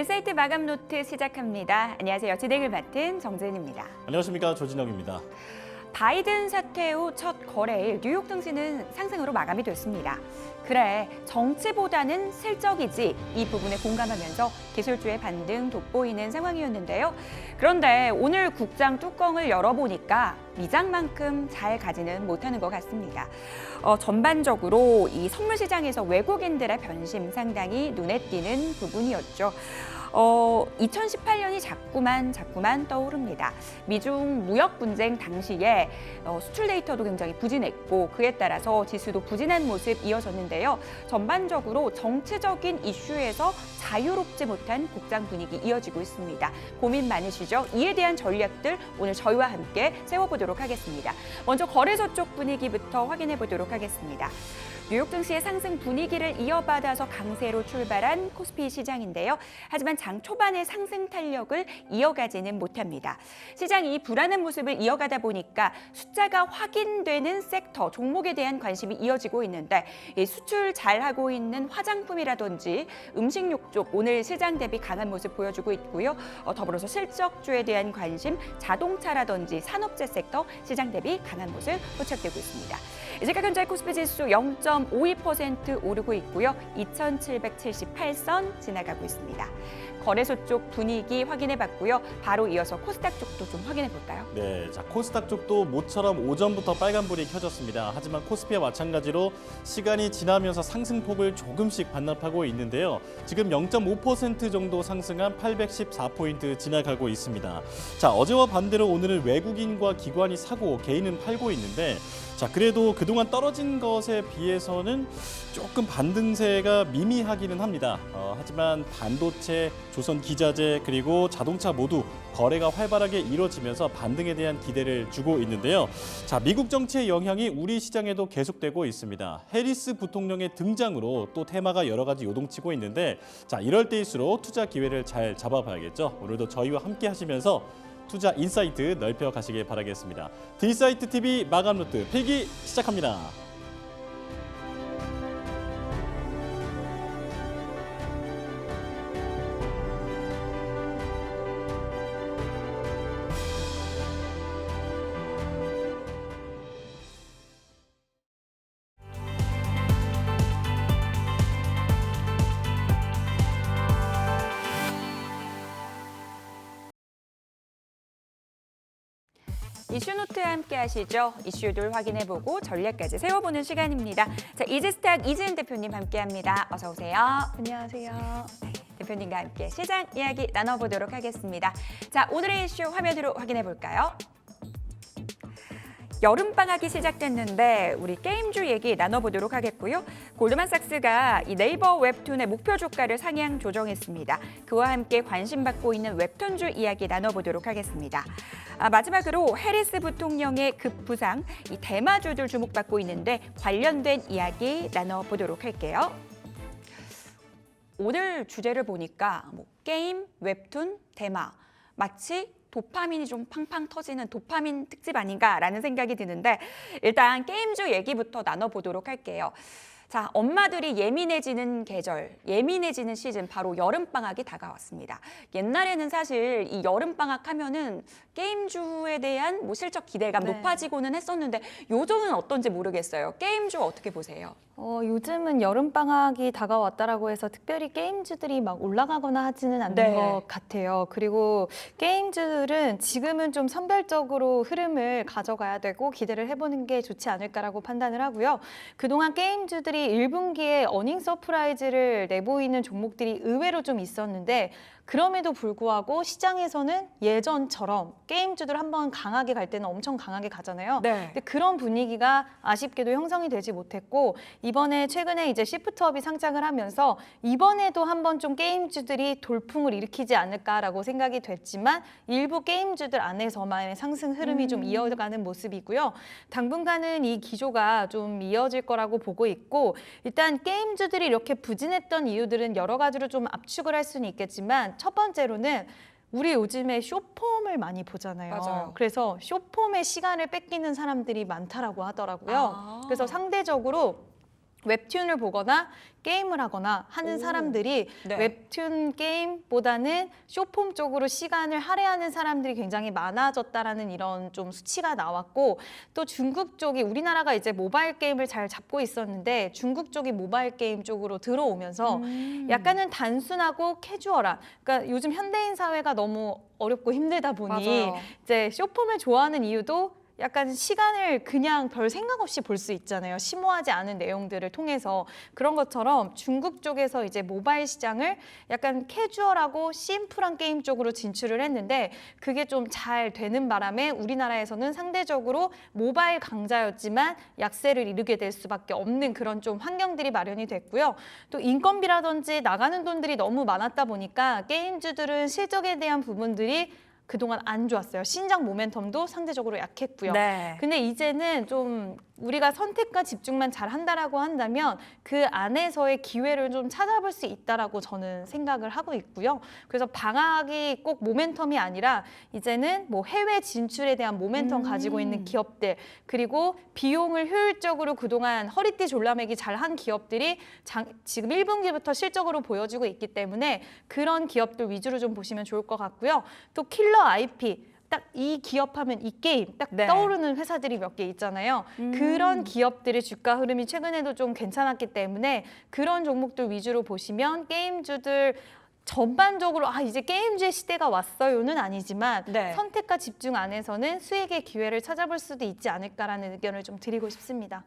이제사이트 마감 노트 시작합니다. 안녕하세요. 진행을 맡은 정재은입니다. 안녕하십니까, 조진영입니다. 바이든 사퇴 후 첫 거래일 뉴욕 증시는 상승으로 마감이 됐습니다. 그래, 정치보다는 실적이지 이 부분에 공감하면서 기술주의 반등 돋보이는 상황이었는데요. 그런데 오늘 국장 뚜껑을 열어보니까 미장만큼 잘 가지는 못하는 것 같습니다. 전반적으로 이 선물 시장에서 외국인들의 변심 상당히 눈에 띄는 부분이었죠. 2018년이 자꾸만 떠오릅니다. 미중 무역 분쟁 당시에 수출 데이터도 굉장히 부진했고 그에 따라서 지수도 부진한 모습 이어졌는데요. 전반적으로 정치적인 이슈에서 자유롭지 못한 국장 분위기 이어지고 있습니다. 고민 많으시죠? 이에 대한 전략들 오늘 저희와 함께 세워보도록 하겠습니다. 먼저 거래소 쪽 분위기부터 확인해 보도록 하겠습니다. 뉴욕 증시의 상승 분위기를 이어받아서 강세로 출발한 코스피 시장인데요. 하지만 장 초반의 상승 탄력을 이어가지는 못합니다. 시장이 불안한 모습을 이어가다 보니까 숫자가 확인되는 섹터, 종목에 대한 관심이 이어지고 있는데 수출 잘하고 있는 화장품이라든지 음식료 쪽 오늘 시장 대비 강한 모습 보여주고 있고요. 더불어서 실적주에 대한 관심, 자동차라든지 산업재 섹터 시장 대비 강한 모습 포착되고 있습니다. 이제가 현재 코스피 지수 0.52% 오르고 있고요. 2,778선 지나가고 있습니다. 거래소 쪽 분위기 확인해봤고요. 바로 이어서 코스닥 쪽도 좀 확인해볼까요? 네, 자 코스닥 쪽도 모처럼 오전부터 빨간불이 켜졌습니다. 하지만 코스피와 마찬가지로 시간이 지나면서 상승폭을 조금씩 반납하고 있는데요. 지금 0.5% 정도 상승한 814포인트 지나가고 있습니다. 자, 어제와 반대로 오늘은 외국인과 기관이 사고 개인은 팔고 있는데 자, 그래도 그동안 떨어진 것에 비해서는 조금 반등세가 미미하기는 합니다. 하지만 반도체, 조선 기자재 그리고 자동차 모두 거래가 활발하게 이루어지면서 반등에 대한 기대를 주고 있는데요. 자, 미국 정치의 영향이 우리 시장에도 계속되고 있습니다. 해리스 부통령의 등장으로 또 테마가 여러 가지 요동치고 있는데 자, 이럴 때일수록 투자 기회를 잘 잡아봐야겠죠. 오늘도 저희와 함께 하시면서 투자 인사이트 넓혀가시길 바라겠습니다. D사이트 TV 마감 노트 필기 시작합니다. 이슈노트와 함께 하시죠. 이슈들 확인해보고 전략까지 세워보는 시간입니다. 자, 이지스탁 이지은 대표님 함께합니다. 어서 오세요. 안녕하세요. 대표님과 함께 시장 이야기 나눠보도록 하겠습니다. 자, 오늘의 이슈 화면으로 확인해볼까요? 여름방학이 시작됐는데 우리 게임주 얘기 나눠보도록 하겠고요. 골드만삭스가 이 네이버 웹툰의 목표 주가를 상향 조정했습니다. 그와 함께 관심받고 있는 웹툰주 이야기 나눠보도록 하겠습니다. 마지막으로 해리스 부통령의 급부상, 이 대마주들 주목받고 있는데 관련된 이야기 나눠보도록 할게요. 오늘 주제를 보니까 게임, 웹툰, 대마, 마치 도파민이 좀 팡팡 터지는 도파민 특집 아닌가라는 생각이 드는데 일단 게임주 얘기부터 나눠보도록 할게요. 자, 엄마들이 예민해지는 계절, 예민해지는 시즌, 바로 여름방학이 다가왔습니다. 옛날에는 사실 이 여름방학 하면은 게임주에 대한 실적 기대감 높아지고는 했었는데 요즘은 어떤지 모르겠어요. 게임주 어떻게 보세요? 요즘은 여름방학이 다가왔다라고 해서 특별히 게임주들이 막 올라가거나 하지는 않는 것 같아요. 그리고 게임주들은 지금은 좀 선별적으로 흐름을 가져가야 되고 기대를 해보는 게 좋지 않을까라고 판단을 하고요. 그동안 게임주들이 1분기에 어닝 서프라이즈를 내보이는 종목들이 의외로 좀 있었는데 그럼에도 불구하고 시장에서는 예전처럼 게임주들 한번 강하게 갈 때는 엄청 강하게 가잖아요. 근데 그런 분위기가 아쉽게도 형성이 되지 못했고 이번에 최근에 이제 시프트업이 상장을 하면서 이번에도 한번 좀 게임주들이 돌풍을 일으키지 않을까라고 생각이 됐지만 일부 게임주들 안에서만의 상승 흐름이 좀 이어가는 모습이고요. 당분간은 이 기조가 좀 이어질 거라고 보고 있고 일단 게임주들이 이렇게 부진했던 이유들은 여러 가지로 좀 압축을 할 수는 있겠지만 첫 번째로는 우리 요즘에 숏폼을 많이 보잖아요. 맞아요. 그래서 숏폼의 시간을 뺏기는 사람들이 많다라고 하더라고요. 그래서 상대적으로 웹툰을 보거나 게임을 하거나 하는 사람들이 네. 웹툰 게임보다는 쇼폼 쪽으로 시간을 할애하는 사람들이 굉장히 많아졌다라는 이런 좀 수치가 나왔고, 또 중국 쪽이, 우리나라가 이제 모바일 게임을 잘 잡고 있었는데 중국 쪽이 모바일 게임 쪽으로 들어오면서 약간은 단순하고 캐주얼한, 그러니까 요즘 현대인 사회가 너무 어렵고 힘들다 보니 맞아요. 이제 쇼폼을 좋아하는 이유도 약간 시간을 그냥 별 생각 없이 볼 수 있잖아요. 심오하지 않은 내용들을 통해서. 그런 것처럼 중국 쪽에서 이제 모바일 시장을 약간 캐주얼하고 심플한 게임 쪽으로 진출을 했는데, 그게 좀 잘 되는 바람에 우리나라에서는 상대적으로 모바일 강자였지만 약세를 이루게 될 수밖에 없는 그런 좀 환경들이 마련이 됐고요. 또 인건비라든지 나가는 돈들이 너무 많았다 보니까 게임주들은 실적에 대한 부분들이 그동안 안 좋았어요. 신작 모멘텀도 상대적으로 약했고요. 네. 근데 이제는 좀 우리가 선택과 집중만 잘 한다라고 한다면 그 안에서의 기회를 좀 찾아볼 수 있다라고 저는 생각을 하고 있고요. 그래서 방학이 꼭 모멘텀이 아니라 이제는 뭐 해외 진출에 대한 모멘텀 가지고 있는 기업들, 그리고 비용을 효율적으로 그동안 허리띠 졸라매기 잘한 기업들이 지금 1분기부터 실적으로 보여주고 있기 때문에 그런 기업들 위주로 좀 보시면 좋을 것 같고요. 또 킬러 IP, 딱 이 기업하면 이 게임 딱 네. 떠오르는 회사들이 몇 개 있잖아요. 그런 기업들의 주가 흐름이 최근에도 좀 괜찮았기 때문에 그런 종목들 위주로 보시면 게임주들 전반적으로 이제 게임주의 시대가 왔어요는 아니지만 네. 선택과 집중 안에서는 수익의 기회를 찾아볼 수도 있지 않을까라는 의견을 좀 드리고 싶습니다.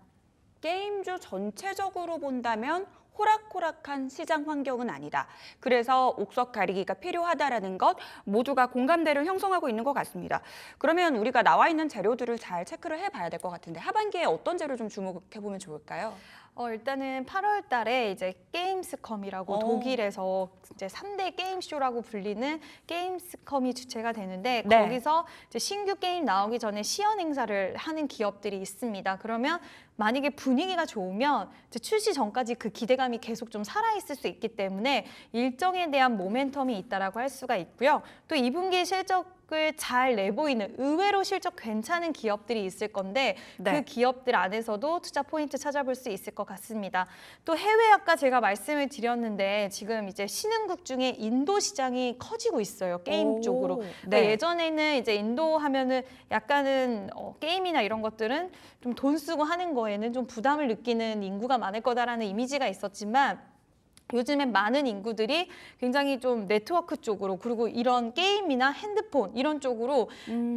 게임주 전체적으로 본다면 호락호락한 시장 환경은 아니다. 그래서 옥석 가리기가 필요하다라는 것 모두가 공감대를 형성하고 있는 것 같습니다. 그러면 우리가 나와 있는 재료들을 잘 체크를 해봐야 될 것 같은데 하반기에 어떤 재료 좀 주목해보면 좋을까요? 일단은 8월 달에 이제 게임스컴이라고 독일에서 이제 3대 게임쇼라고 불리는 게임스컴이 주최가 되는데 네. 거기서 이제 신규 게임 나오기 전에 시연 행사를 하는 기업들이 있습니다. 그러면 만약에 분위기가 좋으면 이제 출시 전까지 그 기대감이 계속 좀 살아있을 수 있기 때문에 일정에 대한 모멘텀이 있다라고 할 수가 있고요. 또 2분기 실적을 잘 내보이는 의외로 실적 괜찮은 기업들이 있을 건데 네. 그 기업들 안에서도 투자 포인트 찾아볼 수 있을 것 같습니다. 또 해외 아까 제가 말씀을 드렸는데 지금 이제 신흥국 중에 인도 시장이 커지고 있어요. 게임 쪽으로. 그러니까 네. 예전에는 이제 인도 하면은 약간은 게임이나 이런 것들은 좀 돈 쓰고 하는 거에는 좀 부담을 느끼는 인구가 많을 거다라는 이미지가 있었지만 요즘엔 많은 인구들이 굉장히 좀 네트워크 쪽으로, 그리고 이런 게임이나 핸드폰 이런 쪽으로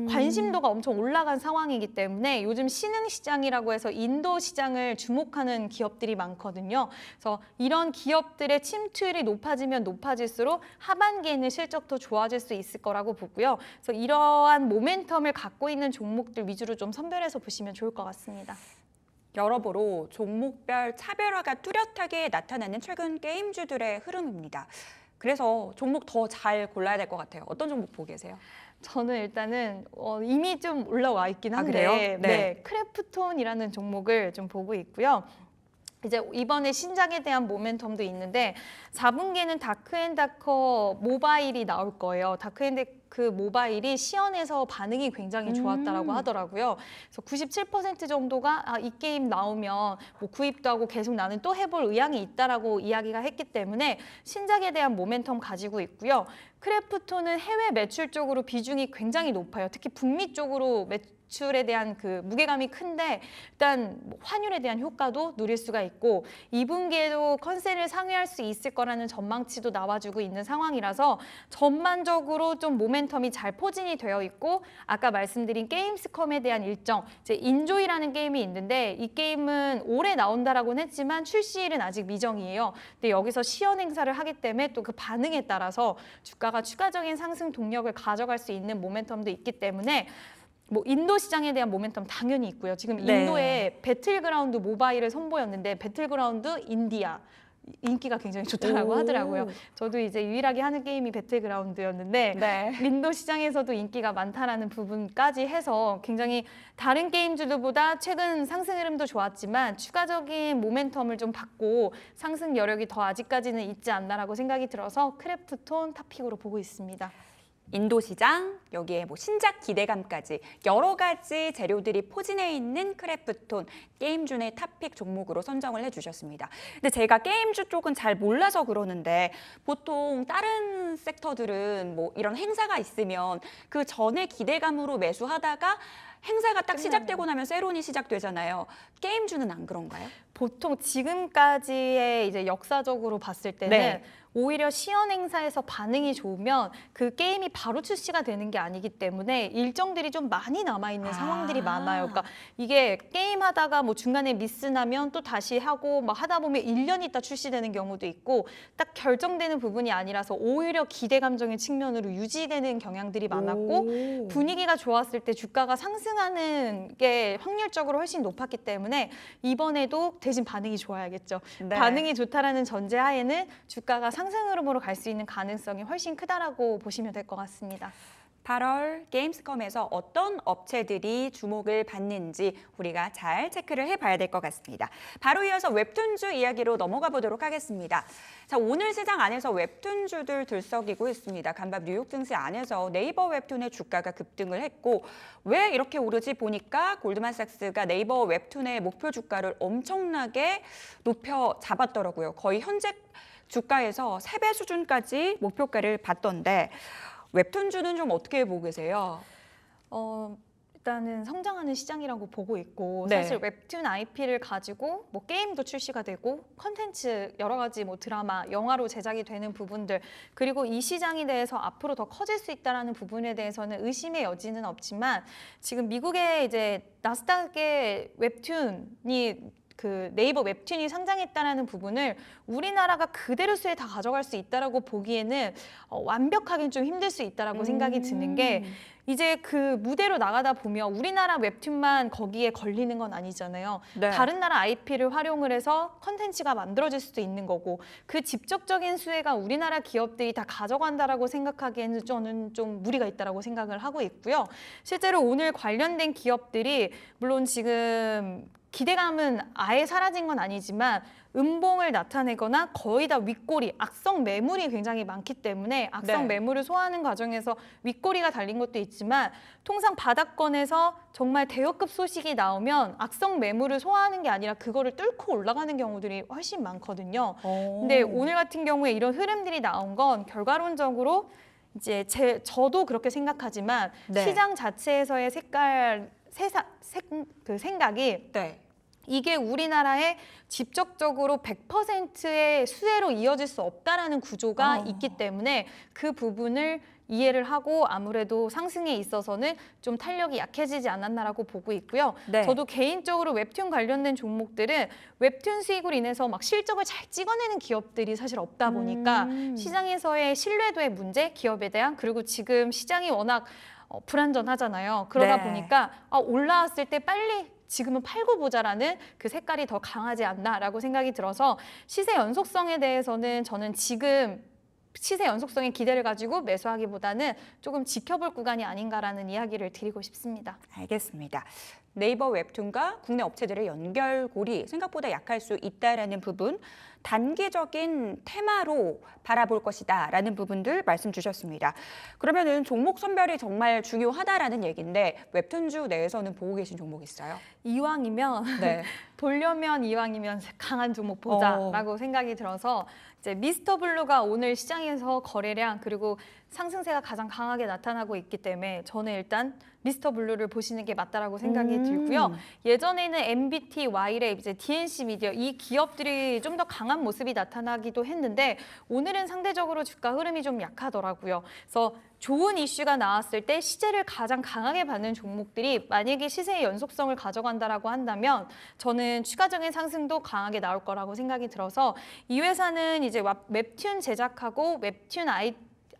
관심도가 엄청 올라간 상황이기 때문에 요즘 신흥 시장이라고 해서 인도 시장을 주목하는 기업들이 많거든요. 그래서 이런 기업들의 침투율이 높아지면 높아질수록 하반기에는 실적도 좋아질 수 있을 거라고 보고요. 그래서 이러한 모멘텀을 갖고 있는 종목들 위주로 좀 선별해서 보시면 좋을 것 같습니다. 여러모로 종목별 차별화가 뚜렷하게 나타나는 최근 게임주들의 흐름입니다. 그래서 종목 더 잘 골라야 될 것 같아요. 어떤 종목 보고 계세요? 저는 일단은 이미 좀 올라와 있긴 한데 그래요? 네, 크래프톤이라는 종목을 좀 보고 있고요. 이제 이번에 신작에 대한 모멘텀도 있는데 4분기에는 다크앤다커 모바일이 나올 거예요. 다크앤다크 모바일이 시연에서 반응이 굉장히 좋았다라고 하더라고요. 그래서 97% 정도가 이 게임 나오면 뭐 구입도 하고 계속 나는 또 해볼 의향이 있다라고 이야기가 했기 때문에 신작에 대한 모멘텀 가지고 있고요. 크래프톤은 해외 매출 쪽으로 비중이 굉장히 높아요. 특히 북미 쪽으로 매출에 대한 그 무게감이 큰데 일단 환율에 대한 효과도 누릴 수가 있고 2분기에도 컨센을 상회할 수 있을 거라는 전망치도 나와주고 있는 상황이라서 전반적으로 좀 모멘텀이 잘 포진이 되어 있고 아까 말씀드린 게임스컴에 대한 일정, 이제 인조이라는 게임이 있는데 이 게임은 올해 나온다라고는 했지만 출시일은 아직 미정이에요. 근데 여기서 시연 행사를 하기 때문에 또 그 반응에 따라서 주가가 추가적인 상승 동력을 가져갈 수 있는 모멘텀도 있기 때문에 뭐 인도 시장에 대한 모멘텀 당연히 있고요. 지금 네. 인도에 배틀그라운드 모바일을 선보였는데 배틀그라운드 인디아 인기가 굉장히 좋다라고 하더라고요. 저도 이제 유일하게 하는 게임이 배틀그라운드였는데 네. 인도 시장에서도 인기가 많다라는 부분까지 해서 굉장히 다른 게임주들보다 최근 상승 흐름도 좋았지만 추가적인 모멘텀을 좀 받고 상승 여력이 더 아직까지는 있지 않나라고 생각이 들어서 크래프톤 탑픽으로 보고 있습니다. 인도 시장, 여기에 뭐 신작 기대감까지 여러 가지 재료들이 포진해 있는 크래프톤 게임주의 탑픽 종목으로 선정을 해주셨습니다. 근데 제가 게임주 쪽은 잘 몰라서 그러는데 보통 다른 섹터들은 뭐 이런 행사가 있으면 그 전에 기대감으로 매수하다가 행사가 딱 시작되고 나면 세론이 시작되잖아요. 게임주는 안 그런가요? 보통 지금까지의 이제 역사적으로 봤을 때는 네. 오히려 시연 행사에서 반응이 좋으면 그 게임이 바로 출시가 되는 게 아니기 때문에 일정들이 좀 많이 남아있는 상황들이 많아요. 그러니까 이게 게임 하다가 뭐 중간에 미스 나면 또 다시 하고 막 하다 보면 1년 있다 출시되는 경우도 있고 딱 결정되는 부분이 아니라서 오히려 기대 감정의 측면으로 유지되는 경향들이 많았고 분위기가 좋았을 때 주가가 상승하는 게 확률적으로 훨씬 높았기 때문에 이번에도 대신 반응이 좋아야겠죠. 네. 반응이 좋다라는 전제하에는 주가가 상승 흐름으로 갈 수 있는 가능성이 훨씬 크다라고 보시면 될 것 같습니다. 8월 게임스컴에서 어떤 업체들이 주목을 받는지 우리가 잘 체크를 해봐야 될 것 같습니다. 바로 이어서 웹툰주 이야기로 넘어가 보도록 하겠습니다. 자, 오늘 시장 안에서 웹툰주들 들썩이고 있습니다. 간밤 뉴욕 증시 안에서 네이버 웹툰의 주가가 급등을 했고 왜 이렇게 오르지 보니까 골드만삭스가 네이버 웹툰의 목표 주가를 엄청나게 높여 잡았더라고요. 거의 현재 주가에서 3배 수준까지 목표가를 받던데 웹툰주는 좀 어떻게 보고 계세요? 일단은 성장하는 시장이라고 보고 있고 네. 사실 웹툰 IP를 가지고 뭐 게임도 출시가 되고 컨텐츠 여러 가지 뭐 드라마, 영화로 제작이 되는 부분들 그리고 이 시장에 대해서 앞으로 더 커질 수 있다라는 부분에 대해서는 의심의 여지는 없지만 지금 미국의 이제 나스닥의 웹툰이 그 네이버 웹툰이 상장했다라는 부분을 우리나라가 그대로 수에 다 가져갈 수 있다라고 보기에는 완벽하긴 좀 힘들 수 있다라고 생각이 드는 게 이제 그 무대로 나가다 보면 우리나라 웹툰만 거기에 걸리는 건 아니잖아요. 네. 다른 나라 IP를 활용을 해서 컨텐츠가 만들어질 수도 있는 거고 그 직접적인 수혜가 우리나라 기업들이 다 가져간다라고 생각하기에는 저는 좀 무리가 있다라고 생각을 하고 있고요. 실제로 오늘 관련된 기업들이 물론 지금 기대감은 아예 사라진 건 아니지만 음봉을 나타내거나 거의 다 윗꼬리, 악성 매물이 굉장히 많기 때문에 악성 네. 매물을 소화하는 과정에서 윗꼬리가 달린 것도 있지만 통상 바닥권에서 정말 대여급 소식이 나오면 악성 매물을 소화하는 게 아니라 그거를 뚫고 올라가는 경우들이 훨씬 많거든요. 근데 오늘 같은 경우에 이런 흐름들이 나온 건 결과론적으로 이제 저도 그렇게 생각하지만 네. 시장 자체에서의 그 생각이 네. 이게 우리나라에 직접적으로 100%의 수혜로 이어질 수 없다라는 구조가 있기 때문에 그 부분을 이해를 하고 아무래도 상승에 있어서는 좀 탄력이 약해지지 않았나라고 보고 있고요. 네. 저도 개인적으로 웹툰 관련된 종목들은 웹툰 수익으로 인해서 막 실적을 잘 찍어내는 기업들이 사실 없다 보니까 시장에서의 신뢰도의 문제, 기업에 대한 그리고 지금 시장이 워낙 불안전하잖아요. 그러다 네. 보니까 올라왔을 때 빨리 지금은 팔고 보자라는 그 색깔이 더 강하지 않나라고 생각이 들어서 시세 연속성에 대해서는 저는 지금 시세 연속성에 기대를 가지고 매수하기보다는 조금 지켜볼 구간이 아닌가라는 이야기를 드리고 싶습니다. 알겠습니다. 네이버 웹툰과 국내 업체들의 연결고리 생각보다 약할 수 있다라는 부분, 단기적인 테마로 바라볼 것이다라는 부분들 말씀 주셨습니다. 그러면은 종목 선별이 정말 중요하다라는 얘기인데 웹툰주 내에서는 보고 계신 종목 있어요? 이왕이면 네. 보려면 이왕이면 강한 종목 보자라고 생각이 들어서 이제 미스터 블루가 오늘 시장에서 거래량 그리고 상승세가 가장 강하게 나타나고 있기 때문에 저는 일단 미스터 블루를 보시는 게 맞다라고 생각이 들고요. 예전에는 MBT, Y랩, 이제 DNC 미디어 이 기업들이 좀 더 강한 모습이 나타나기도 했는데 오늘은 상대적으로 주가 흐름이 좀 약하더라고요. 그래서 좋은 이슈가 나왔을 때 시세를 가장 강하게 받는 종목들이 만약에 시세의 연속성을 가져간다라고 한다면 저는 추가적인 상승도 강하게 나올 거라고 생각이 들어서 이 회사는 이제 웹툰 제작하고 웹툰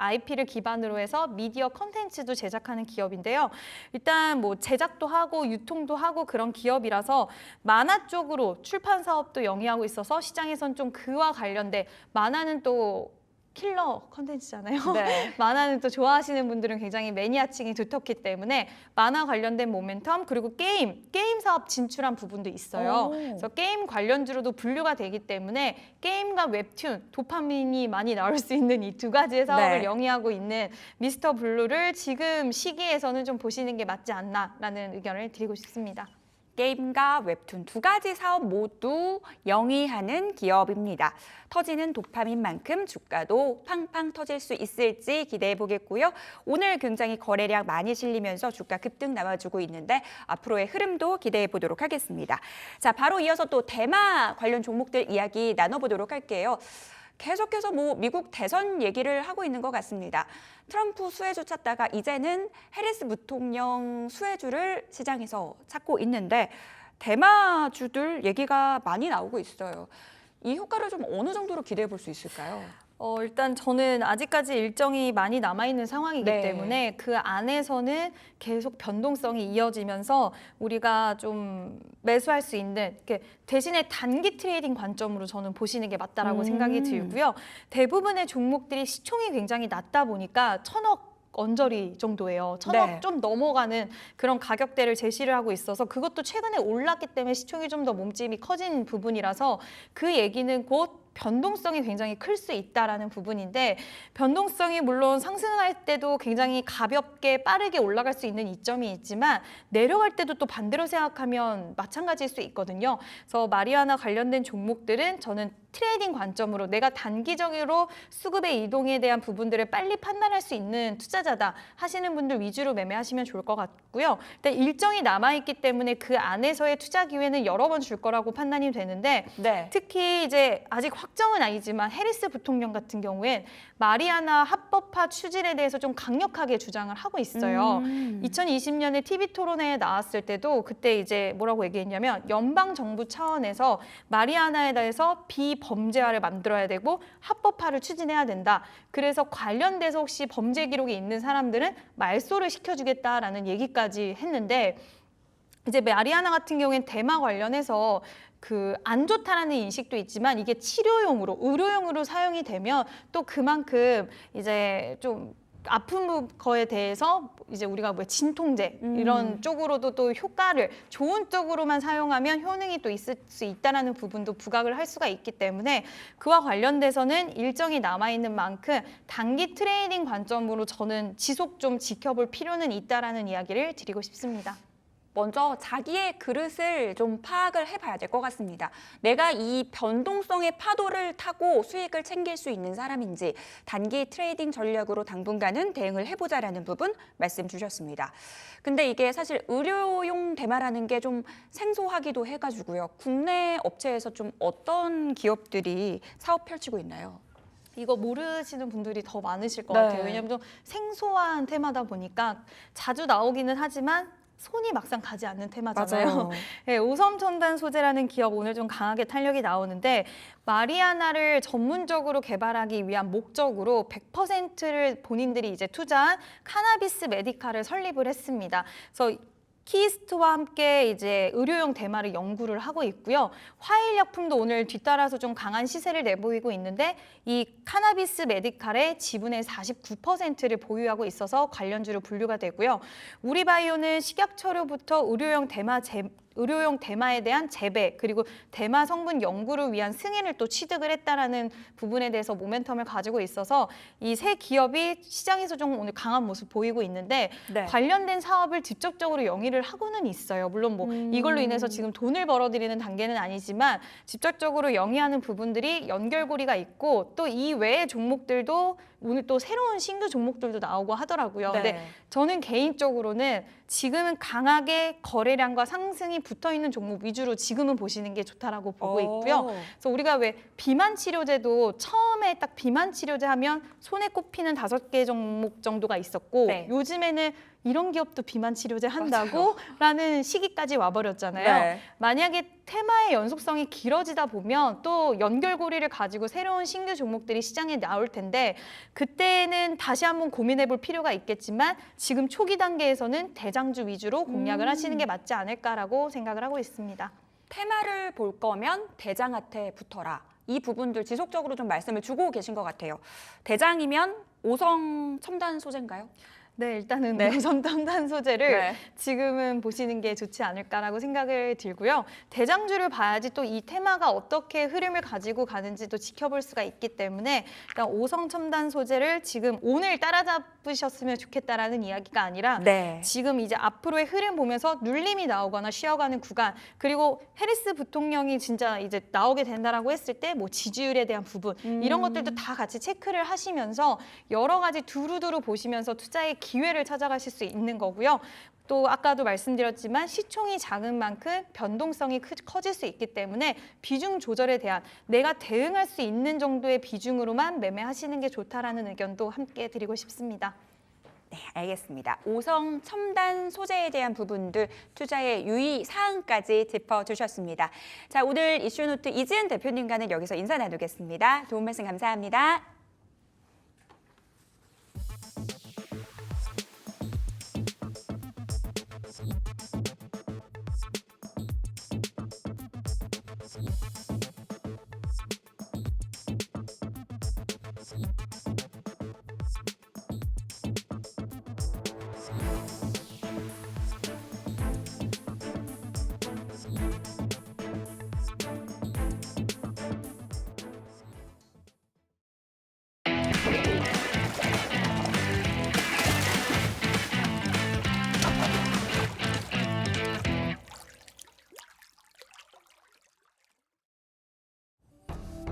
IP를 기반으로 해서 미디어 컨텐츠도 제작하는 기업인데요. 일단 뭐 제작도 하고 유통도 하고 그런 기업이라서 만화 쪽으로 출판 사업도 영위하고 있어서 시장에선 좀 그와 관련된 만화는 또 킬러 컨텐츠잖아요. 네. 만화는 또 좋아하시는 분들은 굉장히 매니아층이 두텁기 때문에 만화 관련된 모멘텀 그리고 게임 사업 진출한 부분도 있어요. 오. 그래서 게임 관련주로도 분류가 되기 때문에 게임과 웹툰, 도파민이 많이 나올 수 있는 이 두 가지의 사업을 네. 영위하고 있는 미스터 블루를 지금 시기에서는 좀 보시는 게 맞지 않나라는 의견을 드리고 싶습니다. 게임과 웹툰 두 가지 사업 모두 영위하는 기업입니다. 터지는 도파민만큼 주가도 팡팡 터질 수 있을지 기대해 보겠고요. 오늘 굉장히 거래량 많이 실리면서 주가 급등 나와주고 있는데 앞으로의 흐름도 기대해 보도록 하겠습니다. 자, 바로 이어서 또 대마 관련 종목들 이야기 나눠보도록 할게요. 계속해서 미국 대선 얘기를 하고 있는 것 같습니다. 트럼프 수혜주 찾다가 이제는 해리스 부통령 수혜주를 시장에서 찾고 있는데 대마주들 얘기가 많이 나오고 있어요. 이 효과를 좀 어느 정도로 기대해 볼 수 있을까요? 일단 저는 아직까지 일정이 많이 남아있는 상황이기 네. 때문에 그 안에서는 계속 변동성이 이어지면서 우리가 좀 매수할 수 있는 대신에 단기 트레이딩 관점으로 저는 보시는 게 맞다라고 생각이 들고요. 대부분의 종목들이 시총이 굉장히 낮다 보니까 1,000억 언저리 정도예요. 1,000억 네. 좀 넘어가는 그런 가격대를 제시를 하고 있어서 그것도 최근에 올랐기 때문에 시총이 좀 더 몸집이 커진 부분이라서 그 얘기는 곧 변동성이 굉장히 클 수 있다라는 부분인데 변동성이 물론 상승할 때도 굉장히 가볍게 빠르게 올라갈 수 있는 이점이 있지만 내려갈 때도 또 반대로 생각하면 마찬가지일 수 있거든요. 그래서 마리아나 관련된 종목들은 저는 트레이딩 관점으로 내가 단기적으로 수급의 이동에 대한 부분들을 빨리 판단할 수 있는 투자자다 하시는 분들 위주로 매매하시면 좋을 것 같고요. 근데 일정이 남아있기 때문에 그 안에서의 투자 기회는 여러 번 줄 거라고 판단이 되는데 네. 특히 이제 아직 확정은 아니지만 해리스 부통령 같은 경우엔 마리아나 합법화 추진에 대해서 좀 강력하게 주장을 하고 있어요. 2020년에 TV 토론회에 나왔을 때도 그때 이제 뭐라고 얘기했냐면 연방 정부 차원에서 마리아나에 대해서 비범죄화를 만들어야 되고 합법화를 추진해야 된다. 그래서 관련돼서 혹시 범죄 기록이 있는 사람들은 말소를 시켜주겠다라는 얘기까지 했는데 이제 마리아나 같은 경우엔 대마 관련해서 안 좋다라는 인식도 있지만 이게 치료용으로, 의료용으로 사용이 되면 또 그만큼 이제 좀 아픈 거에 대해서 이제 우리가 진통제 이런 쪽으로도 또 효과를 좋은 쪽으로만 사용하면 효능이 또 있을 수 있다라는 부분도 부각을 할 수가 있기 때문에 그와 관련돼서는 일정이 남아있는 만큼 단기 트레이딩 관점으로 저는 지속 좀 지켜볼 필요는 있다라는 이야기를 드리고 싶습니다. 먼저 자기의 그릇을 좀 파악을 해봐야 될 것 같습니다. 내가 이 변동성의 파도를 타고 수익을 챙길 수 있는 사람인지 단기 트레이딩 전략으로 당분간은 대응을 해보자라는 부분 말씀 주셨습니다. 근데 이게 사실 의료용 대마라는 게 좀 생소하기도 해가지고요. 국내 업체에서 좀 어떤 기업들이 사업 펼치고 있나요? 이거 모르시는 분들이 더 많으실 것 네. 같아요. 왜냐하면 좀 생소한 테마다 보니까 자주 나오기는 하지만 손이 막상 가지 않는 테마잖아요. 맞아요. 네, 오섬첨단 소재라는 기업 오늘 좀 강하게 탄력이 나오는데 마리아나를 전문적으로 개발하기 위한 목적으로 100%를 본인들이 이제 투자한 카나비스 메디카를 설립을 했습니다. 그래서 키스트와 함께 이제 의료용 대마를 연구를 하고 있고요. 화일약품도 오늘 뒤따라서 좀 강한 시세를 내보이고 있는데 이 카나비스 메디칼의 지분의 49%를 보유하고 있어서 관련주로 분류가 되고요. 우리바이오는 식약처로부터 의료용 대마에 대한 재배 그리고 대마 성분 연구를 위한 승인을 또 취득을 했다라는 부분에 대해서 모멘텀을 가지고 있어서 이 세 기업이 시장에서 좀 오늘 강한 모습 보이고 있는데 네. 관련된 사업을 직접적으로 영위를 하고는 있어요. 물론 이걸로 인해서 지금 돈을 벌어들이는 단계는 아니지만 직접적으로 영위하는 부분들이 연결고리가 있고 또 이 외의 종목들도 오늘 또 새로운 신규 종목들도 나오고 하더라고요. 네. 근데 저는 개인적으로는 지금은 강하게 거래량과 상승이 붙어있는 종목 위주로 지금은 보시는 게 좋다라고 보고 있고요. 그래서 우리가 왜 비만 치료제도 처음에 딱 비만 치료제 하면 손에 꼽히는 5개 종목 정도가 있었고 네. 요즘에는 이런 기업도 비만 치료제 한다고? 라는 시기까지 와버렸잖아요. 네. 만약에 테마의 연속성이 길어지다 보면 또 연결고리를 가지고 새로운 신규 종목들이 시장에 나올 텐데 그때는 다시 한번 고민해 볼 필요가 있겠지만 지금 초기 단계에서는 대장주 위주로 공략을 하시는 게 맞지 않을까라고 생각을 하고 있습니다. 테마를 볼 거면 대장한테 붙어라. 이 부분들 지속적으로 좀 말씀을 주고 계신 것 같아요. 대장이면 5성 첨단 소재인가요? 네, 일단은 네. 무선첨단 소재를 네. 지금은 보시는 게 좋지 않을까라고 생각을 들고요. 대장주를 봐야지 또 이 테마가 어떻게 흐름을 가지고 가는지도 지켜볼 수가 있기 때문에 일단 5성 첨단 소재를 지금 오늘 따라잡으셨으면 좋겠다라는 이야기가 아니라 네. 지금 이제 앞으로의 흐름 보면서 눌림이 나오거나 쉬어가는 구간, 그리고 해리스 부통령이 진짜 이제 나오게 된다라고 했을 때 뭐 지지율에 대한 부분 이런 것들도 다 같이 체크를 하시면서 여러 가지 두루두루 보시면서 투자의 기회를 찾아가실 수 있는 거고요. 또 아까도 말씀드렸지만 시총이 작은 만큼 변동성이 커질 수 있기 때문에 비중 조절에 대한 내가 대응할 수 있는 정도의 비중으로만 매매하시는 게 좋다라는 의견도 함께 드리고 싶습니다. 네, 알겠습니다. 5성 첨단 소재에 대한 부분들 투자의 유의 사항까지 짚어주셨습니다. 자, 오늘 이슈노트 이지은 대표님과는 여기서 인사 나누겠습니다. 도움 말씀 감사합니다.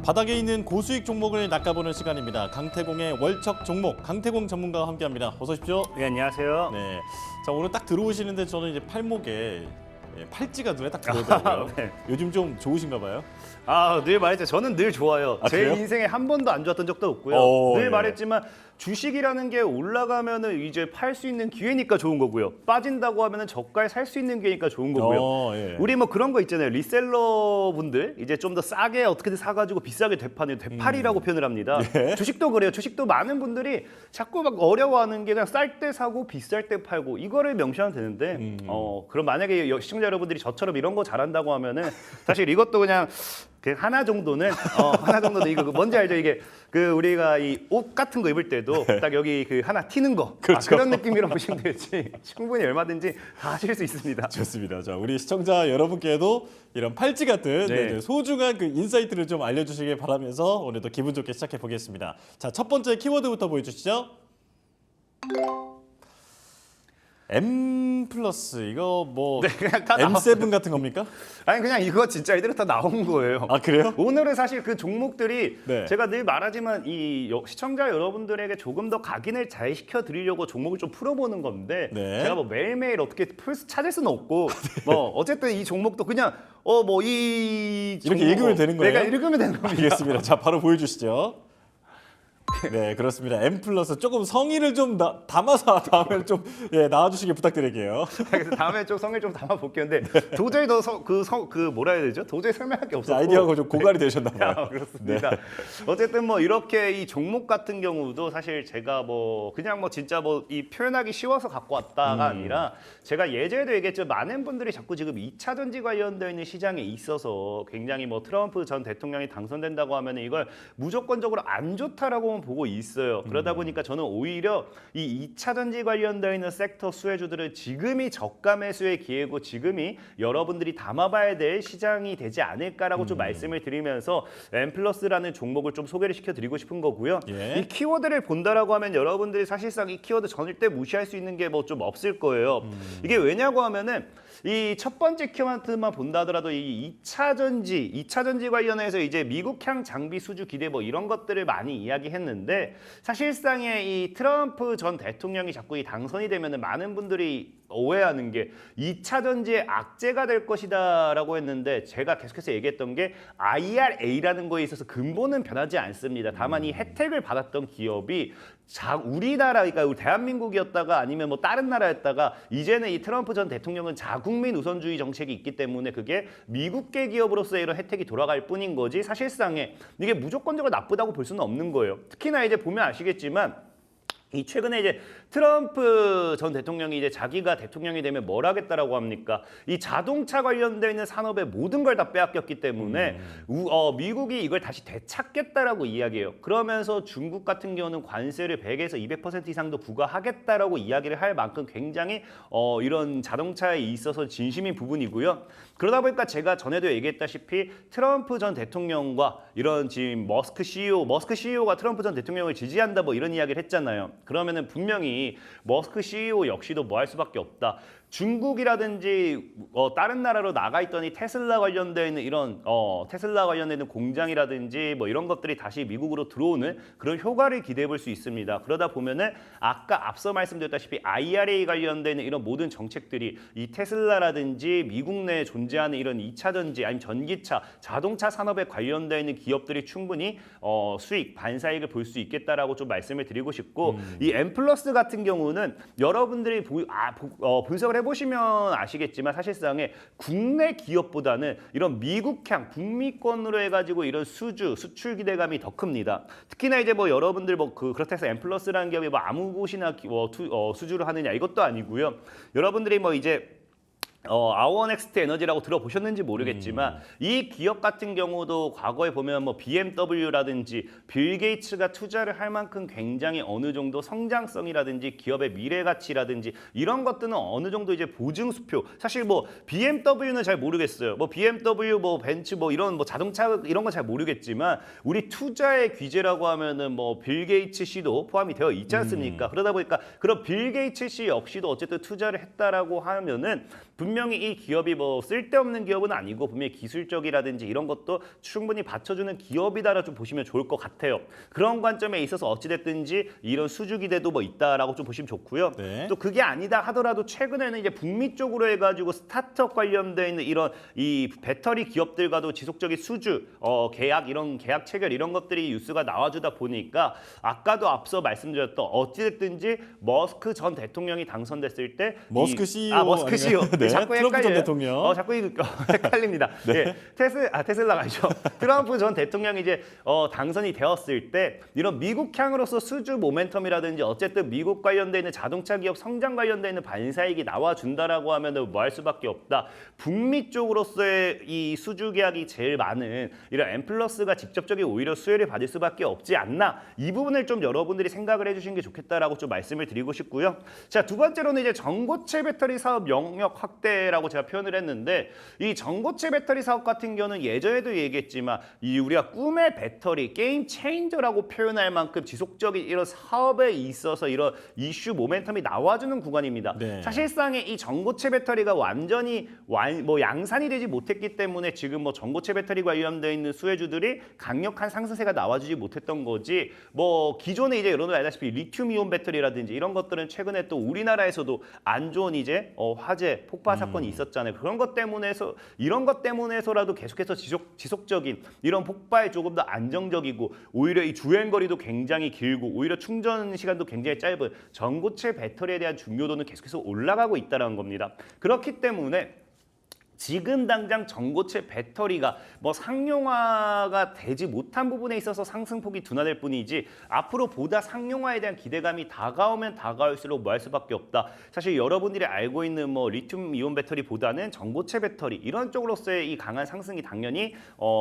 바닥에 있는 고수익 종목을 낚아보는 시간입니다. 강태공의 월척 종목, 강태공 전문가와 함께합니다. 어서 오십시오. 네, 안녕하세요. 네, 자 오늘 딱 들어오시는데 저는 이제 팔목에 팔찌가 눈에 딱 들어오더라고요. 네. 요즘 좀 좋으신가 봐요? 늘 말했죠. 저는 늘 좋아요. 아, 제 그래요? 인생에 한 번도 안 좋았던 적도 없고요. 늘 예. 말했지만 주식이라는 게 올라가면은 이제 팔 수 있는 기회니까 좋은 거고요. 빠진다고 하면은 저가에 살 수 있는 기회니까 좋은 거고요. 예. 우리 뭐 그런 거 있잖아요. 리셀러 분들 이제 좀 더 싸게 어떻게든 사가지고 비싸게 되파는 되팔이라고 표현을 합니다. 주식도 그래요. 주식도 많은 분들이 자꾸 막 어려워하는 게 그냥 쌀 때 사고 비쌀 때 팔고 이거를 명시하면 되는데 그럼 만약에 시청자 여러분들이 저처럼 이런 거 잘한다고 하면은 사실 이것도 그냥 그 하나 정도는 이거 뭔지 알죠? 이게 그 우리가 이 옷 같은 거 입을 때도 딱 여기 그 하나 튀는 거 그렇죠. 그런 느낌이라고 보시면 되지 충분히 얼마든지 다 하실 수 있습니다. 좋습니다. 자, 우리 시청자 여러분께도 이런 팔찌 같은 네. 소중한 그 인사이트를 좀 알려주시길 바라면서 오늘도 기분 좋게 시작해 보겠습니다. 자, 첫 번째 키워드부터 보여주시죠. M 플러스 이거 뭐 네, 그냥 다 M7 같은 겁니까? 아니 그냥 이거 진짜 이대로 다 나온 거예요. 아 그래요? 오늘은 사실 그 종목들이 네. 제가 늘 말하지만 이 시청자 여러분들에게 조금 더 각인을 잘 시켜드리려고 종목을 좀 풀어보는 건데 네. 제가 뭐 매일매일 어떻게 찾을 수는 없고 뭐 어쨌든 이 종목도 그냥 뭐 이 이렇게 읽으면 되는 거예요? 내가 읽으면 되는 겁니다. 알겠습니다. 자, 바로 보여주시죠. 네, 그렇습니다. M 플러스 조금 성의를 좀 담아서 다음에 좀 나와주시길 부탁드릴게요. 그래서 다음에 좀 성을 좀 담아 볼게요. 근데 도저히 그 뭐라 해야 되죠? 도저히 설명할 게 없었고 아이디어가 좀 고갈이 되셨나 봐요. 그렇습니다. 어쨌든 뭐 이렇게 이 종목 같은 경우도 사실 제가 뭐 그냥 뭐 진짜 뭐 이 표현하기 쉬워서 갖고 왔다가 아니라 제가 예전에도 얘기했죠. 많은 분들이 자꾸 지금 2차 전지 관련되어 있는 시장에 있어서 굉장히 뭐 트럼프 전 대통령이 당선된다고 하면 이걸 무조건적으로 안 좋다라고 보고 있어요. 그러다 보니까 저는 오히려 이 2차 전지 관련되어 있는 섹터 수혜주들은 지금이 저가 매수의 기회고 지금이 여러분들이 담아봐야 될 시장이 되지 않을까라고 좀 말씀을 드리면서 M+라는 종목을 좀 소개를 시켜드리고 싶은 거고요. 예. 이 키워드를 본다라고 하면 여러분들이 사실상 이 키워드 절대 무시할 수 있는 게 뭐 좀 없을 거예요. 이게 왜냐고 하면은 이 첫 번째 키워드만 본다 하더라도 이 2차 전지 관련해서 이제 미국향 장비 수주 기대 뭐 이런 것들을 많이 이야기했는데 사실상의 이 트럼프 전 대통령이 자꾸 이 당선이 되면은 많은 분들이 오해하는 게 2차 전지의 악재가 될 것이다라고 했는데 제가 계속해서 얘기했던 게 IRA라는 거에 있어서 근본은 변하지 않습니다. 다만 이 혜택을 받았던 기업이 우리나라, 그러니까 우리 대한민국이었다가 아니면 뭐 다른 나라였다가 이제는 이 트럼프 전 대통령은 자국민 우선주의 정책이 있기 때문에 그게 미국계 기업으로서의 이런 혜택이 돌아갈 뿐인 거지 사실상에 이게 무조건적으로 나쁘다고 볼 수는 없는 거예요. 특히나 이제 보면 아시겠지만 이 최근에 이제 트럼프 전 대통령이 이제 자기가 대통령이 되면 뭘 하겠다라고 합니까? 이 자동차 관련되어 있는 산업의 모든 걸 다 빼앗겼기 때문에 미국이 이걸 다시 되찾겠다라고 이야기해요. 그러면서 중국 같은 경우는 관세를 100에서 200% 이상도 부과하겠다라고 이야기를 할 만큼 굉장히 이런 자동차에 있어서 진심인 부분이고요. 그러다 보니까 제가 전에도 얘기했다시피 트럼프 전 대통령과 이런 지금 머스크 CEO가 트럼프 전 대통령을 지지한다 뭐 이런 이야기를 했잖아요. 그러면은 분명히 머스크 CEO 역시도 뭐 할 수밖에 없다. 중국이라든지 다른 나라로 나가 있더니 테슬라 관련되어 있는 이런 테슬라 관련되는 공장이라든지 뭐 이런 것들이 다시 미국으로 들어오는 그런 효과를 기대해 볼 수 있습니다. 그러다 보면은 아까 앞서 말씀드렸다시피 IRA 관련되는 이런 모든 정책들이 이 테슬라라든지 미국 내에 존재하는 이런 2차 전지 아니면 전기차, 자동차 산업에 관련되어 있는 기업들이 충분히 수익, 반사익을 볼 수 있겠다라고 좀 말씀을 드리고 싶고 이 M+ 같은 경우는 여러분들이 분석을 해보시면 아시겠지만 사실상에 국내 기업보다는 이런 미국향, 북미권으로 해가지고 이런 수출 기대감이 더 큽니다. 특히나 이제 뭐 여러분들 그렇다 해서 M+라는 기업이 뭐 아무 곳이나 수주를 하느냐 이것도 아니고요. 여러분들이 뭐 이제 아워넥스트 에너지라고 들어보셨는지 모르겠지만 이 기업 같은 경우도 과거에 보면 뭐 BMW라든지 빌 게이츠가 투자를 할 만큼 굉장히 어느 정도 성장성이라든지 기업의 미래 가치라든지 이런 것들은 어느 정도 이제 보증 수표. 사실 뭐 BMW는 잘 모르겠어요. 뭐 BMW, 뭐 벤츠, 뭐 이런 뭐 자동차 이런 건 잘 모르겠지만 우리 투자의 규제라고 하면은 뭐 빌 게이츠 씨도 포함이 되어 있지 않습니까? 그러다 보니까 그런 빌 게이츠 씨 역시도 어쨌든 투자를 했다라고 하면은 분명히 이 기업이 뭐 쓸데없는 기업은 아니고 분명히 기술적이라든지 이런 것도 충분히 받쳐주는 기업이다라 좀 보시면 좋을 것 같아요. 그런 관점에 있어서 어찌됐든지 이런 수주 기대도 뭐 있다라고 좀 보시면 좋고요. 네. 또 그게 아니다 하더라도 최근에는 이제 북미 쪽으로 해가지고 스타트업 관련돼 있는 이런 이 배터리 기업들과도 지속적인 수주, 계약 이런 계약 체결 이런 것들이 뉴스가 나와주다 보니까 아까도 앞서 말씀드렸던 어찌됐든지 머스크 전 대통령이 당선됐을 때 머스크 CEO 머스크 CEO 네, 자꾸 트럼프 전 헷갈려요. 대통령. 자꾸 헷갈립니다. 네. 테슬라가 아니죠. 트럼프 전 대통령이 이제 당선이 되었을 때 이런 미국향으로서 수주 모멘텀이라든지 어쨌든 미국 관련돼 있는 자동차 기업 성장 관련돼 있는 반사익이 나와준다라고 하면은 뭐 할 수밖에 없다. 북미 쪽으로서의 이 수주 계약이 제일 많은 이런 M+가 직접적인 오히려 수혜를 받을 수밖에 없지 않나. 이 부분을 좀 여러분들이 생각을 해주시는 게 좋겠다라고 좀 말씀을 드리고 싶고요. 자, 두 번째로는 이제 전고체 배터리 사업 영역 확대라고 제가 표현을 했는데 이 전고체 배터리 사업 같은 경우는 예전에도 얘기했지만 이 우리가 꿈의 배터리 게임 체인저라고 표현할 만큼 지속적인 이런 사업에 있어서 이런 이슈 모멘텀이 나와주는 구간입니다. 네. 사실상의 이 전고체 배터리가 완전히 양산이 되지 못했기 때문에 지금 뭐 전고체 배터리 관련되어 있는 수혜주들이 강력한 상승세가 나와주지 못했던 거지. 뭐 기존에 이제 여러분 알다시피 리튬 이온 배터리라든지 이런 것들은 최근에 또 우리나라에서도 안 좋은 이제 화재 폭발 사건이 있었잖아요. 그런 것 때문에서 이런 것 때문에서라도 계속해서 지속적인 이런 폭발 조금 더 안정적이고 오히려 이 주행 거리도 굉장히 길고 오히려 충전 시간도 굉장히 짧은 전고체 배터리에 대한 중요도는 계속해서 올라가고 있다는 겁니다. 그렇기 때문에 지금 당장 전고체 배터리가 뭐 상용화가 되지 못한 부분에 있어서 상승폭이 둔화될 뿐이지 앞으로 보다 상용화에 대한 기대감이 다가오면 다가올수록 뭐 할 수밖에 없다. 사실 여러분들이 알고 있는 뭐 리튬 이온 배터리보다는 전고체 배터리 이런 쪽으로서의 이 강한 상승이 당연히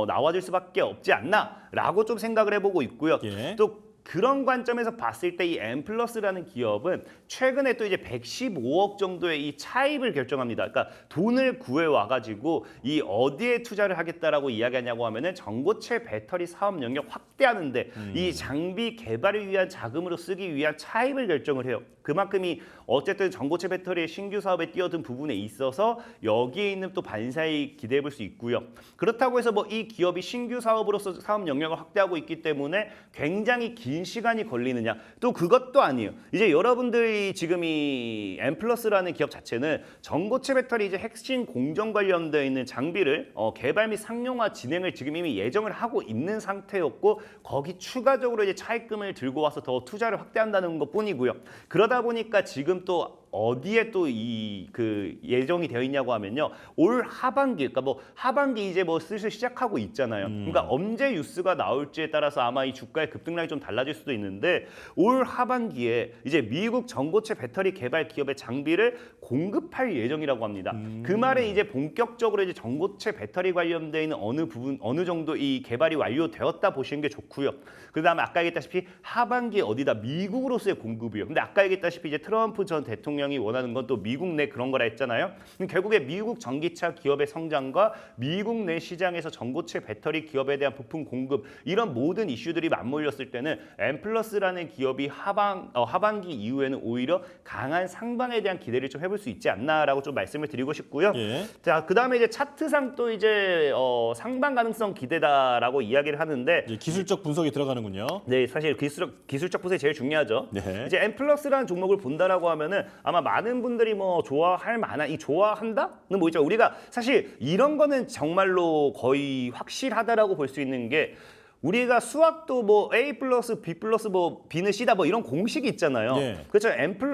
나와줄 수밖에 없지 않나라고 좀 생각을 해보고 있고요. 예. 또 그런 관점에서 봤을 때 이 M+라는 기업은 최근에 또 이제 115억 정도의 이 차입을 결정합니다. 그러니까 돈을 구해 와가지고 이 어디에 투자를 하겠다라고 이야기하냐고 하면은 전고체 배터리 사업 영역 확대하는데 이 장비 개발을 위한 자금으로 쓰기 위한 차입을 결정을 해요. 그만큼이 어쨌든 전고체 배터리의 신규 사업에 뛰어든 부분에 있어서 여기에 있는 또 반사익 기대해 볼 수 있고요. 그렇다고 해서 뭐 이 기업이 신규 사업으로서 사업 영역을 확대하고 있기 때문에 굉장히 긴 시간이 걸리느냐? 또 그것도 아니에요. 이제 여러분들이 지금 이 M+라는 기업 자체는 전고체 배터리 이제 핵심 공정 관련되어 있는 장비를 개발 및 상용화 진행을 지금 이미 예정을 하고 있는 상태였고 거기 추가적으로 이제 차입금을 들고 와서 더 투자를 확대한다는 것뿐이고요. 그러다 보니까 지금 또 어디에 또 이 그 예정이 되어 있냐고 하면요. 올 하반기, 그러니까 뭐 하반기 이제 뭐 슬슬 시작하고 있잖아요. 그러니까 언제 뉴스가 나올지에 따라서 아마 이 주가의 급등량이 좀 달라질 수도 있는데 올 하반기에 이제 미국 전고체 배터리 개발 기업의 장비를 공급할 예정이라고 합니다. 그 말은 이제 본격적으로 이제 전고체 배터리 관련돼 있는 어느 부분, 어느 정도 이 개발이 완료되었다 보시는 게 좋고요. 그다음에 아까 얘기했다시피 하반기에 어디다 미국으로서의 공급이요. 근데 아까 얘기했다시피 이제 트럼프 전 대통령이 원하는 건 또 미국 내 그런 거라 했잖아요. 그럼 결국에 미국 전기차 기업의 성장과 미국 내 시장에서 전고체 배터리 기업에 대한 부품 공급 이런 모든 이슈들이 맞물렸을 때는 엠플러스라는 기업이 하반기 이후에는 오히려 강한 상방에 대한 기대를 좀 해볼 수 있지 않나라고 좀 말씀을 드리고 싶고요. 예. 자, 그다음에 이제 차트상 또 이제 상방 가능성 기대다라고 이야기를 하는데 이제 기술적 분석이 들어가는군요. 네, 사실 기술적 분석이 제일 중요하죠. 네. 이제 엠플러스라는 종목을 본다라고 하면은 아마 많은 분들이 뭐 좋아할 만한 이 좋아한다는 뭐 있죠. 우리가 사실 이런 거는 정말로 거의 확실하다라고 볼 수 있는 게 우리가 수학도 뭐 A 플러스 B 플러스 뭐 B는 C다 뭐 이런 공식이 있잖아요. 예. 그렇죠.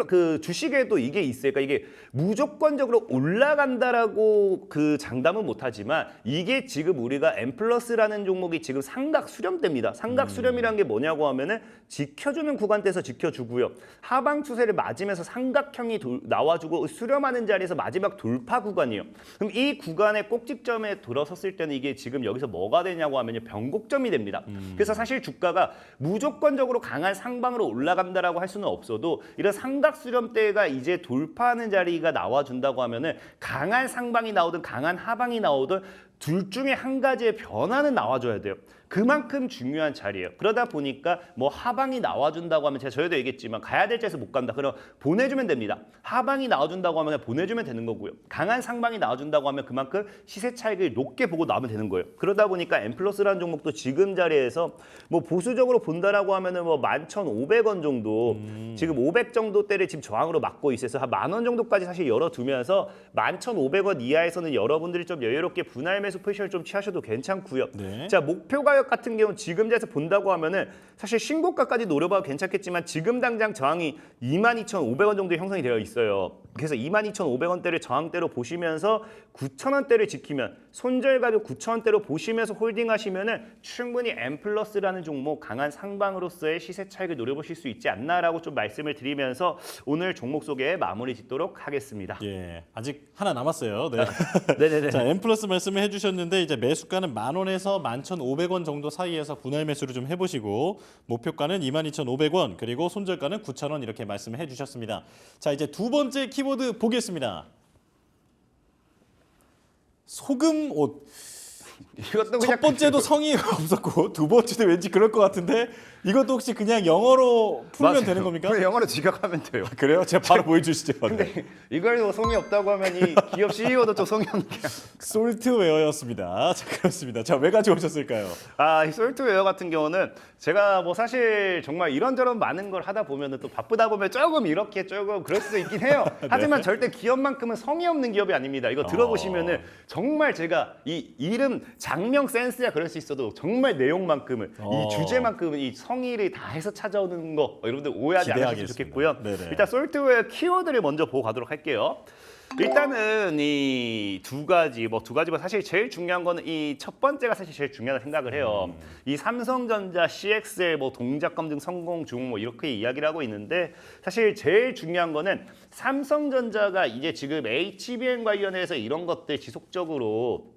그 주식에도 이게 있으니까 이게 무조건적으로 올라간다라고 그 장담은 못하지만 이게 지금 우리가 M 플러스라는 종목이 지금 상각 수렴대입니다. 상각 수렴이라는 게 뭐냐고 하면은 지켜주는 구간대에서 지켜주고요. 하방 추세를 맞으면서 삼각형이 나와주고 수렴하는 자리에서 마지막 돌파 구간이에요. 그럼 이 구간의 꼭지점에 들어섰을 때는 이게 지금 여기서 뭐가 되냐고 하면요. 변곡점이 됩니다. 그래서 사실 주가가 무조건적으로 강한 상방으로 올라간다라고 할 수는 없어도 이런 삼각 수렴대가 이제 돌파하는 자리가 나와준다고 하면은 강한 상방이 나오든 강한 하방이 나오든 둘 중에 한 가지의 변화는 나와줘야 돼요. 그만큼 중요한 자리예요. 그러다 보니까 뭐 하방이 나와준다고 하면 제가 저희도 얘기했지만 가야 될 자리에서 못 간다. 그럼 보내주면 됩니다. 하방이 나와준다고 하면 보내주면 되는 거고요. 강한 상방이 나와준다고 하면 그만큼 시세 차익을 높게 보고 나오면 되는 거예요. 그러다 보니까 엠플러스라는 종목도 지금 자리에서 뭐 보수적으로 본다라고 하면은 뭐 11,500원 정도 지금 500 정도대를 지금 저항으로 막고 있어서 한 10,000원 정도까지 사실 열어두면서 11,500원 이하에서는 여러분들이 좀 여유롭게 분할 매수 포지션을 좀 취하셔도 괜찮고요. 네. 자, 목표 가격 같은 경우는 지금 자리에서 본다고 하면은 사실 신고가까지 노려봐도 괜찮겠지만 지금 당장 저항이 22,500원 정도 형성이 되어 있어요. 그래서 22,500원대를 저항대로 보시면서 9,000원대를 지키면 손절 가격 9,000원대로 보시면서 홀딩하시면은 충분히 M+라는 종목 강한 상방으로서의 시세 차익을 노려보실 수 있지 않나라고 좀 말씀을 드리면서 오늘 종목 소개 마무리 짓도록 하겠습니다. 예, 아직 하나 남았어요. 네. 네네네. 자, M 플러스 말씀을 해주셨는데 이제 매수가는 10,000원에서 11,500원 정도 사이에서 분할 매수를 좀 해보시고 목표가는 22,500원 그리고 손절가는 9,000원 이렇게 말씀을 해주셨습니다. 자, 이제 두 번째 키워드 보겠습니다. 소금 옷. 이것도 첫 번째도 성의가 없었고 두 번째도 왠지 그럴 것 같은데 이것도 혹시 그냥 영어로 풀면 맞아요. 되는 겁니까? 그냥 영어로 직역하면 돼요. 그래요? 제가 바로 보여주시죠. 근데 이걸 뭐 성의 없다고 하면 이 기업 CEO도 좀 성의 없는 게 솔트웨어였습니다. 자, 그렇습니다. 자, 왜 가져오셨을까요? 이 솔트웨어 같은 경우는 제가 뭐 사실 정말 이런저런 많은 걸 하다 보면은 또 바쁘다 보면 조금 이렇게 조금 그럴 수도 있긴 해요. 하지만 절대 기업만큼은 성의 없는 기업이 아닙니다. 이거 들어보시면은 정말 제가 이 이름 장명 센스야 그럴 수 있어도 정말 내용만큼은 이 주제만큼은 이 성의를 다해서 찾아오는 거 여러분들 오해하지 않으셨으면 기대하겠습니다. 좋겠고요. 네네. 일단 솔트웨어 키워드를 먼저 보고 가도록 할게요. 일단은 이 두 가지 사실 제일 중요한 거는 이 첫 번째가 사실 제일 중요하다 생각을 해요. 이 삼성전자 CXL 뭐 동작 검증 성공 중 뭐 이렇게 이야기를 하고 있는데 사실 제일 중요한 거는 삼성전자가 이제 지금 HBM 관련해서 이런 것들 지속적으로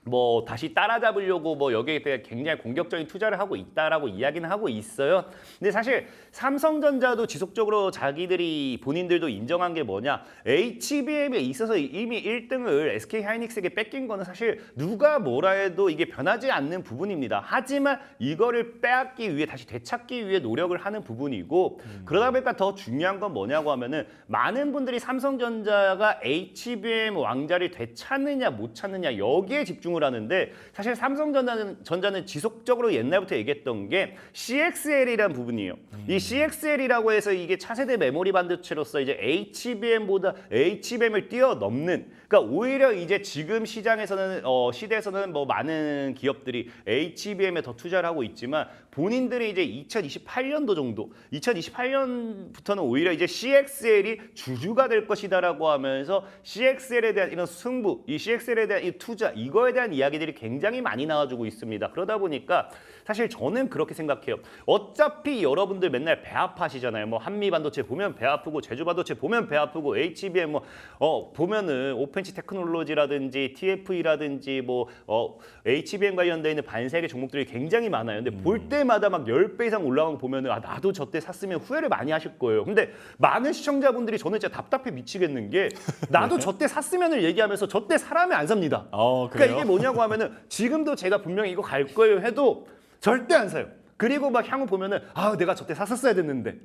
뭐 다시 따라잡으려고 뭐 여기에 대해 굉장히 공격적인 투자를 하고 있다라고 이야기는 하고 있어요. 근데 사실 삼성전자도 지속적으로 자기들이 본인들도 인정한 게 뭐냐? HBM에 있어서 이미 1등을 SK하이닉스에게 뺏긴 거는 사실 누가 뭐라 해도 이게 변하지 않는 부분입니다. 하지만 이거를 빼앗기 위해 다시 되찾기 위해 노력을 하는 부분이고 그러다 보니까 더 중요한 건 뭐냐고 하면은 많은 분들이 삼성전자가 HBM 왕자를 되찾느냐 못 찾느냐 여기에 집중을 하는데 사실 삼성전자는 지속적으로 옛날부터 얘기했던 게 CXL이라는 부분이에요. 이 CXL이라고 해서 이게 차세대 메모리 반도체로서 이제 HBM을 뛰어넘는 그러니까 오히려 이제 지금 시장에서는 시대에서는 뭐 많은 기업들이 HBM에 더 투자를 하고 있지만 본인들이 이제 2028년도 정도, 2028년부터는 오히려 이제 CXL이 주주가 될 것이다라고 하면서 CXL에 대한 이런 승부, 이 CXL에 대한 이 투자, 이거에 대한 이야기들이 굉장히 많이 나와주고 있습니다. 그러다 보니까 사실 저는 그렇게 생각해요. 어차피 여러분들 맨날 배 아파하시잖아요. 뭐 한미반도체 보면 배 아프고 제주반도체 보면 배 아프고 HBM 보면은 오펜치 테크놀로지라든지 TFE라든지 HBM 관련돼 있는 반세계 종목들이 굉장히 많아요. 근데 볼 때마다 막 10배 이상 올라간 거 보면은 나도 저때 샀으면 후회를 많이 하실 거예요. 근데 많은 시청자분들이 저는 진짜 답답해 미치겠는 게 나도 저때 샀으면을 얘기하면서 저때 사라면 안 삽니다. 그래요? 그러니까 이게 뭐냐고 하면은 지금도 제가 분명히 이거 갈 거예요 해도 절대 안 사요. 그리고 막 향후 보면은 내가 저때 샀었어야 됐는데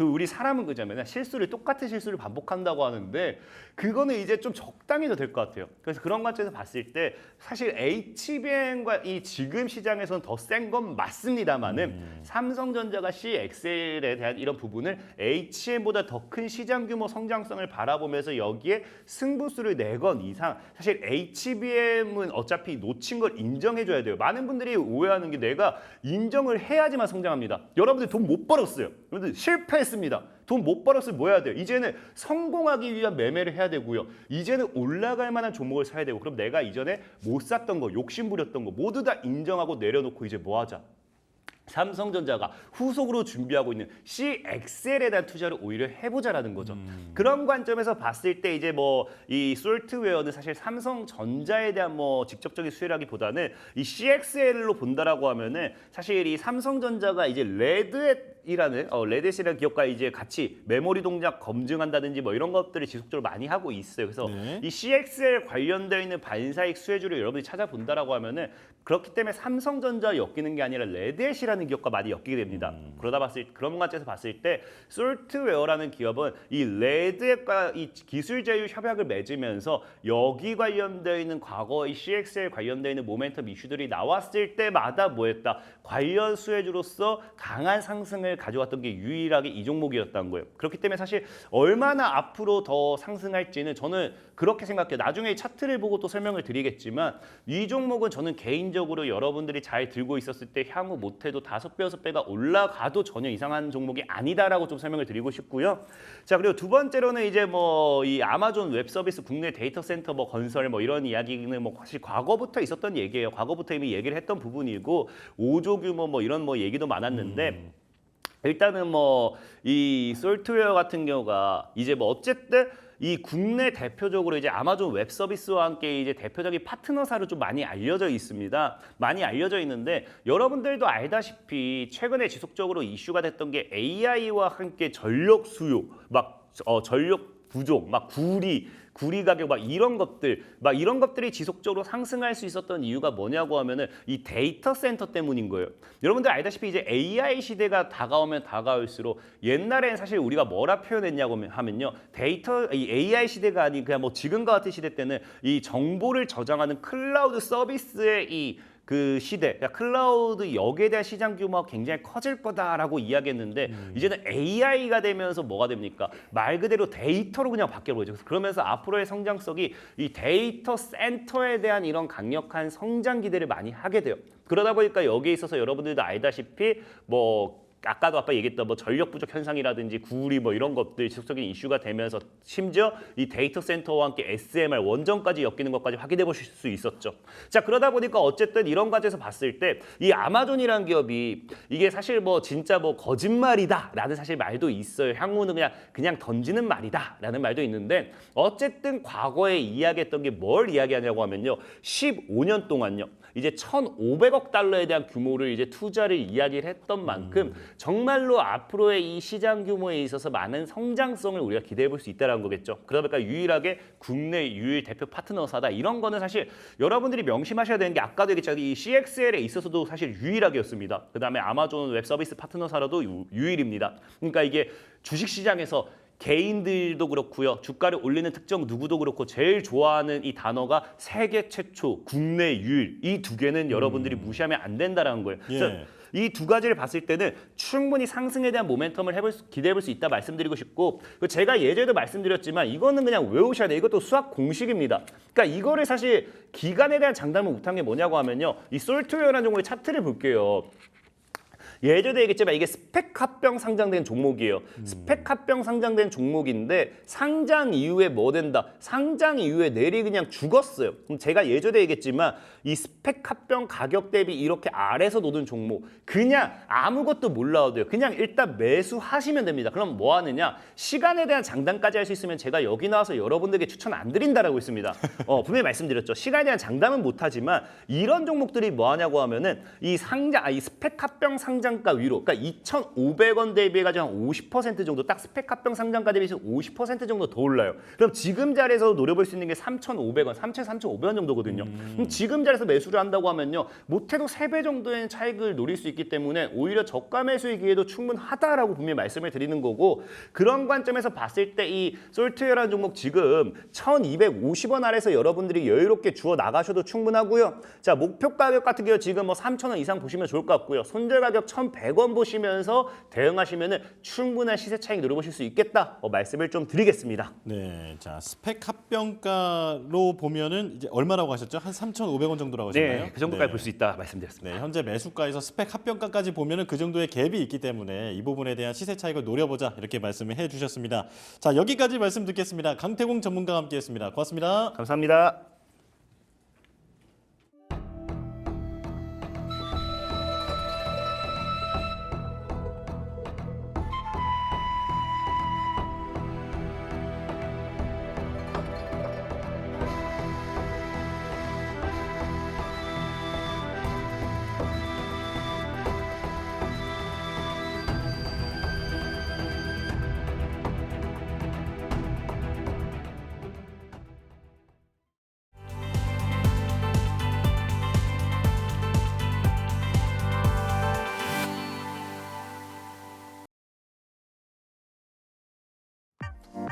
우리 사람은 그자면 실수를 똑같은 실수를 반복한다고 하는데 그거는 이제 좀 적당히 도 될 것 같아요. 그래서 그런 관점에서 봤을 때 사실 HBM과 이 지금 시장에서는 더 센 건 맞습니다만은 삼성전자가 CXL에 대한 이런 부분을 HM보다 더 큰 시장 규모 성장성을 바라보면서 여기에 승부수를 내건 이상 사실 HBM은 어차피 놓친 걸 인정해줘야 돼요. 많은 분들이 오해하는 게 내가 인정을 해야지만 성장합니다. 여러분들 돈 못 벌었어요. 여러분들 실패했습니다. 돈 못 벌었으면 뭐 해야 돼요? 이제는 성공하기 위한 매매를 해야 되고요. 이제는 올라갈 만한 종목을 사야 되고 그럼 내가 이전에 못 샀던 거, 욕심 부렸던 거 모두 다 인정하고 내려놓고 이제 뭐 하자? 삼성전자가 후속으로 준비하고 있는 CXL에 대한 투자를 오히려 해보자라는 거죠. 그런 관점에서 봤을 때 이제 이 솔트웨어는 사실 삼성전자에 대한 직접적인 수혜라기보다는 이 CXL로 본다라고 하면은 사실 이 삼성전자가 이제 레드햇이라는 기업과 이제 같이 메모리 동작 검증한다든지 이런 것들을 지속적으로 많이 하고 있어요. 그래서 이 CXL 관련되어 있는 반사익 수혜주를 여러분이 찾아본다라고 하면은 그렇기 때문에 삼성전자 엮이는 게 아니라 레드햇이라는 기업과 많이 엮이게 됩니다. 그런 관점에서 봤을 때 솔트웨어라는 기업은 이 레드햇과 이 기술 제휴 협약을 맺으면서 여기 관련되어 있는 과거의 CXL 관련되어 있는 모멘텀 이슈들이 나왔을 때마다 뭐했다? 관련 수혜주로서 강한 상승을 가져왔던 게 유일하게 이 종목이었다는 거예요. 그렇기 때문에 사실 얼마나 앞으로 더 상승할지는 저는 그렇게 생각해요. 나중에 차트를 보고 또 설명을 드리겠지만 이 종목은 저는 개인적으로 여러분들이 잘 들고 있었을 때 향후 못해도 5배, 6배가 올라가도 전혀 이상한 종목이 아니다라고 좀 설명을 드리고 싶고요. 자, 그리고 두 번째로는 이제 이 아마존 웹 서비스 국내 데이터 센터 건설 이런 이야기는 사실 과거부터 있었던 얘기예요. 과거부터 이미 얘기를 했던 부분이고 5조 규모 이런 얘기도 많았는데 일단은 이 솔트웨어 같은 경우가 이제 어쨌든 이 국내 대표적으로 이제 아마존 웹 서비스와 함께 이제 대표적인 파트너사로 좀 많이 알려져 있습니다. 많이 알려져 있는데 여러분들도 알다시피 최근에 지속적으로 이슈가 됐던 게 AI와 함께 전력 수요, 전력 부족, 구리 가격 이런 것들이 지속적으로 상승할 수 있었던 이유가 뭐냐고 하면은 이 데이터 센터 때문인 거예요. 여러분들 알다시피 이제 AI 시대가 다가오면 다가올수록 옛날에는 사실 우리가 뭐라 표현했냐고 하면요. 이 AI 시대가 아닌 그냥 지금과 같은 시대 때는 이 정보를 저장하는 클라우드 서비스의 그 시대, 클라우드 역에 대한 시장 규모가 굉장히 커질 거다라고 이야기했는데 이제는 AI가 되면서 뭐가 됩니까? 말 그대로 데이터로 그냥 바뀌어버리죠. 그러면서 앞으로의 성장성이 이 데이터 센터에 대한 이런 강력한 성장 기대를 많이 하게 돼요. 그러다 보니까 여기에 있어서 여러분들도 알다시피 아까도 아까 얘기했던 전력 부족 현상이라든지 구리 이런 것들 지속적인 이슈가 되면서 심지어 이 데이터 센터와 함께 SMR 원전까지 엮이는 것까지 확인해 보실 수 있었죠. 자, 그러다 보니까 어쨌든 이런 과정에서 봤을 때 이 아마존이라는 기업이 이게 사실 진짜 거짓말이다라는 사실 말도 있어요. 향후는 그냥 던지는 말이다라는 말도 있는데 어쨌든 과거에 이야기했던 게 뭘 이야기하냐고 하면요. 15년 동안요. 이제 1,500억 달러에 대한 규모를 이제 투자를 이야기를 했던 만큼 정말로 앞으로의 이 시장 규모에 있어서 많은 성장성을 우리가 기대해 볼 수 있다는 거겠죠. 그러다 보니까 유일하게 국내 유일 대표 파트너사다. 이런 거는 사실 여러분들이 명심하셔야 되는 게 아까도 얘기했지만 이 CXL에 있어서도 사실 유일하게였습니다. 그다음에 아마존 웹 서비스 파트너사로도 유일입니다. 그러니까 이게 주식시장에서 개인들도 그렇고요. 주가를 올리는 특정 누구도 그렇고 제일 좋아하는 이 단어가 세계 최초, 국내 유일. 이 두 개는 여러분들이 무시하면 안 된다는 거예요. 그래서 이 두 가지를 봤을 때는 충분히 상승에 대한 모멘텀을 기대해 볼 수 있다 말씀드리고 싶고 제가 예전에도 말씀드렸지만 이거는 그냥 외우셔야 돼요. 이것도 수학 공식입니다. 그러니까 이거를 사실 기간에 대한 장담을 못한 게 뭐냐고 하면요. 이 솔트웨어라는 종목의 차트를 볼게요. 예전에 얘기했지만 이게 스펙 합병 상장된 종목이에요. 스펙 합병 상장된 종목인데 상장 이후에 뭐 된다? 상장 이후에 내리 그냥 죽었어요. 그럼 제가 예전에 얘기했지만 이 스펙 합병 가격 대비 이렇게 아래서 노는 종목 그냥 아무것도 몰라도 돼요. 그냥 일단 매수하시면 됩니다. 그럼 뭐 하느냐? 시간에 대한 장담까지 할 수 있으면 제가 여기 나와서 여러분들에게 추천 안 드린다라고 했습니다. 분명히 말씀드렸죠. 시간에 대한 장담은 못하지만 이런 종목들이 뭐 하냐고 하면은 이 스펙 합병 상장가 위로, 그러니까 2,500원 대비해가지고 한 50% 정도, 딱 스펙 합병 상장가 대비해서 50% 정도 더 올라요. 그럼 지금 자리에서 노려볼 수 있는 게 3,500원, 3,500원 정도거든요. 그럼 지금 자리에서 매수를 한다고 하면요, 못해도 3배 정도의 차익을 노릴 수 있기 때문에 오히려 저가 매수이기에도 충분하다라고 분명히 말씀을 드리는 거고, 그런 관점에서 봤을 때 이 솔트웨어라는 종목 지금 1,250원 아래에서 여러분들이 여유롭게 주워 나가셔도 충분하고요. 자, 목표 가격 같은 경우 지금 뭐 3,000원 이상 보시면 좋을 것 같고요. 손절 가격 1,100원 보시면서 대응하시면은 충분한 시세 차익 노려보실 수 있겠다. 말씀을 좀 드리겠습니다. 네, 자 스펙 합병가로 보면은 이제 얼마라고 하셨죠? 한 3,500원 정도라고 하셨나요? 네, 그 정도까지 볼 수 있다 말씀드렸습니다. 네, 현재 매수가에서 스펙 합병가까지 보면은 그 정도의 갭이 있기 때문에 이 부분에 대한 시세 차익을 노려보자 이렇게 말씀을 해주셨습니다. 자, 여기까지 말씀 듣겠습니다. 강태공 전문가와 함께했습니다. 고맙습니다. 감사합니다.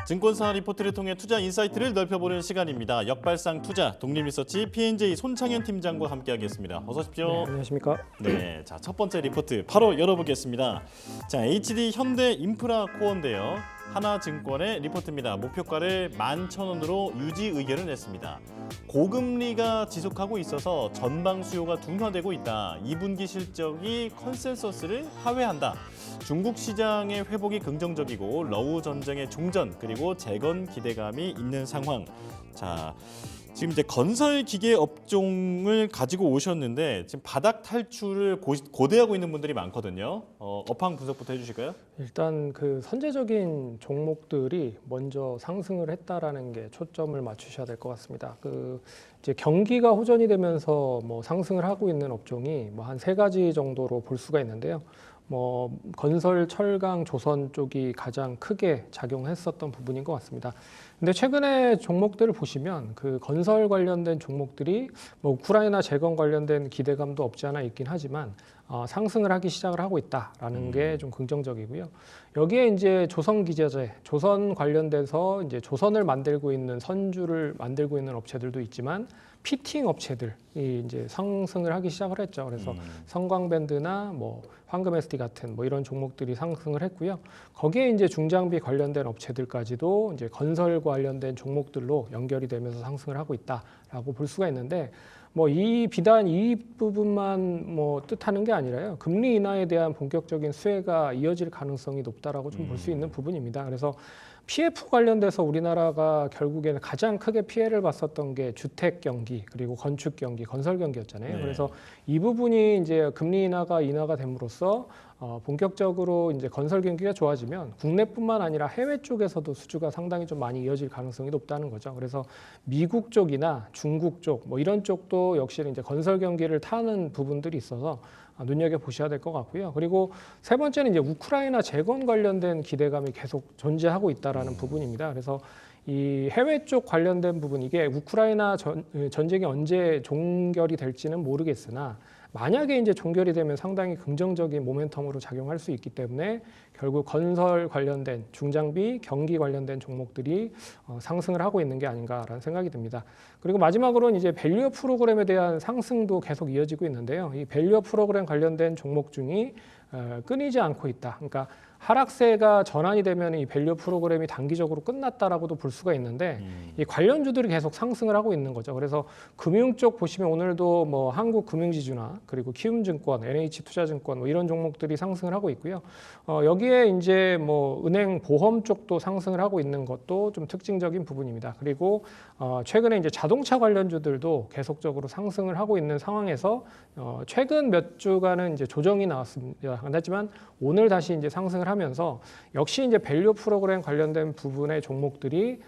증권사 리포트를 통해 투자 인사이트를 넓혀보는 시간입니다. 역발상 투자 독립리서치 P&J 손창현 팀장과 함께하겠습니다. 어서 오십시오. 네, 안녕하십니까? 네, 자, 첫 번째 리포트 바로 열어보겠습니다. 자, HD 현대 인프라 코어인데요. 하나증권의 리포트입니다. 목표가를 11,000원으로 유지 의견을 냈습니다. 고금리가 지속하고 있어서 전방 수요가 둔화되고 있다. 2분기 실적이 컨센서스를 하회한다. 중국 시장의 회복이 긍정적이고 러우 전쟁의 종전 그리고 재건 기대감이 있는 상황. 자, 지금 이제 건설 기계 업종을 가지고 오셨는데 지금 바닥 탈출을 고대하고 있는 분들이 많거든요. 업황 분석부터 해주실까요? 일단 그 선제적인 종목들이 먼저 상승을 했다라는 게 초점을 맞추셔야 될 것 같습니다. 그 이제 경기가 호전이 되면서 뭐 상승을 하고 있는 업종이 뭐 한 3가지 정도로 볼 수가 있는데요. 뭐 건설, 철강, 조선 쪽이 가장 크게 작용했었던 부분인 것 같습니다. 근데 최근에 종목들을 보시면 그 건설 관련된 종목들이 뭐 우크라이나 재건 관련된 기대감도 없지 않아 있긴 하지만 상승을 하기 시작을 하고 있다라는 게 좀 긍정적이고요. 여기에 이제 조선기자재, 조선 관련돼서 이제 조선을 만들고 있는 선주를 만들고 있는 업체들도 있지만 피팅 업체들이 이제 상승을 하기 시작을 했죠. 그래서 성광밴드나 뭐 황금 SD 같은 뭐 이런 종목들이 상승을 했고요. 거기에 이제 중장비 관련된 업체들까지도 이제 건설 관련된 종목들로 연결이 되면서 상승을 하고 있다라고 볼 수가 있는데 뭐 비단 이 부분만 뭐 뜻하는 게 아니라요. 금리 인하에 대한 본격적인 수혜가 이어질 가능성이 높다라고 좀 볼 수 있는 부분입니다. 그래서 PF 관련돼서 우리나라가 결국에는 가장 크게 피해를 봤었던 게 주택 경기 그리고 건축 경기, 건설 경기였잖아요. 네. 그래서 이 부분이 이제 금리 인하가 됨으로써 본격적으로 이제 건설 경기가 좋아지면 국내뿐만 아니라 해외 쪽에서도 수주가 상당히 좀 많이 이어질 가능성이 높다는 거죠. 그래서 미국 쪽이나 중국 쪽 뭐 이런 쪽도 역시 이제 건설 경기를 타는 부분들이 있어서 눈여겨 보셔야 될 것 같고요. 그리고 세 번째는 이제 우크라이나 재건 관련된 기대감이 계속 존재하고 있다라는 부분입니다. 그래서 이 해외 쪽 관련된 부분 이게 우크라이나 전쟁이 언제 종결이 될지는 모르겠으나 만약에 이제 종결이 되면 상당히 긍정적인 모멘텀으로 작용할 수 있기 때문에 결국 건설 관련된 중장비, 경기 관련된 종목들이 상승을 하고 있는 게 아닌가라는 생각이 듭니다. 그리고 마지막으로는 이제 밸류업 프로그램에 대한 상승도 계속 이어지고 있는데요. 이 밸류업 프로그램 관련된 종목 중이 끊이지 않고 있다. 그러니까 하락세가 전환이 되면 이 밸류 프로그램이 단기적으로 끝났다라고도 볼 수가 있는데 이 관련주들이 계속 상승을 하고 있는 거죠. 그래서 금융 쪽 보시면 오늘도 뭐 한국금융지주나 그리고 키움증권, NH투자증권 뭐 이런 종목들이 상승을 하고 있고요. 여기에 이제 뭐 은행 보험 쪽도 상승을 하고 있는 것도 좀 특징적인 부분입니다. 그리고 최근에 이제 자동차 관련주들도 계속적으로 상승을 하고 있는 상황에서 최근 몇 주간은 이제 조정이 나왔습니다. 하지만 오늘 다시 이제 상승을 하면서 역시 이제 밸류 프로그램 관련된 부분의 종목들이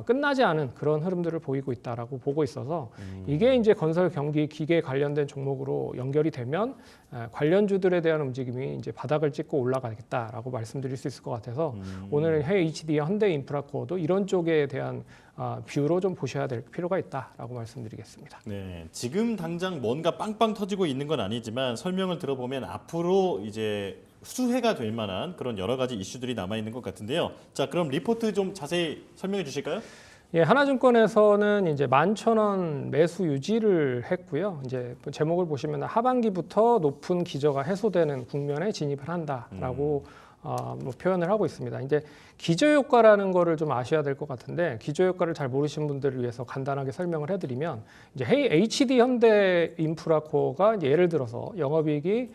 끝나지 않은 그런 흐름들을 보이고 있다라고 보고 있어서 이게 이제 건설 경기 기계 관련된 종목으로 연결이 되면 관련주들에 대한 움직임이 이제 바닥을 찍고 올라가겠다라고 말씀드릴 수 있을 것 같아서 오늘 HD 현대인프라코어도 이런 쪽에 대한 뷰로 좀 보셔야 될 필요가 있다라고 말씀드리겠습니다. 네, 지금 당장 뭔가 빵빵 터지고 있는 건 아니지만 설명을 들어보면 앞으로 이제 수혜가 될 만한 그런 여러 가지 이슈들이 남아 있는 것 같은데요. 자, 그럼 리포트 좀 자세히 설명해 주실까요? 예, 하나증권에서는 이제 11,000원 매수 유지를 했고요. 이제 제목을 보시면 하반기부터 높은 기저가 해소되는 국면에 진입을 한다라고 뭐 표현을 하고 있습니다. 이제 기저효과라는 거를 좀 아셔야 될 것 같은데 기저효과를 잘 모르시는 분들을 위해서 간단하게 설명을 해드리면 이제 HD 현대인프라코어가 예를 들어서 영업이익이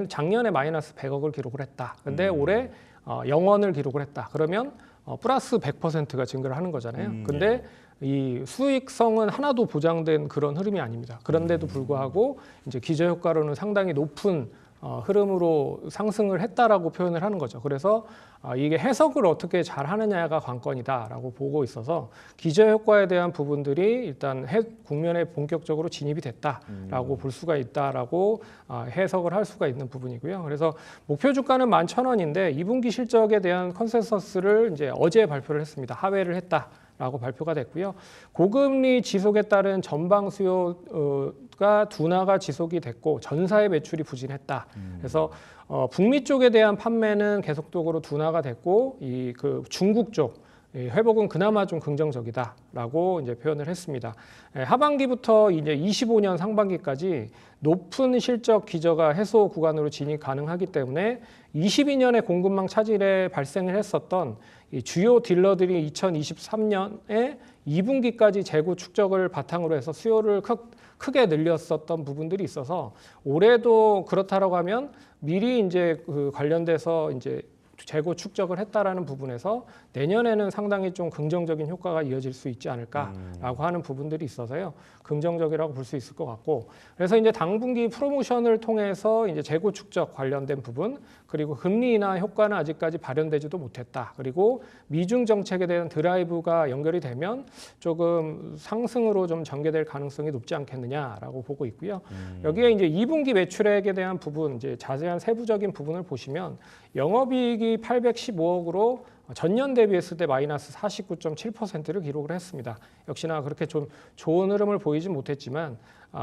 작년에 마이너스 100억을 기록을 했다. 근데 올해 0원을 기록을 했다. 그러면 플러스 100%가 증가를 하는 거잖아요. 근데 이 수익성은 하나도 보장된 그런 흐름이 아닙니다. 그런데도 불구하고 이제 기저효과로는 상당히 높은 흐름으로 상승을 했다라고 표현을 하는 거죠. 그래서 이게 해석을 어떻게 잘 하느냐가 관건이다라고 보고 있어서 기저효과에 대한 부분들이 일단 국면에 본격적으로 진입이 됐다라고 볼 수가 있다라고 해석을 할 수가 있는 부분이고요. 그래서 목표 주가는 11,000원인데 2분기 실적에 대한 컨센서스를 이제 어제 발표를 했습니다. 하회를 했다라고 발표가 됐고요. 고금리 지속에 따른 전방 수요가 둔화가 지속이 됐고 전사의 매출이 부진했다. 그래서 북미 쪽에 대한 판매는 계속적으로 둔화가 됐고 그 중국 쪽 회복은 그나마 좀 긍정적이다라고 이제 표현을 했습니다. 하반기부터 이제 25년 상반기까지 높은 실적 기저가 해소 구간으로 진입 가능하기 때문에 22년에 공급망 차질에 발생을 했었던 이 주요 딜러들이 2023년에 2분기까지 재고 축적을 바탕으로 해서 수요를 크게 늘렸었던 부분들이 있어서 올해도 그렇다라고 하면 미리 이제 그 관련돼서 이제 재고 축적을 했다라는 부분에서 내년에는 상당히 좀 긍정적인 효과가 이어질 수 있지 않을까라고 하는 부분들이 있어서요. 긍정적이라고 볼 수 있을 것 같고 그래서 이제 당분기 프로모션을 통해서 이제 재고 축적 관련된 부분 그리고 금리 인하 효과는 아직까지 발현되지도 못했다. 그리고 미중 정책에 대한 드라이브가 연결이 되면 조금 상승으로 좀 전개될 가능성이 높지 않겠느냐라고 보고 있고요. 여기에 이제 2분기 매출액에 대한 부분 이제 자세한 세부적인 부분을 보시면 영업이익이 815억으로 전년 대비했을 때 마이너스 49.7%를 기록을 했습니다. 역시나 그렇게 좀 좋은 흐름을 보이지 못했지만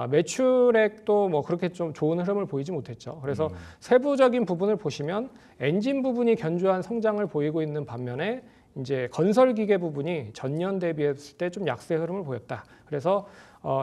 매출액도 뭐 그렇게 좀 좋은 흐름을 보이지 못했죠. 그래서 세부적인 부분을 보시면 엔진 부분이 견조한 성장을 보이고 있는 반면에 이제 건설 기계 부분이 전년 대비했을 때 좀 약세 흐름을 보였다. 그래서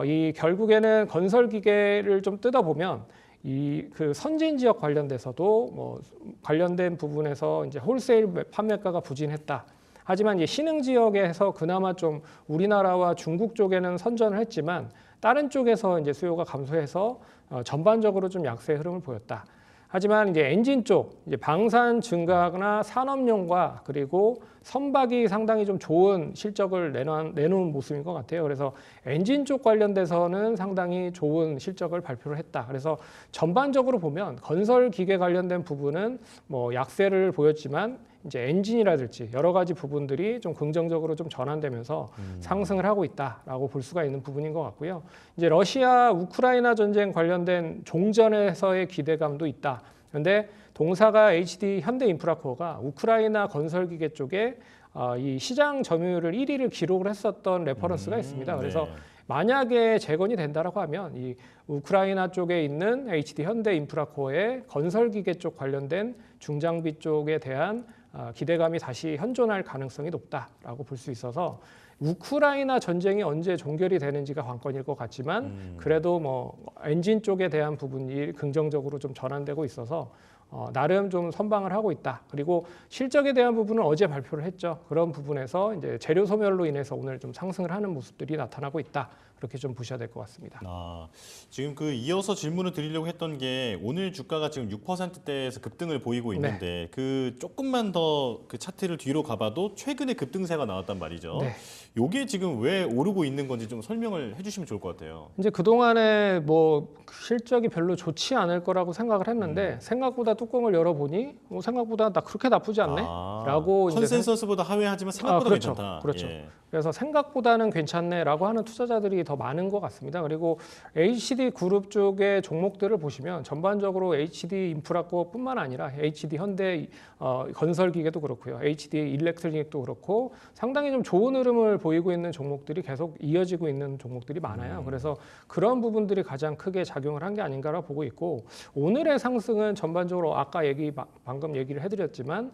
이 결국에는 건설 기계를 좀 뜯어보면 이 그 선진 지역 관련돼서도 뭐 관련된 부분에서 이제 홀세일 판매가가 부진했다. 하지만 이제 신흥 지역에서 그나마 좀 우리나라와 중국 쪽에는 선전을 했지만 다른 쪽에서 이제 수요가 감소해서 전반적으로 좀 약세 흐름을 보였다. 하지만 이제 엔진 쪽, 이제 방산 증가나 산업용과 그리고 선박이 상당히 좀 좋은 실적을 내놓은 모습인 것 같아요. 그래서 엔진 쪽 관련돼서는 상당히 좋은 실적을 발표를 했다. 그래서 전반적으로 보면 건설 기계 관련된 부분은 뭐 약세를 보였지만 이제 엔진이라든지 여러 가지 부분들이 좀 긍정적으로 좀 전환되면서 상승을 하고 있다라고 볼 수가 있는 부분인 것 같고요. 이제 러시아 우크라이나 전쟁 관련된 종전에서의 기대감도 있다. 그런데 동사가 HD 현대인프라코어가 우크라이나 건설기계 쪽에 이 시장 점유율을 1위를 기록을 했었던 레퍼런스가 있습니다. 그래서 만약에 재건이 된다라고 하면 이 우크라이나 쪽에 있는 HD 현대인프라코어의 건설기계 쪽 관련된 중장비 쪽에 대한 기대감이 다시 현존할 가능성이 높다라고 볼 수 있어서 우크라이나 전쟁이 언제 종결이 되는지가 관건일 것 같지만 그래도 뭐 엔진 쪽에 대한 부분이 긍정적으로 좀 전환되고 있어서 나름 좀 선방을 하고 있다. 그리고 실적에 대한 부분은 어제 발표를 했죠. 그런 부분에서 이제 재료 소멸로 인해서 오늘 좀 상승을 하는 모습들이 나타나고 있다. 그렇게 좀 보셔야 될 것 같습니다. 지금 그 이어서 질문을 드리려고 했던 게 오늘 주가가 지금 6%대에서 급등을 보이고 있는데 그 조금만 더 그 차트를 뒤로 가봐도 최근에 급등세가 나왔단 말이죠. 네. 요게 지금 왜 오르고 있는 건지 좀 설명을 해주시면 좋을 것 같아요. 이제 그동안에 뭐 실적이 별로 좋지 않을 거라고 생각을 했는데 생각보다 뚜껑을 열어보니 뭐 생각보다 나 그렇게 나쁘지 않네? 라고 이제 컨센서스보다 하회하지만 생각보다 그렇죠. 괜찮다. 그렇죠. 예. 그래서 생각보다는 괜찮네라고 하는 투자자들이 더 많은 것 같습니다. 그리고 HD 그룹 쪽의 종목들을 보시면 전반적으로 HD 인프라코어뿐만 아니라 HD 현대 건설기계도 그렇고요, HD 일렉트로닉도 그렇고 상당히 좀 좋은 흐름을 보이고 있는 종목들이 계속 이어지고 있는 종목들이 많아요. 그래서 그런 부분들이 가장 크게 작용을 한 게 아닌가라고 보고 있고, 오늘의 상승은 전반적으로 아까 방금 얘기를 해드렸지만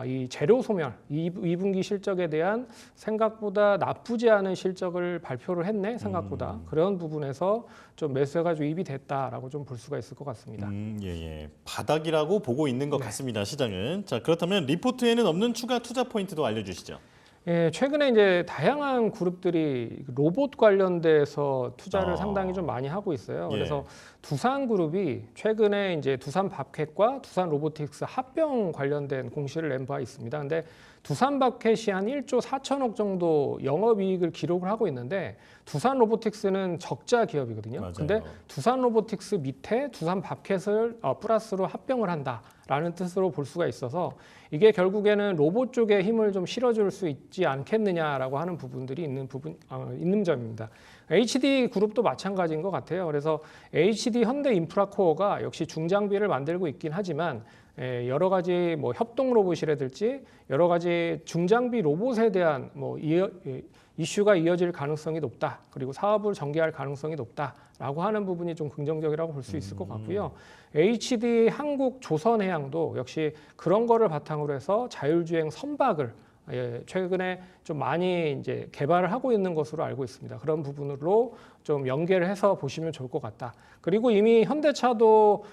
이 재료 소멸, 2분기 실적에 대한 생각보다 나쁘지 않은 실적을 발표를 했네, 생각보다. 그런 부분에서 좀 매수가 유입이 됐다라고 좀 볼 수가 있을 것 같습니다. 예. 바닥이라고 보고 있는 것 같습니다, 시장은. 자, 그렇다면 리포트에는 없는 추가 투자 포인트도 알려주시죠. 예, 최근에 이제 다양한 그룹들이 로봇 관련돼서 투자를 상당히 좀 많이 하고 있어요. 예. 그래서 두산그룹이 최근에 이제 두산밥켓과 두산로보틱스 합병 관련된 공시를 낸 바 있습니다. 근데 두산밥켓이 한 1조 4천억 정도 영업이익을 기록을 하고 있는데 두산로보틱스는 적자 기업이거든요. 맞아요. 근데 두산로보틱스 밑에 두산밥켓을 플러스로 합병을 한다라는 뜻으로 볼 수가 있어서 이게 결국에는 로봇 쪽에 힘을 좀 실어줄 수 있지 않겠느냐라고 하는 부분들이 있는 점입니다. HD 그룹도 마찬가지인 것 같아요. 그래서 HD 현대 인프라코어가 역시 중장비를 만들고 있긴 하지만 여러 가지 뭐 협동 로봇이라든지 여러 가지 중장비 로봇에 대한 이슈가 이어질 가능성이 높다. 그리고 사업을 전개할 가능성이 높다라고 하는 부분이 좀 긍정적이라고 볼 수 있을 것 같고요. HD 한국 조선해양도 역시 그런 거를 바탕으로 해서 자율주행 선박을 최근에 좀 많이 이제 개발을 하고 있는 것으로 알고 있습니다. 그런 부분으로 좀 연계를 해서 보시면 좋을 것 같다. 그리고 이미 현대차도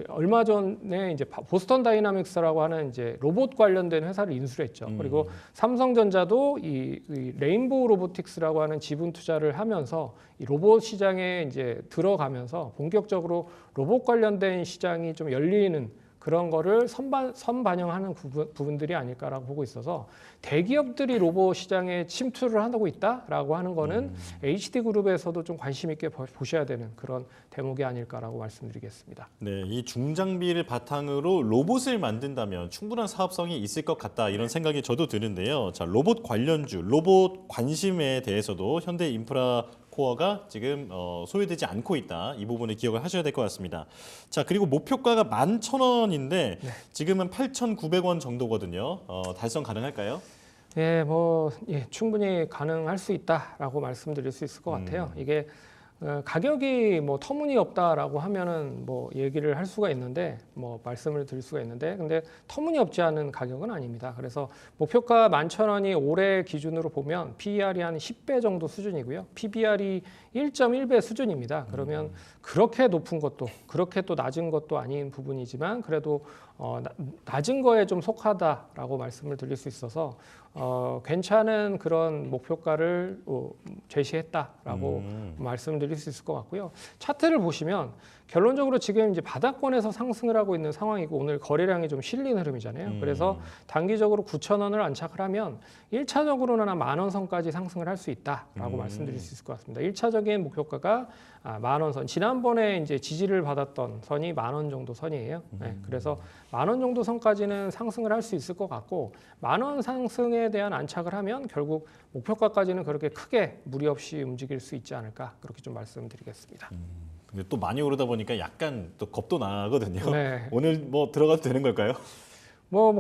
얼마 전에 이제 보스턴 다이나믹스라고 하는 이제 로봇 관련된 회사를 인수를 했죠. 그리고 삼성전자도 이 레인보우 로보틱스라고 하는 지분 투자를 하면서 이 로봇 시장에 이제 들어가면서 본격적으로 로봇 관련된 시장이 좀 열리는 그런 거를 선반영하는 부분들이 아닐까라고 보고 있어서 대기업들이 로봇 시장에 침투를 하고 있다라고 하는 거는 HD그룹에서도 좀 관심 있게 보셔야 되는 그런 대목이 아닐까라고 말씀드리겠습니다. 네, 이 중장비를 바탕으로 로봇을 만든다면 충분한 사업성이 있을 것 같다, 이런 생각이 저도 드는데요. 자, 로봇 관련주, 로봇 관심에 대해서도 현대 인프라 코어가 지금 소외되지 않고 있다. 이 부분을 기억을 하셔야 될 것 같습니다. 자, 그리고 목표가가 11,000원인데 지금은 8,900원 정도거든요. 달성 가능할까요? 충분히 가능할 수 있다라고 말씀드릴 수 있을 것 같아요. 이게 가격이 뭐 터무니없다라고 하면은 뭐 얘기를 할 수가 있는데 말씀을 드릴 수가 있는데 근데 터무니없지 않은 가격은 아닙니다. 그래서 목표가 11,000원이 올해 기준으로 보면 PER이 한 10배 정도 수준이고요. PBR이 1.1배 수준입니다. 그러면 그렇게 높은 것도 그렇게 또 낮은 것도 아닌 부분이지만 그래도 낮은 거에 좀 속하다라고 말씀을 드릴 수 있어서 괜찮은 그런 목표가를 제시했다라고 말씀드릴 수 있을 것 같고요. 차트를 보시면 결론적으로 지금 이제 바닥권에서 상승을 하고 있는 상황이고 오늘 거래량이 좀 실린 흐름이잖아요. 그래서 단기적으로 9,000원을 안착을 하면 1차적으로는 한 10,000원 선까지 상승을 할 수 있다라고 말씀드릴 수 있을 것 같습니다. 1차적인 목표가가 10,000원 선. 지난번에 이제 지지를 받았던 선이 10,000원 정도 선이에요. 그래서 10,000원 정도 선까지는 상승을 할 수 있을 것 같고 10,000원 상승에 대한 안착을 하면 결국 목표가까지는 그렇게 크게 무리 없이 움직일 수 있지 않을까 그렇게 좀 말씀드리겠습니다. 근데 또 많이 오르다 보니까 약간 또 겁도 나거든요. 네. 오늘 들어가도 되는 걸까요?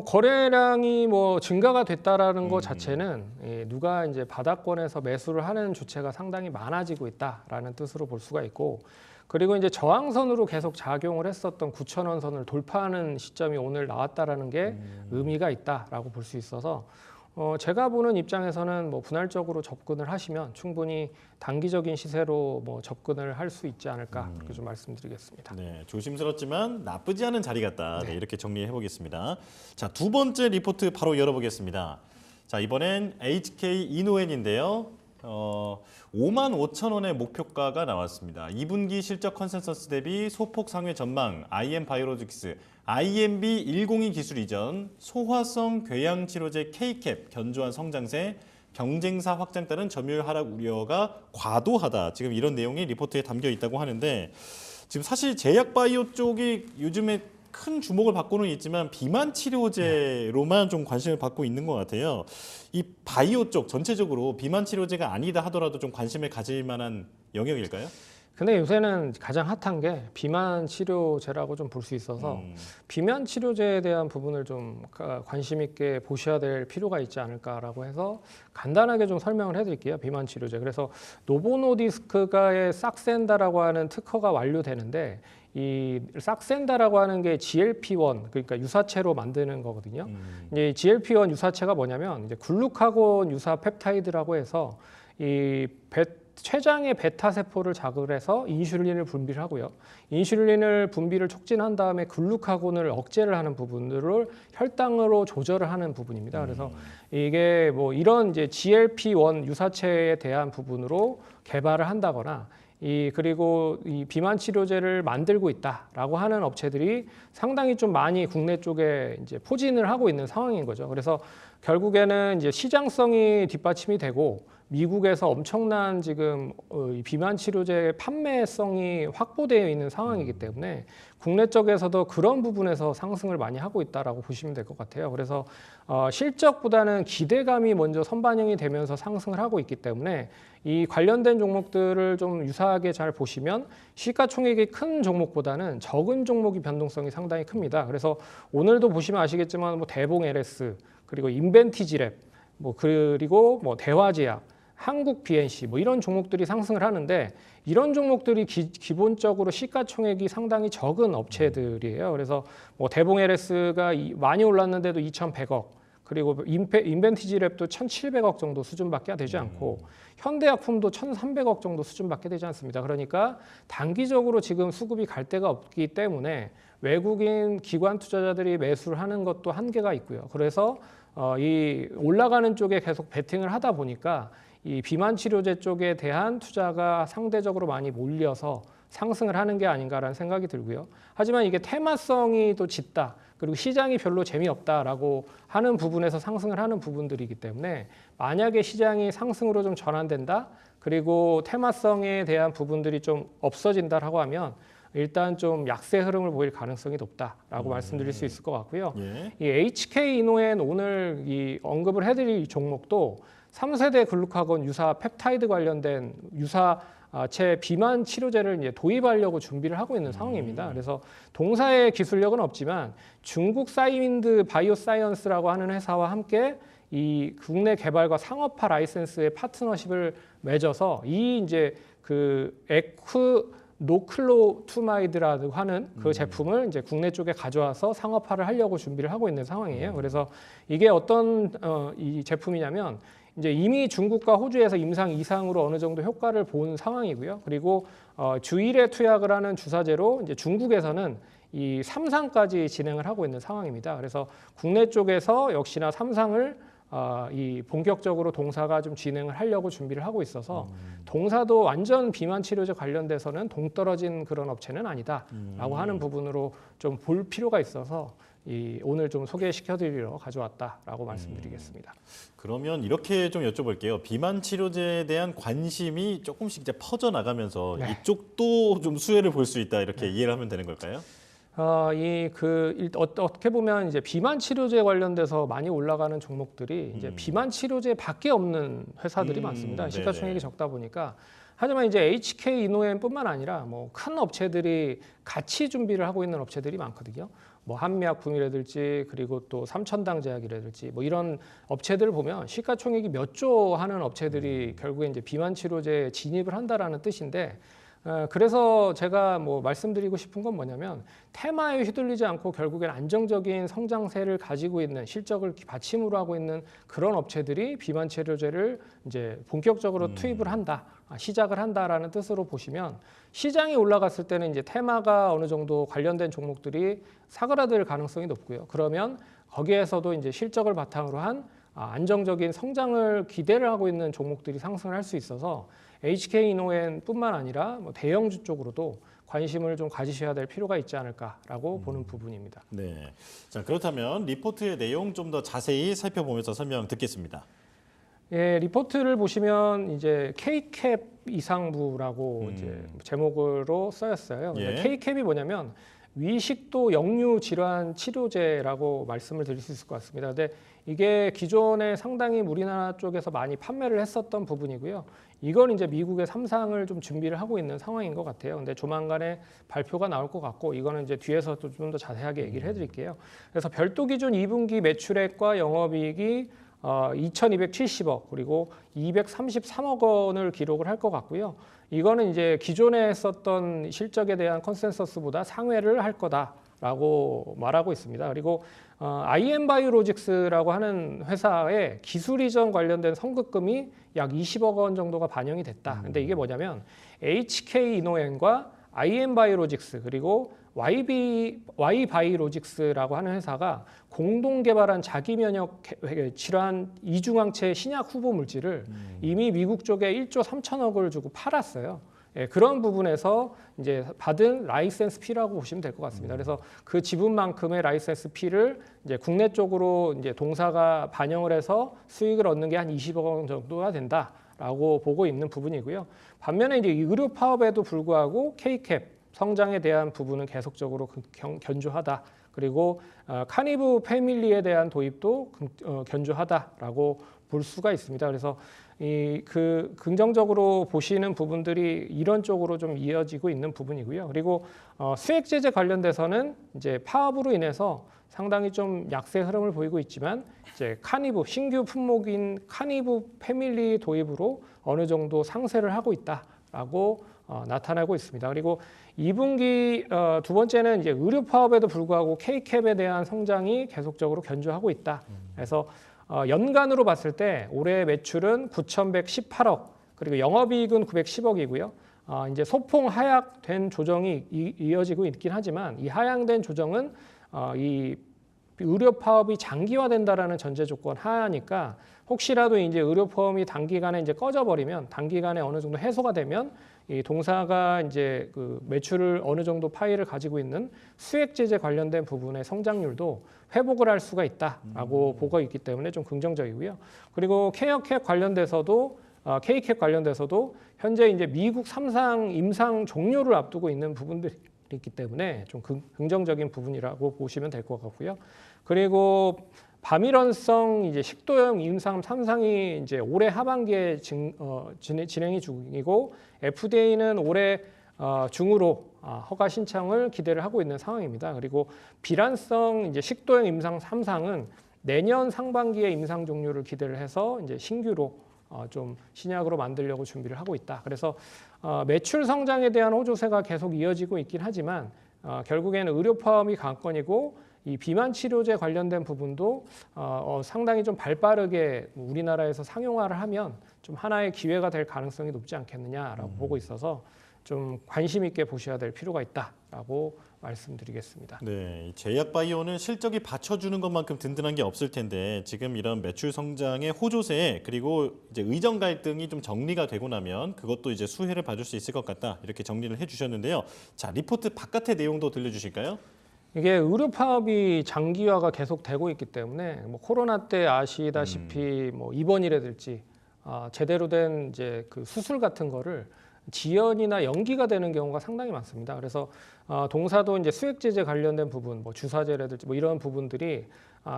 거래량이 증가가 됐다라는 것 자체는 누가 이제 바닥권에서 매수를 하는 주체가 상당히 많아지고 있다라는 뜻으로 볼 수가 있고, 그리고 이제 저항선으로 계속 작용을 했었던 9,000원 선을 돌파하는 시점이 오늘 나왔다라는 게 의미가 있다라고 볼 수 있어서 제가 보는 입장에서는 뭐 분할적으로 접근을 하시면 충분히 단기적인 시세로 뭐 접근을 할 수 있지 않을까 그렇게 좀 말씀드리겠습니다. 네, 조심스럽지만 나쁘지 않은 자리 같다. 네, 네. 이렇게 정리해 보겠습니다. 자, 두 번째 리포트 바로 열어보겠습니다. 자, 이번엔 HK 이노엔인데요. 5만 5천 원의 목표가가 나왔습니다. 2분기 실적 컨센서스 대비 소폭 상회 전망, IM 바이오로직스, IMB102 기술 이전, 소화성 궤양 치료제 K캡 견조한 성장세, 경쟁사 확장 따른 점유율 하락 우려가 과도하다. 지금 이런 내용이 리포트에 담겨 있다고 하는데 지금 사실 제약 바이오 쪽이 요즘에 큰 주목을 받고는 있지만 비만 치료제로만 좀 관심을 받고 있는 것 같아요. 이 바이오 쪽 전체적으로 비만 치료제가 아니다 하더라도 좀 관심을 가질 만한 영역일까요? 근데 요새는 가장 핫한 게 비만 치료제라고 좀 볼 수 있어서 비만 치료제에 대한 부분을 좀 관심 있게 보셔야 될 필요가 있지 않을까라고 해서 간단하게 좀 설명을 해드릴게요. 비만 치료제. 그래서 노보노디스크가의 싹센다라고 하는 특허가 완료되는데 이 싹센다라고 하는 게 GLP-1 그러니까 유사체로 만드는 거거든요. 이제 GLP-1 유사체가 뭐냐면 이제 글루카곤 유사 펩타이드라고 해서 이 췌장의 베타 세포를 자극을 해서 인슐린을 분비를 하고요. 인슐린을 분비를 촉진한 다음에 글루카곤을 억제를 하는 부분들을 혈당으로 조절을 하는 부분입니다. 그래서 이게 뭐 이런 이제 GLP-1 유사체에 대한 부분으로 개발을 한다거나 그리고 이 비만 치료제를 만들고 있다라고 하는 업체들이 상당히 좀 많이 국내 쪽에 이제 포진을 하고 있는 상황인 거죠. 그래서 결국에는 이제 시장성이 뒷받침이 되고 미국에서 엄청난 지금 이 비만 치료제 판매성이 확보되어 있는 상황이기 때문에 국내 쪽에서도 그런 부분에서 상승을 많이 하고 있다라고 보시면 될 것 같아요. 그래서 실적보다는 기대감이 먼저 선반영이 되면서 상승을 하고 있기 때문에 이 관련된 종목들을 좀 유사하게 잘 보시면 시가총액이 큰 종목보다는 적은 종목이 변동성이 상당히 큽니다. 그래서 오늘도 보시면 아시겠지만 뭐 대봉 LS 그리고 인벤티지랩 뭐 그리고 뭐 대화제약 한국 BNC 뭐 이런 종목들이 상승을 하는데 이런 종목들이 기본적으로 시가총액이 상당히 적은 업체들이에요. 그래서 뭐 대봉 LS가 많이 올랐는데도 2,100억 그리고 인벤티지랩도 1,700억 정도 수준밖에 되지 않고 현대약품도 1,300억 정도 수준밖에 되지 않습니다. 그러니까 단기적으로 지금 수급이 갈 데가 없기 때문에 외국인 기관 투자자들이 매수를 하는 것도 한계가 있고요. 그래서 이 올라가는 쪽에 계속 베팅을 하다 보니까 이 비만 치료제 쪽에 대한 투자가 상대적으로 많이 몰려서 상승을 하는 게 아닌가라는 생각이 들고요. 하지만 이게 테마성이 또 짙다. 그리고 시장이 별로 재미없다라고 하는 부분에서 상승을 하는 부분들이기 때문에 만약에 시장이 상승으로 좀 전환된다. 그리고 테마성에 대한 부분들이 좀 없어진다라고 하면 일단 좀 약세 흐름을 보일 가능성이 높다라고 말씀드릴 수 있을 것 같고요. 예. 이 HK 이노엔 오늘 이 언급을 해드릴 종목도 3세대 글루카곤 유사 펩타이드 관련된 유사체 비만 치료제를 이제 도입하려고 준비를 하고 있는 상황입니다. 그래서 동사의 기술력은 없지만 중국 사이윈드 바이오사이언스라고 하는 회사와 함께 이 국내 개발과 상업화 라이센스의 파트너십을 맺어서 이 이제 그 노클로투마이드라고 하는 그 제품을 이제 국내 쪽에 가져와서 상업화를 하려고 준비를 하고 있는 상황이에요. 그래서 이게 어떤 이 제품이냐면 이제 이미 중국과 호주에서 임상 이상으로 어느 정도 효과를 본 상황이고요. 그리고 주일에 투약을 하는 주사제로 이제 중국에서는 이 3상까지 진행을 하고 있는 상황입니다. 그래서 국내 쪽에서 역시나 3상을 이 본격적으로 동사가 좀 진행을 하려고 준비를 하고 있어서 동사도 완전 비만 치료제 관련돼서는 동떨어진 그런 업체는 아니다라고 하는 부분으로 좀 볼 필요가 있어서 오늘 좀 소개시켜드리러 가져왔다라고 말씀드리겠습니다. 그러면 이렇게 좀 여쭤볼게요. 비만 치료제에 대한 관심이 조금씩 이제 퍼져 나가면서 네. 이쪽도 좀 수혜를 볼 수 있다 이렇게 이해를 하면 되는 걸까요? 어떻게 보면 이제 비만 치료제 관련돼서 많이 올라가는 종목들이 이제 비만 치료제밖에 없는 회사들이 많습니다. 시가총액이 적다 보니까. 하지만 이제 HK 이노엔뿐만 아니라 뭐 큰 업체들이 같이 준비를 하고 있는 업체들이 많거든요. 뭐 한미약품이라든지 그리고 또 삼천당 제약이라든지 뭐 이런 업체들을 보면 시가총액이 몇 조 하는 업체들이 결국에 이제 비만 치료제에 진입을 한다라는 뜻인데 그래서 제가 뭐 말씀드리고 싶은 건 뭐냐면 테마에 휘둘리지 않고 결국엔 안정적인 성장세를 가지고 있는 실적을 받침으로 하고 있는 그런 업체들이 비만 치료제를 이제 본격적으로 투입을 한다, 시작을 한다라는 뜻으로 보시면 시장이 올라갔을 때는 이제 테마가 어느 정도 관련된 종목들이 사그라들 가능성이 높고요. 그러면 거기에서도 이제 실적을 바탕으로 한 안정적인 성장을 기대를 하고 있는 종목들이 상승을 할 수 있어서 HK이노엔뿐만 아니라 뭐 대형주 쪽으로도 관심을 좀 가지셔야 될 필요가 있지 않을까라고 보는 부분입니다. 네. 자, 그렇다면 리포트의 내용 좀 더 자세히 살펴보면서 설명 듣겠습니다. 예, 리포트를 보시면 이제 K캡 이상부라고 이제 제목으로 쓰였어요. 근데 예. K캡이 뭐냐면 위식도 역류 질환 치료제라고 말씀을 드릴 수 있을 것 같습니다. 근데 이게 기존에 상당히 우리나라 쪽에서 많이 판매를 했었던 부분이고요. 이건 이제 미국의 3상을 좀 준비를 하고 있는 상황인 것 같아요. 근데 조만간에 발표가 나올 것 같고 이거는 이제 뒤에서 좀 더 자세하게 얘기를 해드릴게요. 그래서 별도 기준 2분기 매출액과 영업이익이 2,270억 그리고 233억 원을 기록을 할 것 같고요. 이거는 이제 기존에 했었던 실적에 대한 컨센서스보다 상회를 할 거다라고 말하고 있습니다. 그리고 IM바이오로직스라고 하는 회사의 기술 이전 관련된 선급금이 약 20억 원 정도가 반영이 됐다. 근데 이게 뭐냐면 HK이노엔과 IM바이오로직스 그리고 Y바이오로직스라고 하는 회사가 공동 개발한 자기 면역 질환 이중항체 신약 후보 물질을 이미 미국 쪽에 1조 3천억을 주고 팔았어요. 예, 그런 부분에서 이제 받은 라이센스 피라고 보시면 될 것 같습니다. 그래서 그 지분만큼의 라이센스 피를 이제 국내 쪽으로 이제 동사가 반영을 해서 수익을 얻는 게 한 20억 원 정도가 된다라고 보고 있는 부분이고요. 반면에 이제 의료 파업에도 불구하고 K캡 성장에 대한 부분은 계속적으로 견조하다. 그리고 카니브 패밀리에 대한 도입도 견조하다라고 볼 수가 있습니다. 그래서 그 긍정적으로 보시는 부분들이 이런 쪽으로 좀 이어지고 있는 부분이고요. 그리고 수액 제재 관련돼서는 이제 파업으로 인해서 상당히 좀 약세 흐름을 보이고 있지만 이제 카니브 신규 품목인 카니브 패밀리 도입으로 어느 정도 상쇄를 하고 있다라고 나타나고 있습니다. 그리고 2분기 두 번째는 이제 의료 파업에도 불구하고 K캡에 대한 성장이 계속적으로 견조하고 있다. 그래서 연간으로 봤을 때 올해 매출은 9,118억 그리고 영업이익은 910억이고요. 이제 소폭 하락된 조정이 이어지고 있긴 하지만 이 하향된 조정은 이 의료 파업이 장기화된다라는 전제 조건 하하니까 혹시라도 이제 의료 파업이 단기간에 이제 꺼져버리면 단기간에 어느 정도 해소가 되면 이 동사가 이제 그 매출을 어느 정도 파이를 가지고 있는 수액 제재 관련된 부분의 성장률도 회복을 할 수가 있다라고 보고 있기 때문에 좀 긍정적이고요. 그리고 K캡 관련돼서도 K캡 관련돼서도 현재 이제 미국 3상 임상 종료를 앞두고 있는 부분들이 있기 때문에 좀 긍정적인 부분이라고 보시면 될 것 같고요. 그리고 바미런성 이제 식도염 임상 3상이 이제 올해 하반기에 진행이 중이고 FDA는 올해 중으로 허가 신청을 기대를 하고 있는 상황입니다. 그리고 비란성 이제 식도염 임상 3상은 내년 상반기에 임상 종료를 기대를 해서 이제 신규로 좀 신약으로 만들려고 준비를 하고 있다. 그래서 매출 성장에 대한 호조세가 계속 이어지고 있긴 하지만 결국에는 의료 파업이 관건이고 이 비만 치료제 관련된 부분도 상당히 좀 발빠르게 우리나라에서 상용화를 하면 좀 하나의 기회가 될 가능성이 높지 않겠느냐라고 보고 있어서 좀 관심 있게 보셔야 될 필요가 있다라고 말씀드리겠습니다. 네, 제약바이오는 실적이 받쳐주는 것만큼 든든한 게 없을 텐데 지금 이런 매출 성장의 호조세 그리고 이제 의정 갈등이 좀 정리가 되고 나면 그것도 이제 수혜를 받을 수 있을 것 같다 이렇게 정리를 해주셨는데요. 자, 리포트 바깥의 내용도 들려주실까요? 이게 의료 파업이 장기화가 계속 되고 있기 때문에 뭐 코로나 때 아시다시피 뭐 입원이라든지 제대로 된 이제 그 수술 같은 거를 지연이나 연기가 되는 경우가 상당히 많습니다. 그래서 동사도 이제 수액 제재 관련된 부분, 뭐 주사제라든지 뭐 이런 부분들이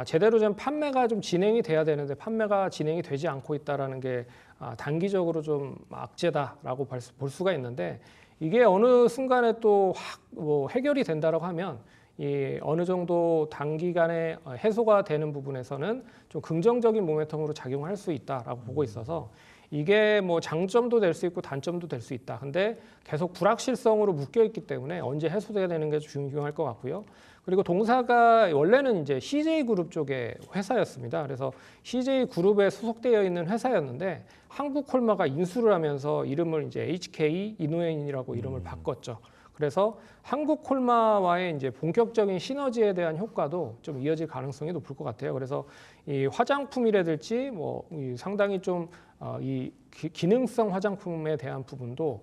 제대로 된 판매가 좀 진행이 돼야 되는데 판매가 진행이 되지 않고 있다라는 게 단기적으로 좀 악재다라고 볼 수가 있는데 이게 어느 순간에 또 확 뭐 해결이 된다라고 하면 이 어느 정도 단기간에 해소가 되는 부분에서는 좀 긍정적인 모멘텀으로 작용할 수 있다라고 보고 있어서 이게 뭐 장점도 될 수 있고 단점도 될 수 있다. 근데 계속 불확실성으로 묶여 있기 때문에 언제 해소돼야 되는 게 중요할 것 같고요. 그리고 동사가 원래는 이제 CJ그룹 쪽의 회사였습니다. 그래서 CJ그룹에 소속되어 있는 회사였는데 한국콜마가 인수를 하면서 이름을 이제 HK 이노엔이라고 이름을 바꿨죠. 그래서 한국콜마와의 이제 본격적인 시너지에 대한 효과도 좀 이어질 가능성이 높을 것 같아요. 그래서 이 화장품이라든지 이 상당히 좀 이 기능성 화장품에 대한 부분도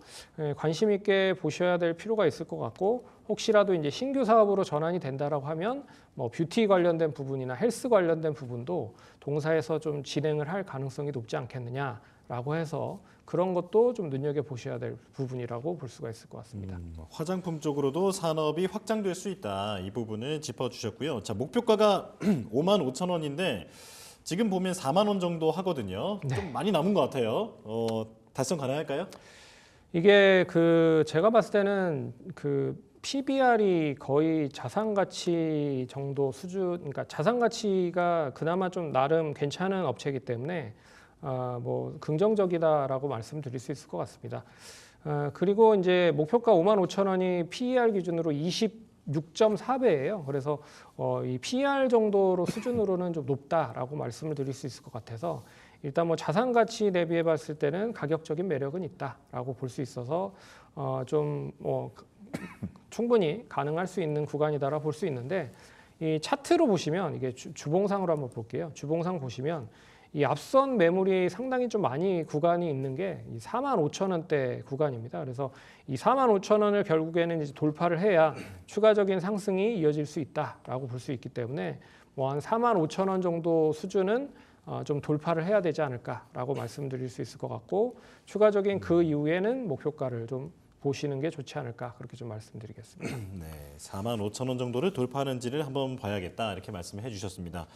관심 있게 보셔야 될 필요가 있을 것 같고, 혹시라도 이제 신규 사업으로 전환이 된다라고 하면 뭐 뷰티 관련된 부분이나 헬스 관련된 부분도 동사에서 좀 진행을 할 가능성이 높지 않겠느냐라고 해서 그런 것도 좀 눈여겨 보셔야 될 부분이라고 볼 수가 있을 것 같습니다. 화장품 쪽으로도 산업이 확장될 수 있다. 이 부분을 짚어주셨고요. 자, 목표가가 5만 5천 원인데 지금 보면 4만 원 정도 하거든요. 좀 많이 남은 것 같아요. 달성 가능할까요? 이게 제가 봤을 때는 PBR이 거의 자산 가치 정도 수준, 그러니까 자산 가치가 그나마 좀 나름 괜찮은 업체이기 때문에 뭐 긍정적이다라고 말씀드릴 수 있을 것 같습니다. 그리고 이제 목표가 5만 5천 원이 PER 기준으로 26.4배예요. 그래서 이 PER 정도로 수준으로는 좀 높다라고 말씀을 드릴 수 있을 것 같아서 일단 뭐 자산 가치 대비해 봤을 때는 가격적인 매력은 있다라고 볼 수 있어서 좀 충분히 가능할 수 있는 구간이다라고 볼 수 있는데, 이 차트로 보시면 이게 주봉상으로 한번 볼게요. 주봉상 보시면 이 앞선 매물이 상당히 좀 많이 구간이 있는 게 이 4만 5천 원대 구간입니다. 그래서 이 4만 5천 원을 결국에는 이제 돌파를 해야 추가적인 상승이 이어질 수 있다라고 볼 수 있기 때문에 뭐 한 4만 5천 원 정도 수준은 좀 돌파를 해야 되지 않을까라고 말씀드릴 수 있을 것 같고, 추가적인 그 이후에는 목표가를 좀 보시는 게 좋지 않을까, 그렇게 좀 말씀드리겠습니다. 네, 4만 5천 원 정도를 돌파하는지를 한번 봐야겠다, 이렇게 말씀해 주셨습니다.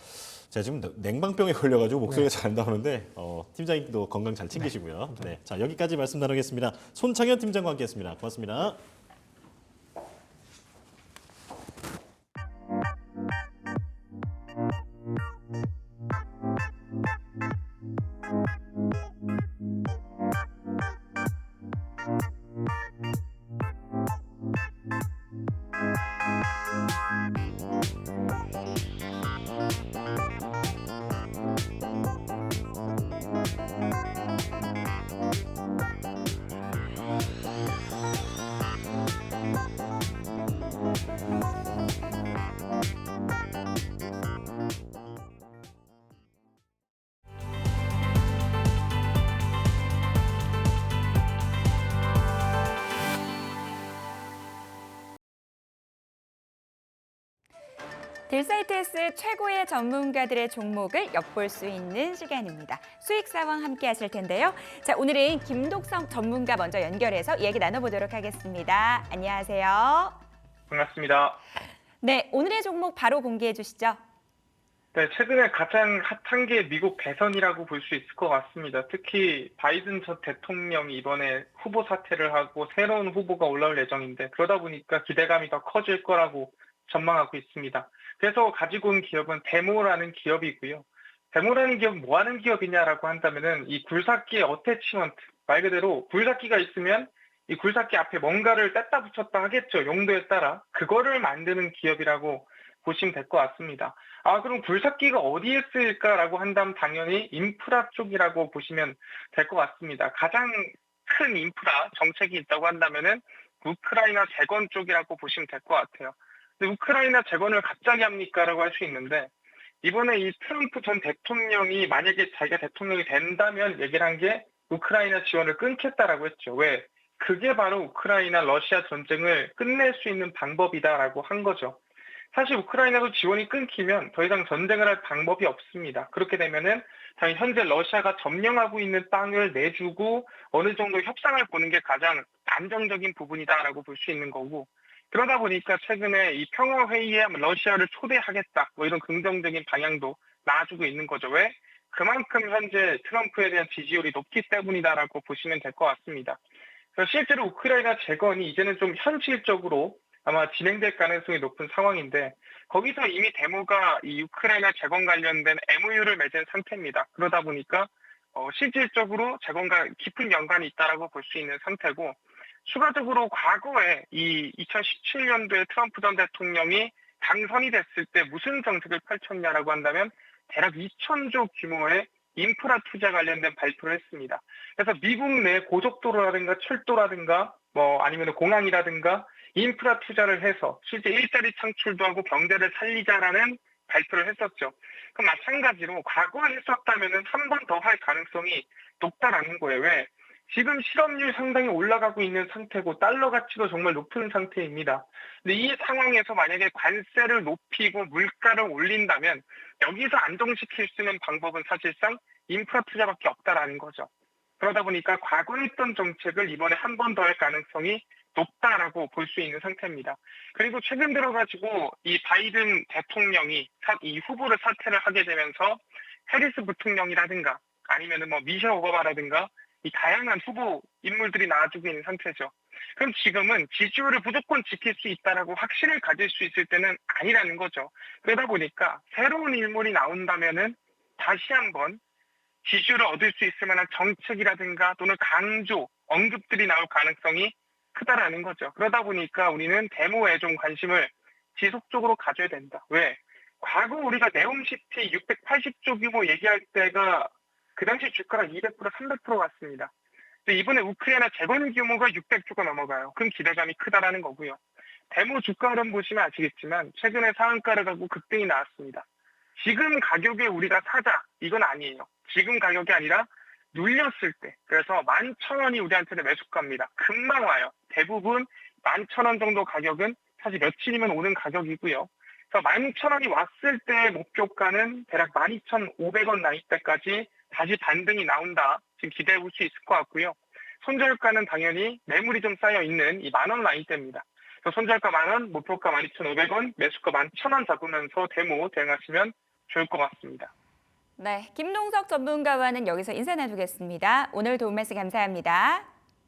제가 지금 냉방병에 걸려가지고 목소리가 잘 안 나오는데 팀장님도 건강 잘 챙기시고요. 네, 자, 여기까지 말씀 나누겠습니다. 손창현 팀장과 함께했습니다. 고맙습니다. 딜사이트S 최고의 전문가들의 종목을 엿볼 수 있는 시간입니다. 수익 상황 함께 하실 텐데요. 자, 오늘은 김독성 전문가 먼저 연결해서 이야기 나눠보도록 하겠습니다. 안녕하세요. 반갑습니다. 네, 오늘의 종목 바로 공개해 주시죠. 네, 최근에 가장 핫한 게 미국 대선이라고 볼 수 있을 것 같습니다. 특히 바이든 전 대통령이 이번에 후보 사퇴를 하고 새로운 후보가 올라올 예정인데, 그러다 보니까 기대감이 더 커질 거라고 전망하고 있습니다. 그래서 가지고 온 기업은 데모라는 기업이고요. 데모라는 기업은 뭐 하는 기업이냐라고 한다면은 이 굴삭기의 어태치먼트, 말 그대로 굴삭기가 있으면 이 굴삭기 앞에 뭔가를 뗐다 붙였다 하겠죠. 용도에 따라. 그거를 만드는 기업이라고 보시면 될 것 같습니다. 그럼 굴삭기가 어디에 쓰일까라고 한다면 당연히 인프라 쪽이라고 보시면 될 것 같습니다. 가장 큰 인프라 정책이 있다고 한다면은 우크라이나 재건 쪽이라고 보시면 될 것 같아요. 근데 우크라이나 재건을 갑자기 합니까라고 할 수 있는데, 이번에 이 트럼프 전 대통령이 만약에 자기가 대통령이 된다면 얘기를 한 게 우크라이나 지원을 끊겠다라고 했죠. 왜? 그게 바로 우크라이나 러시아 전쟁을 끝낼 수 있는 방법이다라고 한 거죠. 사실 우크라이나도 지원이 끊기면 더 이상 전쟁을 할 방법이 없습니다. 그렇게 되면은 당연히 현재 러시아가 점령하고 있는 땅을 내주고 어느 정도 협상을 보는 게 가장 안정적인 부분이다라고 볼 수 있는 거고, 그러다 보니까 최근에 이 평화회의에 러시아를 초대하겠다, 뭐 이런 긍정적인 방향도 나와주고 있는 거죠. 왜? 그만큼 현재 트럼프에 대한 지지율이 높기 때문이다라고 보시면 될 것 같습니다. 그래서 실제로 우크라이나 재건이 이제는 좀 현실적으로 아마 진행될 가능성이 높은 상황인데 거기서 이미 데모가 이 우크라이나 재건 관련된 MOU를 맺은 상태입니다. 그러다 보니까 실질적으로 재건과 깊은 연관이 있다라고 볼 수 있는 상태고 추가적으로 과거에 이 2017년도에 트럼프 전 대통령이 당선이 됐을 때 무슨 정책을 펼쳤냐라고 한다면 대략 2,000조 규모의 인프라 투자 관련된 발표를 했습니다. 그래서 미국 내 고속도로라든가 철도라든가 아니면 공항이라든가 인프라 투자를 해서 실제 일자리 창출도 하고 경제를 살리자라는 발표를 했었죠. 그럼 마찬가지로 과거에 했었다면 한 번 더 할 가능성이 높다라는 거예요. 왜? 지금 실업률 상당히 올라가고 있는 상태고 달러 가치도 정말 높은 상태입니다. 근데 이 상황에서 만약에 관세를 높이고 물가를 올린다면 여기서 안정시킬 수 있는 방법은 사실상 인프라 투자밖에 없다라는 거죠. 그러다 보니까 과거에 했던 정책을 이번에 한 번 더 할 가능성이 높다라고 볼 수 있는 상태입니다. 그리고 최근 들어가지고 이 바이든 대통령이 이 후보를 사퇴를 하게 되면서 해리스 부통령이라든가 아니면은 미셸 오바마라든가 이 다양한 후보 인물들이 나와주고 있는 상태죠. 그럼 지금은 지지율을 무조건 지킬 수 있다라고 확신을 가질 수 있을 때는 아니라는 거죠. 그러다 보니까 새로운 인물이 나온다면은 다시 한번 지지율을 얻을 수 있을 만한 정책이라든가 또는 강조, 언급들이 나올 가능성이 크다라는 거죠. 그러다 보니까 우리는 데모에 좀 관심을 지속적으로 가져야 된다. 왜? 과거 우리가 네옴시티 680조 규모 얘기할 때가 그 당시 주가가 200%, 300% 갔습니다. 근데 이번에 우크라이나 재건 규모가 600조가 넘어가요. 그럼 기대감이 크다라는 거고요. 데모 주가 흐름 보시면 아시겠지만 최근에 상한가를 가고 급등이 나왔습니다. 지금 가격에 우리가 사자 이건 아니에요. 지금 가격이 아니라 눌렸을 때 그래서 11,000원이 우리한테는 매수가입니다. 금방 와요. 대부분 11,000원 정도 가격은 사실 며칠이면 오는 가격이고요. 그래서 11,000원이 왔을 때 목표가는 대략 12,500원 나이 때까지 다시 반등이 나온다. 지금 기대해 볼 수 있을 것 같고요. 손절가는 당연히 매물이 좀 쌓여 있는 이 10,000원 라인대입니다. 그래서 손절가 10,000원, 목표가 12,500원, 매수가 11,000원 잡으면서 데모 대응하시면 좋을 것 같습니다. 네, 김동석 전문가와는 여기서 인사 나누겠습니다. 오늘 도움 말씀 감사합니다.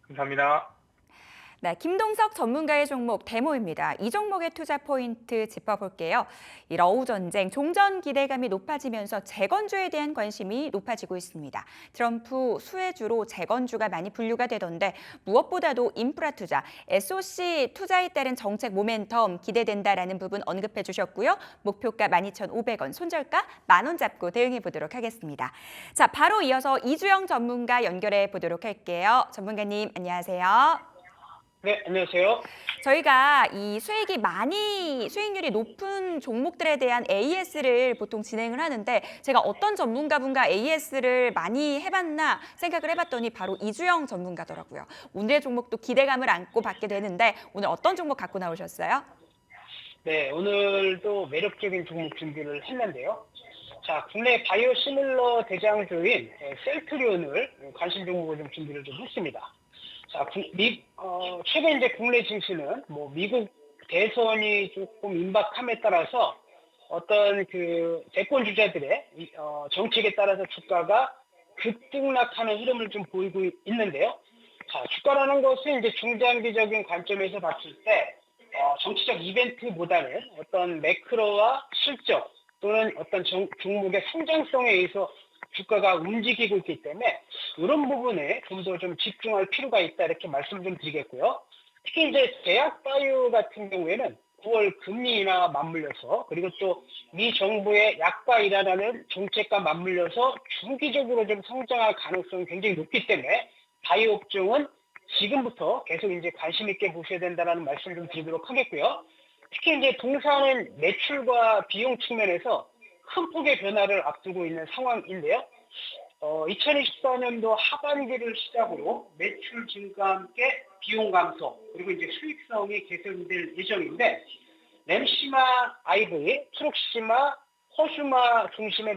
감사합니다. 네, 김동석 전문가의 종목 데모입니다. 이 종목의 투자 포인트 짚어볼게요. 이 러우 전쟁, 종전 기대감이 높아지면서 재건주에 대한 관심이 높아지고 있습니다. 트럼프 수혜주로 재건주가 많이 분류가 되던데 무엇보다도 인프라 투자, SOC 투자에 따른 정책 모멘텀 기대된다라는 부분 언급해 주셨고요. 목표가 12,500원, 손절가 10,000원 잡고 대응해 보도록 하겠습니다. 자, 바로 이어서 이주영 전문가 연결해 보도록 할게요. 전문가님, 안녕하세요. 네, 안녕하세요. 저희가 이 수익률이 높은 종목들에 대한 AS를 보통 진행을 하는데 제가 어떤 전문가분과 AS를 많이 해봤나 생각을 해봤더니 바로 이주영 전문가더라고요. 오늘의 종목도 기대감을 안고 받게 되는데 오늘 어떤 종목 갖고 나오셨어요? 네, 오늘도 매력적인 종목 준비를 했는데요. 자, 국내 바이오 시밀러 대장주인 셀트리온을 관심 종목으로 좀 준비를 좀 했습니다. 자, 최근 이제 국내 증시는 미국 대선이 조금 임박함에 따라서 어떤 대권 주자들의 정책에 따라서 주가가 급등락하는 흐름을 좀 보이고 있는데요. 자, 주가라는 것은 이제 중장기적인 관점에서 봤을 때 정치적 이벤트보다는 어떤 매크로와 실적 또는 어떤 종목의 성장성에 의해서 주가가 움직이고 있기 때문에 이런 부분에 좀 더 좀 집중할 필요가 있다 이렇게 말씀 좀 드리겠고요. 특히 이제 제약바이오 같은 경우에는 9월 금리 인하 맞물려서 그리고 또 미 정부의 약과 인하라는 정책과 맞물려서 중기적으로 좀 성장할 가능성이 굉장히 높기 때문에 바이오 업종은 지금부터 계속 이제 관심 있게 보셔야 된다는 말씀 좀 드리도록 하겠고요. 특히 이제 동사는 매출과 비용 측면에서 큰 폭의 변화를 앞두고 있는 상황인데요. 2024년도 하반기를 시작으로 매출 증가와 함께 비용 감소 그리고 이제 수익성이 개선될 예정인데 램시마 IV, 트룩시마, 호슈마 중심의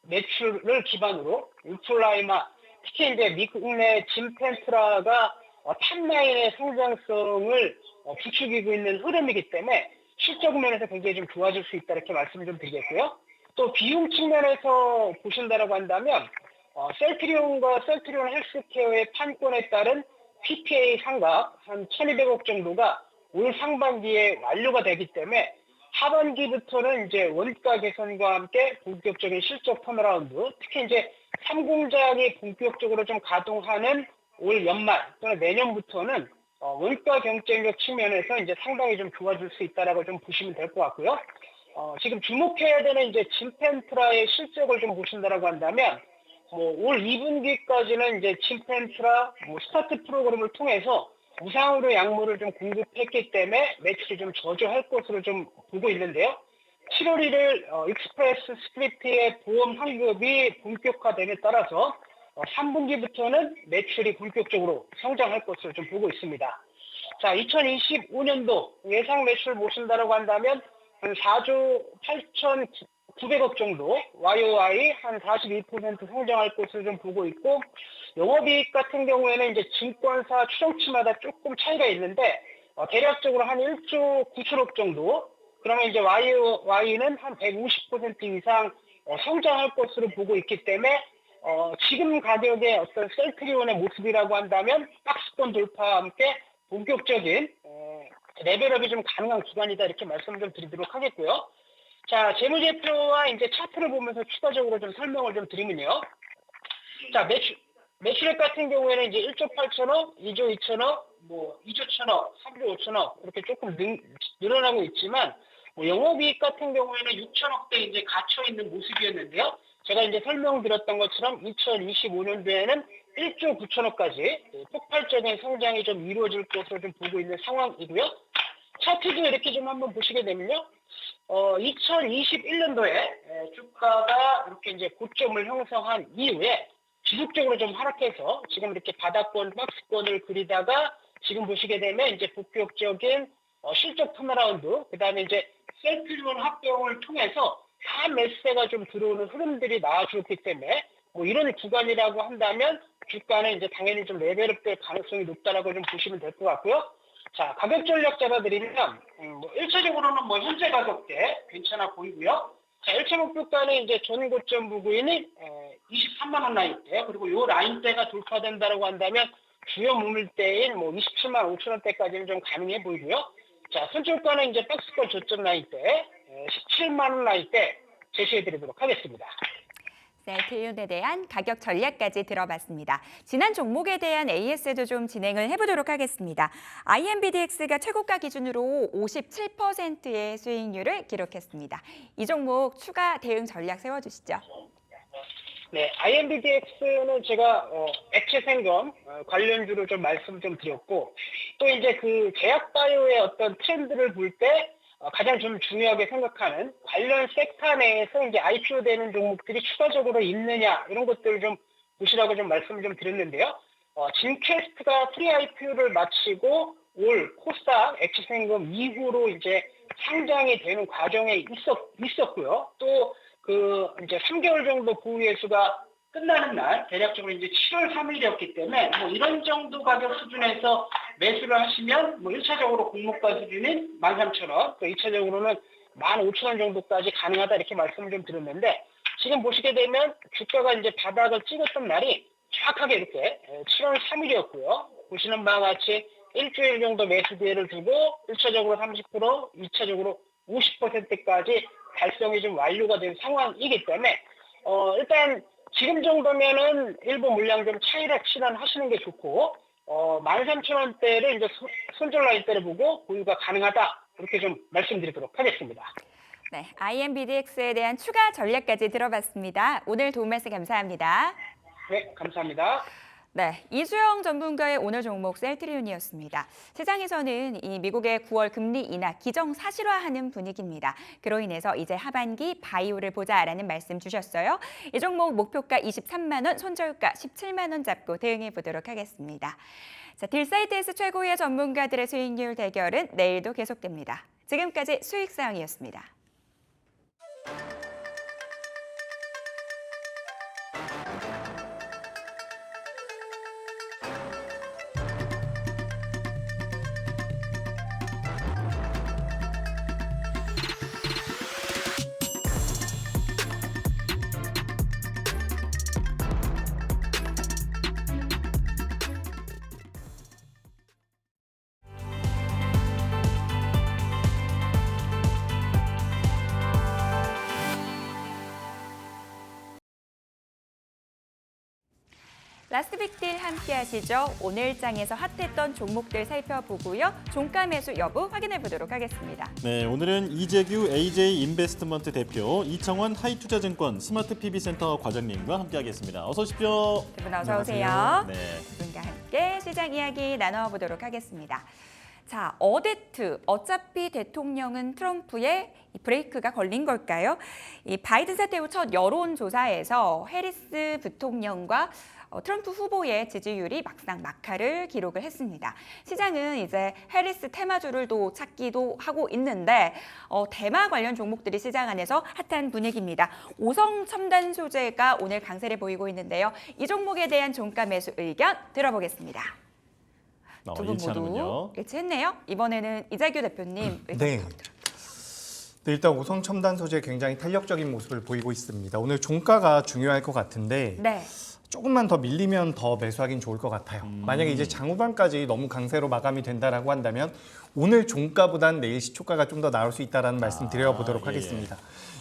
매출을 기반으로 울플라이마 특히 이제 미국 내 짐펜트라가 탑라인의 성장성을 부추기고 있는 흐름이기 때문에 실적 면에서 굉장히 좀 좋아질 수 있다 이렇게 말씀을 좀 드리겠고요. 또 비용 측면에서 보신다라고 한다면 셀트리온과 셀트리온 헬스케어의 판권에 따른 PPA 상각 한 1,200억 정도가 올 상반기에 완료가 되기 때문에 하반기부터는 이제 원가 개선과 함께 본격적인 실적 턴어라운드, 특히 이제 3공장이 본격적으로 좀 가동하는 올 연말 또는 내년부터는 원가 경쟁력 측면에서 이제 상당히 좀 좋아질 수 있다라고 좀 보시면 될 것 같고요. 지금 주목해야 되는 이제 진펜트라의 실적을 좀 보신다라고 한다면 올 2분기까지는 이제 진펜트라 스타트 프로그램을 통해서 무상으로 약물을 좀 공급했기 때문에 매출이 좀 저조할 것으로 좀 보고 있는데요. 7월 1일 익스프레스 스크립트의 보험 환급이 본격화됨에 따라서 3분기부터는 매출이 본격적으로 성장할 것으로 좀 보고 있습니다. 자, 2025년도 예상 매출 보신다라고 한다면 한 4조 8,900억 정도, YOY 한 42% 성장할 것으로 좀 보고 있고, 영업이익 같은 경우에는 이제 증권사 추정치마다 조금 차이가 있는데, 대략적으로 한 1조 9천억 정도, 그러면 이제 YOY는 한 150% 이상 성장할 것으로 보고 있기 때문에, 지금 가격의 어떤 셀트리온의 모습이라고 한다면 박스권 돌파와 함께 본격적인 레벨업이 좀 가능한 기간이다 이렇게 말씀을 좀 드리도록 하겠고요. 자, 재무제표와 이제 차트를 보면서 추가적으로 좀 설명을 좀 드리면요. 자, 매출액 같은 경우에는 이제 1조 8천억, 2조 2천억, 2조 1천억, 3조 5천억 이렇게 조금 늘어나고 있지만 영업이익 같은 경우에는 6천억대 이제 갇혀 있는 모습이었는데요. 제가 이제 설명드렸던 것처럼 2025년도에는 1조 9천억까지 폭발적인 성장이 좀 이루어질 것으로 좀 보고 있는 상황이고요. 차트도 이렇게 좀 한번 보시게 되면요. 2021년도에 주가가 이렇게 이제 고점을 형성한 이후에 지속적으로 좀 하락해서 지금 이렇게 바닥권, 박스권을 그리다가 지금 보시게 되면 이제 본격적인 실적 턴어라운드, 그 다음에 이제 셀트리온 합병을 통해서 매수세가 좀 들어오는 흐름들이 나와주었기 때문에 이런 구간이라고 한다면 주가는 이제 당연히 좀 레벨업될 가능성이 높다라고 좀 보시면 될 것 같고요. 자, 가격 전략 잡아드리면 1차적으로는 현재 가격대 괜찮아 보이고요. 자, 1차 목표가는 이제 전 고점 부근이 23만 원 라인대, 그리고 요 라인대가 돌파된다라고 한다면 주요 물물대인 27만 5천 원대까지는 좀 가능해 보이고요. 자, 선출가는 이제 박스권 저점 라인대 17만 원 라인대 제시해드리도록 하겠습니다. 셀트리온에 대한 가격 전략까지 들어봤습니다. 지난 종목에 대한 AS도 좀 진행을 해보도록 하겠습니다. IMBDX가 최고가 기준으로 57%의 수익률을 기록했습니다. 이 종목 추가 대응 전략 세워주시죠. 네, IMBDX는 제가 액체 생검 관련주로 좀 말씀 좀 드렸고, 또 이제 그 제약바이오의 어떤 트렌드를 볼 때 가장 좀 중요하게 생각하는 관련 섹터 내에서 이제 IPO 되는 종목들이 추가적으로 있느냐 이런 것들을 좀 보시라고 좀 말씀을 좀 드렸는데요. 진퀘스트가 프리 IPO를 마치고 올 코스닥 액체생검 이후로 이제 상장이 되는 과정에 있었고요. 또 그 이제 3개월 정도 보유 예수가 끝나는 날 대략적으로 이제 7월 3일이었기 때문에 이런 정도 가격 수준에서 매수를 하시면 1차적으로 공모가 수준인 13,000원, 또 2차적으로는 15,000원 정도까지 가능하다 이렇게 말씀을 좀 드렸는데, 지금 보시게 되면 주가가 이제 바닥을 찍었던 날이 정확하게 이렇게 7월 3일이었고요. 보시는 바와 같이 일주일 정도 매수 기회를 두고 1차적으로 30%, 2차적으로 50%까지 달성이 좀 완료가 된 상황이기 때문에 일단 지금 정도면은 일부 물량 좀 차이락 실현하시는 게 좋고 13,000원대를 이제 손절 라인대를 보고 보유가 가능하다 이렇게 좀 말씀드리도록 하겠습니다. 네, IMBDX에 대한 추가 전략까지 들어봤습니다. 오늘 도움 말씀 감사합니다. 네, 감사합니다. 네, 이수영 전문가의 오늘 종목 셀트리온이었습니다. 시장에서는 이 미국의 9월 금리 인하 기정사실화하는 분위기입니다. 그로 인해서 이제 하반기 바이오를 보자라는 말씀 주셨어요. 이 종목 목표가 23만 원, 손절가 17만 원 잡고 대응해 보도록 하겠습니다. 자, 딜사이트에서 최고의 전문가들의 수익률 대결은 내일도 계속됩니다. 지금까지 수익사항이었습니다. 라스트 빅딜 함께 하시죠. 오늘 장에서 핫했던 종목들 살펴보고요. 종가 매수 여부 확인해 보도록 하겠습니다. 네, 오늘은 이재규 AJ 인베스트먼트 대표, 이청원 하이투자증권 스마트 PB센터 과장님과 함께하겠습니다. 어서 오십시오. 두 분 어서 오세요. 네. 두 분과 함께 시장 이야기 나눠보도록 하겠습니다. 자, 어데트, 어차피 대통령은 트럼프의 이 브레이크가 걸린 걸까요? 이 바이든 사태 후 첫 여론조사에서 해리스 부통령과 트럼프 후보의 지지율이 막상 막하를 기록을 했습니다. 시장은 이제 해리스 테마주를 또 찾기도 하고 있는데 테마 관련 종목들이 시장 안에서 핫한 분위기입니다. 오성 첨단 소재가 오늘 강세를 보이고 있는데요. 이 종목에 대한 종가 매수 의견 들어보겠습니다. 두 분 모두 일치했네요. 이번에는 이재규 대표님 의견 네. 부탁드립니다. 네, 일단 오성 첨단 소재 굉장히 탄력적인 모습을 보이고 있습니다. 오늘 종가가 중요할 것 같은데 네. 조금만 더 밀리면 더 매수하긴 좋을 것 같아요. 만약에 이제 장후반까지 너무 강세로 마감이 된다라고 한다면 오늘 종가보단 내일 시초가가 좀 더 나올 수 있다라는 말씀 드려보도록 하겠습니다.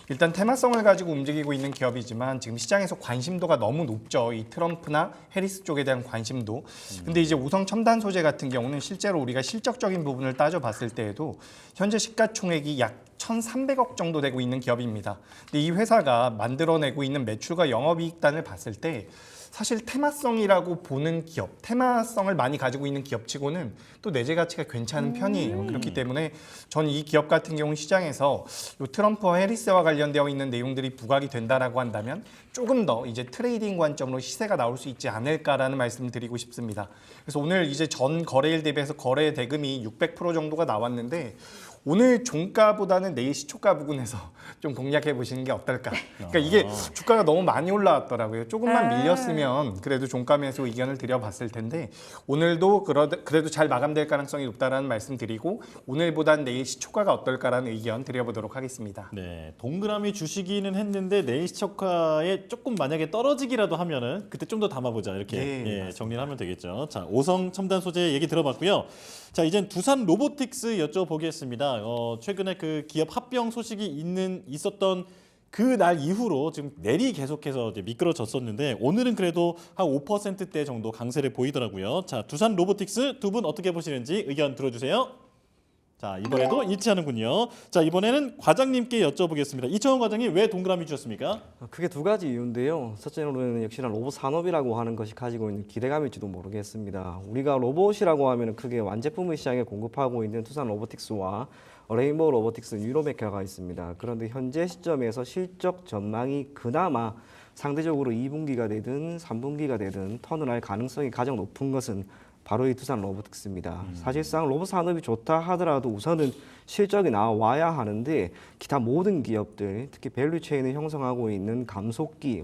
일단 테마성을 가지고 움직이고 있는 기업이지만 지금 시장에서 관심도가 너무 높죠. 이 트럼프나 해리스 쪽에 대한 관심도. 근데 이제 오성 첨단 소재 같은 경우는 실제로 우리가 실적적인 부분을 따져봤을 때에도 현재 시가총액이 약 1,300억 정도 되고 있는 기업입니다. 근데 이 회사가 만들어내고 있는 매출과 영업이익단을 봤을 때 사실 테마성이라고 보는 기업, 테마성을 많이 가지고 있는 기업치고는 또 내재 가치가 괜찮은 편이에요. 그렇기 때문에 전 이 기업 같은 경우 시장에서 요 트럼프와 해리스와 관련되어 있는 내용들이 부각이 된다라고 한다면 조금 더 이제 트레이딩 관점으로 시세가 나올 수 있지 않을까라는 말씀을 드리고 싶습니다. 그래서 오늘 이제 전 거래일 대비해서 거래 대금이 600% 정도가 나왔는데 오늘 종가보다는 내일 시초가 부근에서 좀 공략해 보시는 게 어떨까. 그러니까 이게 주가가 너무 많이 올라왔더라고요. 조금만 밀렸으면 그래도 종가 매수 의견을 드려봤을 텐데 오늘도 그래도 잘 마감될 가능성이 높다라는 말씀 드리고 오늘보단 내일 시초가가 어떨까라는 의견 드려보도록 하겠습니다. 네, 동그라미 주시기는 했는데 내일 시초가에 조금 만약에 떨어지기라도 하면은 그때 좀 더 담아보자 이렇게 네, 정리를 하면 되겠죠. 자, 오성 첨단 소재 얘기 들어봤고요. 자, 이젠 두산 로보틱스 여쭤보겠습니다. 최근에 그 기업 합병 소식이 있었던 그 날 이후로 지금 내리 계속해서 이제 미끄러졌었는데 오늘은 그래도 한 5%대 정도 강세를 보이더라고요. 자, 두산 로보틱스 두 분 어떻게 보시는지 의견 들어주세요. 자, 이번에도 일치하는군요. 자, 이번에는 과장님께 여쭤보겠습니다. 이청원 과장님 왜 동그라미 주셨습니까? 크게 두 가지 이유인데요. 첫째로는 역시나 로봇 산업이라고 하는 것이 가지고 있는 기대감일지도 모르겠습니다. 우리가 로봇이라고 하면 크게 완제품을 시장에 공급하고 있는 투산 로보틱스와 레인보우 로보틱스, 유로메카가 있습니다. 그런데 현재 시점에서 실적 전망이 그나마 상대적으로 2분기가 되든 3분기가 되든 턴을 가능성이 가장 높은 것은 바로 이 두산 로보틱스입니다. 사실상 로봇 산업이 좋다 하더라도 우선은 실적이 나와야 하는데 기타 모든 기업들, 특히 밸류체인을 형성하고 있는 감속기,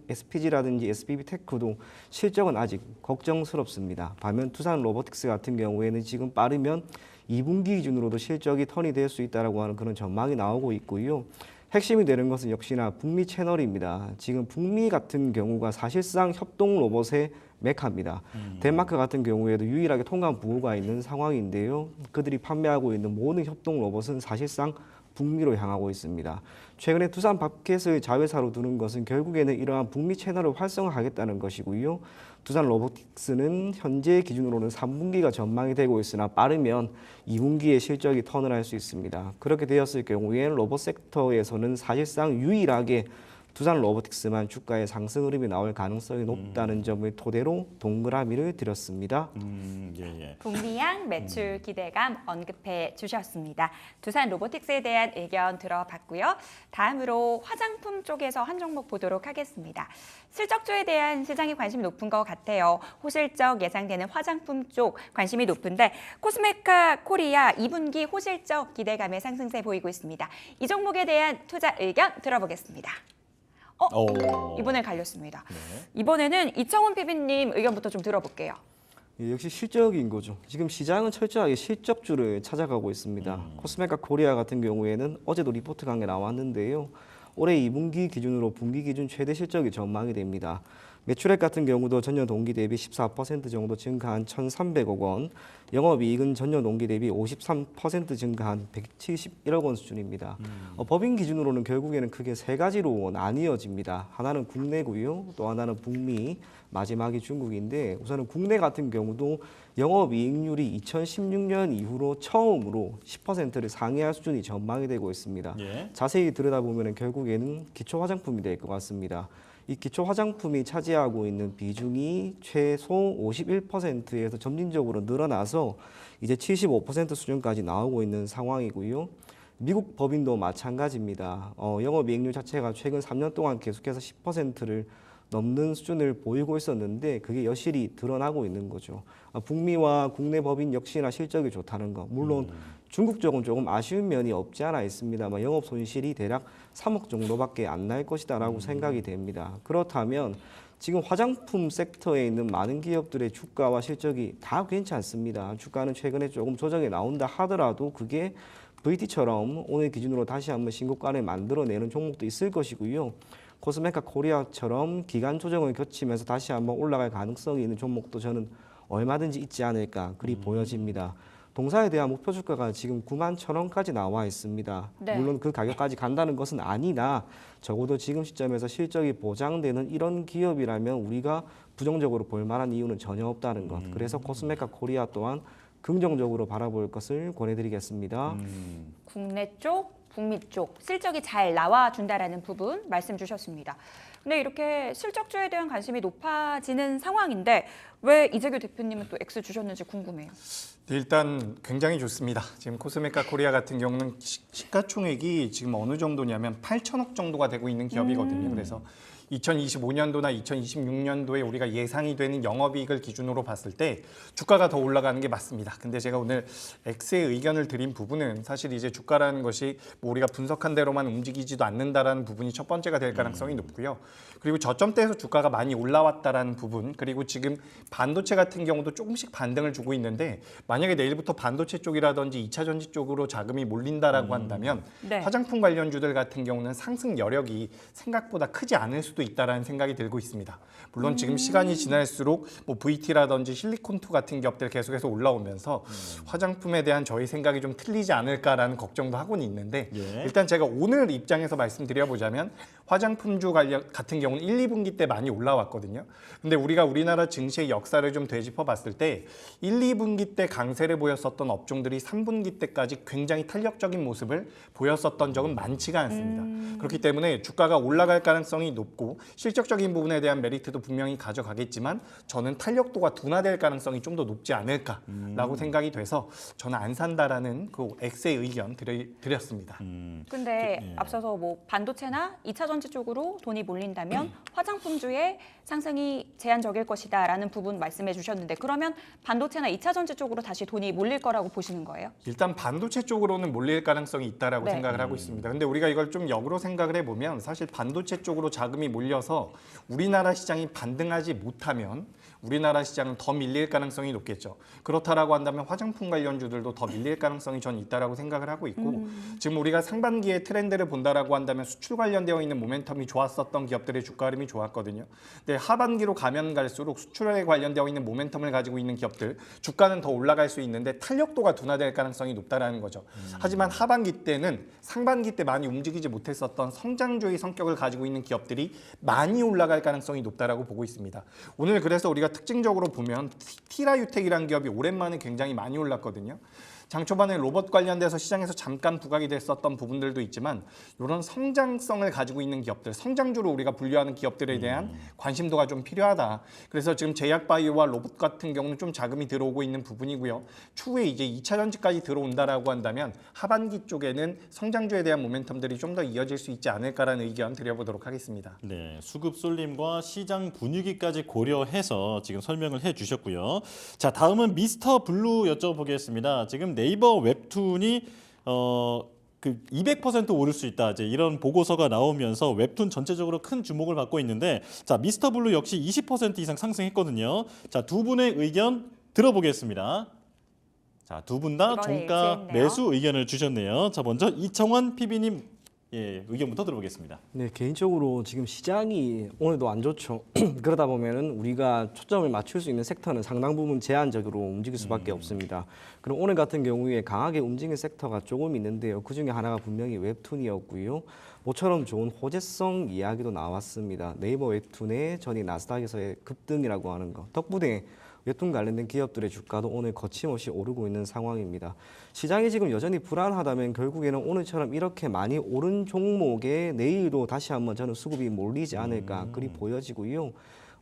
SPG라든지 SPB테크도 실적은 아직 걱정스럽습니다. 반면 두산 로보틱스 같은 경우에는 지금 빠르면 2분기 기준으로도 실적이 턴이 될 수 있다라고 하는 그런 전망이 나오고 있고요. 핵심이 되는 것은 역시나 북미 채널입니다. 지금 북미 같은 경우가 사실상 협동 로봇의 메카입니다. 덴마크 같은 경우에도 유일하게 통관 부호가 있는 상황인데요. 그들이 판매하고 있는 모든 협동 로봇은 사실상 북미로 향하고 있습니다. 최근에 두산 바켓을 자회사로 두는 것은 결국에는 이러한 북미 채널을 활성화하겠다는 것이고요. 두산 로보틱스는 현재 기준으로는 3분기가 전망이 되고 있으나 빠르면 2분기에 실적이 턴을 할 수 있습니다. 그렇게 되었을 경우에 로봇 섹터에서는 사실상 유일하게 두산 로보틱스만 주가의 상승 흐름이 나올 가능성이 높다는 점을 토대로 동그라미를 드렸습니다. 북미양 매출 기대감 언급해 주셨습니다. 두산 로보틱스에 대한 의견 들어봤고요. 다음으로 화장품 쪽에서 한 종목 보도록 하겠습니다. 실적주에 대한 시장의 관심이 높은 것 같아요. 호실적 예상되는 화장품 쪽 관심이 높은데 코스메카 코리아 2분기 호실적 기대감의 상승세 보이고 있습니다. 이 종목에 대한 투자 의견 들어보겠습니다. 이번에 갈렸습니다. 네. 이번에는 이청원 PB님 의견부터 좀 들어볼게요. 역시 실적인 거죠. 지금 시장은 철저하게 실적주를 찾아가고 있습니다. 코스메카 코리아 같은 경우에는 어제도 리포트 간 게 나왔는데요. 올해 2분기 기준으로 분기 기준 최대 실적이 전망이 됩니다. 매출액 같은 경우도 전년 동기 대비 14% 정도 증가한 1,300억 원, 영업이익은 전년 동기 대비 53% 증가한 171억 원 수준입니다. 법인 기준으로는 결국에는 크게 세 가지로 나뉘어집니다. 하나는 국내고요, 또 하나는 북미, 마지막이 중국인데 우선은 국내 같은 경우도 영업이익률이 2016년 이후로 처음으로 10%를 상회할 수준이 전망이 되고 있습니다. 예. 자세히 들여다보면 결국에는 기초 화장품이 될 것 같습니다. 이 기초 화장품이 차지하고 있는 비중이 최소 51%에서 점진적으로 늘어나서 이제 75% 수준까지 나오고 있는 상황이고요. 미국 법인도 마찬가지입니다. 영업이익률 자체가 최근 3년 동안 계속해서 10%를 넘는 수준을 보이고 있었는데 그게 여실히 드러나고 있는 거죠. 북미와 국내 법인 역시나 실적이 좋다는 거. 물론 중국 쪽은 조금 아쉬운 면이 없지 않아 있습니다만 영업 손실이 대략 3억 정도밖에 안 날 것이다라고 생각이 됩니다. 그렇다면 지금 화장품 섹터에 있는 많은 기업들의 주가와 실적이 다 괜찮습니다. 주가는 최근에 조금 조정이 나온다 하더라도 그게 VT처럼 오늘 기준으로 다시 한번 신고가를 만들어내는 종목도 있을 것이고요. 코스메카 코리아처럼 기간 조정을 거치면서 다시 한번 올라갈 가능성이 있는 종목도 저는 얼마든지 있지 않을까 그리 보여집니다. 동사에 대한 목표 주가가 지금 9만 1,000원까지 나와 있습니다. 네. 물론 그 가격까지 간다는 것은 아니나 적어도 지금 시점에서 실적이 보장되는 이런 기업이라면 우리가 부정적으로 볼 만한 이유는 전혀 없다는 것. 그래서 코스메카 코리아 또한 긍정적으로 바라볼 것을 권해드리겠습니다. 국내 쪽, 북미 쪽 실적이 잘 나와준다라는 부분 말씀 주셨습니다. 근데 이렇게 실적주에 대한 관심이 높아지는 상황인데 왜 이재규 대표님은 또 X 주셨는지 궁금해요. 네, 일단 굉장히 좋습니다. 지금 코스메카 코리아 같은 경우는 시가총액이 지금 어느 정도냐면 8천억 정도가 되고 있는 기업이거든요. 그래서 2025년도나 2026년도에 우리가 예상이 되는 영업이익을 기준으로 봤을 때 주가가 더 올라가는 게 맞습니다. 근데 제가 오늘 X의 의견을 드린 부분은 사실 이제 주가라는 것이 뭐 우리가 분석한 대로만 움직이지도 않는다라는 부분이 첫 번째가 될 가능성이 높고요. 그리고 저점대에서 주가가 많이 올라왔다라는 부분, 그리고 지금 반도체 같은 경우도 조금씩 반등을 주고 있는데 만약에 내일부터 반도체 쪽이라든지 2차 전지 쪽으로 자금이 몰린다라고 한다면 네. 화장품 관련주들 같은 경우는 상승 여력이 생각보다 크지 않을 수도 있다라는 생각이 들고 있습니다. 물론 지금 시간이 지날수록 뭐 VT라든지 실리콘2 같은 기업들 계속해서 올라오면서 화장품에 대한 저희 생각이 좀 틀리지 않을까라는 걱정도 하고는 있는데 예. 일단 제가 오늘 입장에서 말씀드려보자면 화장품주 같은 경우는 1, 2분기 때 많이 올라왔거든요. 근데 우리가 우리나라 증시의 역사를 좀 되짚어 봤을 때 1, 2분기 때 강세를 보였었던 업종들이 3분기 때까지 굉장히 탄력적인 모습을 보였었던 적은 많지가 않습니다. 그렇기 때문에 주가가 올라갈 가능성이 높고 실적적인 부분에 대한 메리트도 분명히 가져가겠지만 저는 탄력도가 둔화될 가능성이 좀 더 높지 않을까라고 생각이 돼서 저는 안 산다라는 그 X의 의견 드렸습니다. 근데 예. 앞서서 뭐 반도체나 2차 전지 쪽으로 돈이 몰린다면 화장품주의 상승이 제한적일 것이다라는 부분 말씀해 주셨는데 그러면 반도체나 2차 전지 쪽으로 다시 돈이 몰릴 거라고 보시는 거예요? 일단 반도체 쪽으로는 몰릴 가능성이 있다라고 네. 생각을 하고 있습니다. 근데 우리가 이걸 좀 역으로 생각을 해보면 사실 반도체 쪽으로 자금이 몰려서 우리나라 시장이 반등하지 못하면 우리나라 시장은 더 밀릴 가능성이 높겠죠. 그렇다라고 한다면 화장품 관련주들도 더 밀릴 가능성이 전 있다라고 생각을 하고 있고 지금 우리가 상반기에 트렌드를 본다라고 한다면 수출 관련되어 있는 모멘텀이 좋았었던 기업들의 주가 흐름이 좋았거든요. 근데 하반기로 가면 갈수록 수출에 관련되어 있는 모멘텀을 가지고 있는 기업들 주가는 더 올라갈 수 있는데 탄력도가 둔화될 가능성이 높다라는 거죠. 하지만 하반기 때는 상반기 때 많이 움직이지 못했었던 성장주의 성격을 가지고 있는 기업들이 많이 올라갈 가능성이 높다라고 보고 있습니다. 오늘 그래서 우리가 특징적으로 보면 티라유텍이라는 기업이 오랜만에 굉장히 많이 올랐거든요. 장 초반에 로봇 관련돼서 시장에서 잠깐 부각이 됐었던 부분들도 있지만 이런 성장성을 가지고 있는 기업들, 성장주로 우리가 분류하는 기업들에 대한 관심도가 좀 필요하다. 그래서 지금 제약바이오와 로봇 같은 경우는 좀 자금이 들어오고 있는 부분이고요. 추후에 이제 2차 전지까지 들어온다라고 한다면 하반기 쪽에는 성장주에 대한 모멘텀들이 좀 더 이어질 수 있지 않을까라는 의견 드려보도록 하겠습니다. 네, 수급 쏠림과 시장 분위기까지 고려해서 지금 설명을 해주셨고요. 자, 다음은 미스터 블루 여쭤보겠습니다. 지금 네이버 웹툰이 그 200% 오를 수 있다. 이제 이런 보고서가 나오면서 웹툰 전체적으로 큰 주목을 받고 있는데, 자, 미스터 블루 역시 20% 이상 상승했거든요. 자, 두 분의 의견 들어보겠습니다. 자, 두 분 다 이번에 종가 일치했네요. 매수 의견을 주셨네요. 자, 먼저 이청원 PB님 예, 의견부터 들어보겠습니다. 네, 개인적으로 지금 시장이 오늘도 안 좋죠. 그러다 보면은 우리가 초점을 맞출 수 있는 섹터는 상당 부분 제한적으로 움직일 수밖에 없습니다. 그럼 오늘 같은 경우에 강하게 움직인 섹터가 조금 있는데요. 그 중에 하나가 분명히 웹툰이었고요. 모처럼 좋은 호재성 이야기도 나왔습니다. 네이버 웹툰의 전이 나스닥에서의 급등이라고 하는 것 덕분에 웹툰 관련된 기업들의 주가도 오늘 거침없이 오르고 있는 상황입니다. 시장이 지금 여전히 불안하다면 결국에는 오늘처럼 이렇게 많이 오른 종목에 내일도 다시 한번 저는 수급이 몰리지 않을까 그리 보여지고요.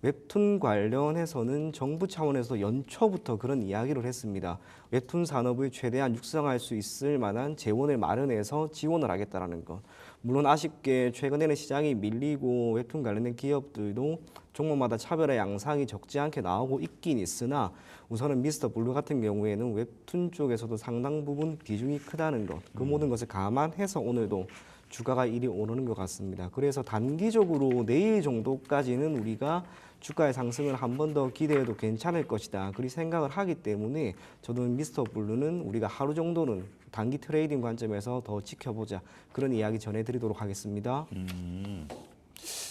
웹툰 관련해서는 정부 차원에서 연초부터 그런 이야기를 했습니다. 웹툰 산업을 최대한 육성할 수 있을 만한 재원을 마련해서 지원을 하겠다라는 것. 물론 아쉽게 최근에는 시장이 밀리고 웹툰 관련된 기업들도 종목마다 차별화 양상이 적지 않게 나오고 있긴 있으나 우선은 미스터 블루 같은 경우에는 웹툰 쪽에서도 상당 부분 비중이 크다는 것. 그 모든 것을 감안해서 오늘도 주가가 이리 오르는 것 같습니다. 그래서 단기적으로 내일 정도까지는 우리가 주가의 상승을 한 번 더 기대해도 괜찮을 것이다. 그리 생각을 하기 때문에 저도 미스터 블루는 우리가 하루 정도는 단기 트레이딩 관점에서 더 지켜보자. 그런 이야기 전해드리도록 하겠습니다.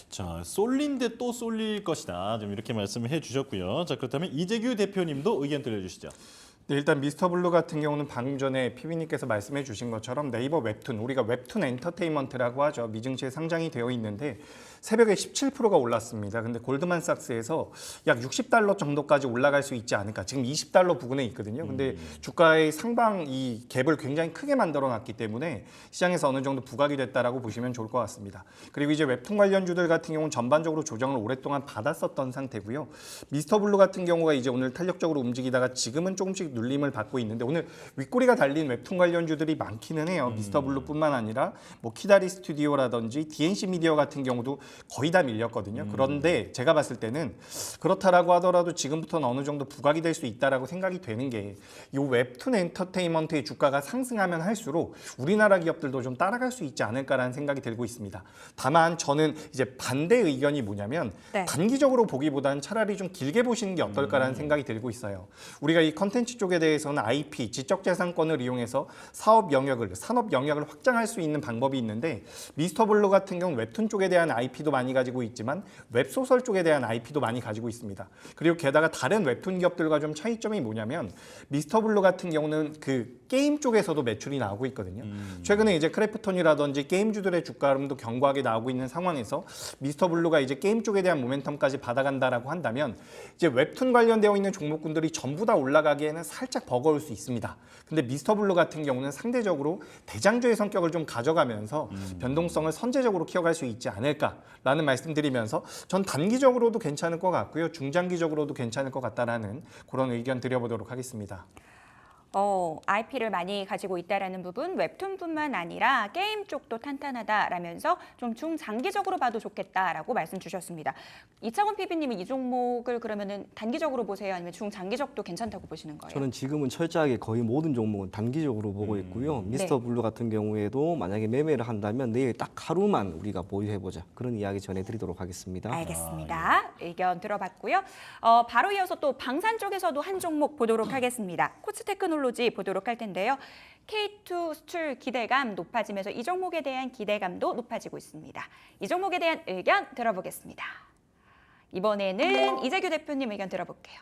자, 쏠린데 또 쏠릴 것이다. 좀 이렇게 말씀을 해주셨고요. 자, 그렇다면 이재규 대표님도 의견 들려주시죠. 네, 일단 미스터 블루 같은 경우는 방금 전에 PB님께서 말씀해 주신 것처럼 네이버 웹툰, 우리가 웹툰 엔터테인먼트라고 하죠. 미증시에 상장이 되어 있는데 새벽에 17%가 올랐습니다. 근데 골드만삭스에서 약 $60 정도까지 올라갈 수 있지 않을까. 지금 $20 부근에 있거든요. 근데 주가의 상방 이 갭을 굉장히 크게 만들어 놨기 때문에 시장에서 어느 정도 부각이 됐다라고 보시면 좋을 것 같습니다. 그리고 이제 웹툰 관련주들 같은 경우는 전반적으로 조정을 오랫동안 받았었던 상태고요. 미스터 블루 같은 경우가 이제 오늘 탄력적으로 움직이다가 지금은 조금씩 눌림을 받고 있는데 오늘 윗꼬리가 달린 웹툰 관련주들이 많기는 해요. 미스터 블루뿐만 아니라 뭐 키다리 스튜디오라든지 DNC 미디어 같은 경우도 거의 다 밀렸거든요. 그런데 제가 봤을 때는 그렇다라고 하더라도 지금부터는 어느 정도 부각이 될 수 있다라고 생각이 되는 게 이 웹툰 엔터테인먼트의 주가가 상승하면 할수록 우리나라 기업들도 좀 따라갈 수 있지 않을까라는 생각이 들고 있습니다. 다만 저는 이제 반대 의견이 뭐냐면 단기적으로 보기보다는 차라리 좀 길게 보시는 게 어떨까라는 생각이 들고 있어요. 우리가 이 컨텐츠 쪽에 대해서는 IP, 지적재산권을 이용해서 산업 영역을 확장할 수 있는 방법이 있는데 미스터 블루 같은 경우는 웹툰 쪽에 대한 IP도 많이 가지고 있지만 웹소설 쪽에 대한 IP도 많이 가지고 있습니다. 그리고 게다가 다른 웹툰 기업들과 좀 차이점이 뭐냐면 미스터 블루 같은 경우는 그 게임 쪽에서도 매출이 나오고 있거든요. 최근에 이제 크래프톤이라든지 게임주들의 주가 흐름도 견고하게 나오고 있는 상황에서 미스터 블루가 이제 게임 쪽에 대한 모멘텀까지 받아간다라고 한다면 이제 웹툰 관련되어 있는 종목군들이 전부 다 올라가기에는 살짝 버거울 수 있습니다. 근데 미스터 블루 같은 경우는 상대적으로 대장주의 성격을 좀 가져가면서 변동성을 선제적으로 키워갈 수 있지 않을까라는 말씀드리면서 전 단기적으로도 괜찮을 것 같고요. 중장기적으로도 괜찮을 것 같다라는 그런 의견 드려보도록 하겠습니다. IP를 많이 가지고 있다라는 부분, 웹툰뿐만 아니라 게임 쪽도 탄탄하다라면서 좀 중장기적으로 봐도 좋겠다라고 말씀 주셨습니다. 이창원 PB님이 이 종목을 그러면은 단기적으로 보세요? 아니면 중장기적도 괜찮다고 보시는 거예요? 저는 지금은 철저하게 거의 모든 종목은 단기적으로 보고 있고요. 미스터 블루 같은 경우에도 만약에 매매를 한다면 내일 딱 하루만 우리가 보유해보자. 그런 이야기 전해드리도록 하겠습니다. 알겠습니다. 의견 들어봤고요. 바로 이어서 또 방산 쪽에서도 한 종목 보도록 하겠습니다. 코츠테크놀로지 보도록 할 텐데요. K2 수출 기대감 높아지면서 이 종목에 대한 기대감도 높아지고 있습니다. 이 종목에 대한 의견 들어보겠습니다. 이번에는 이재규 대표님 의견 들어볼게요.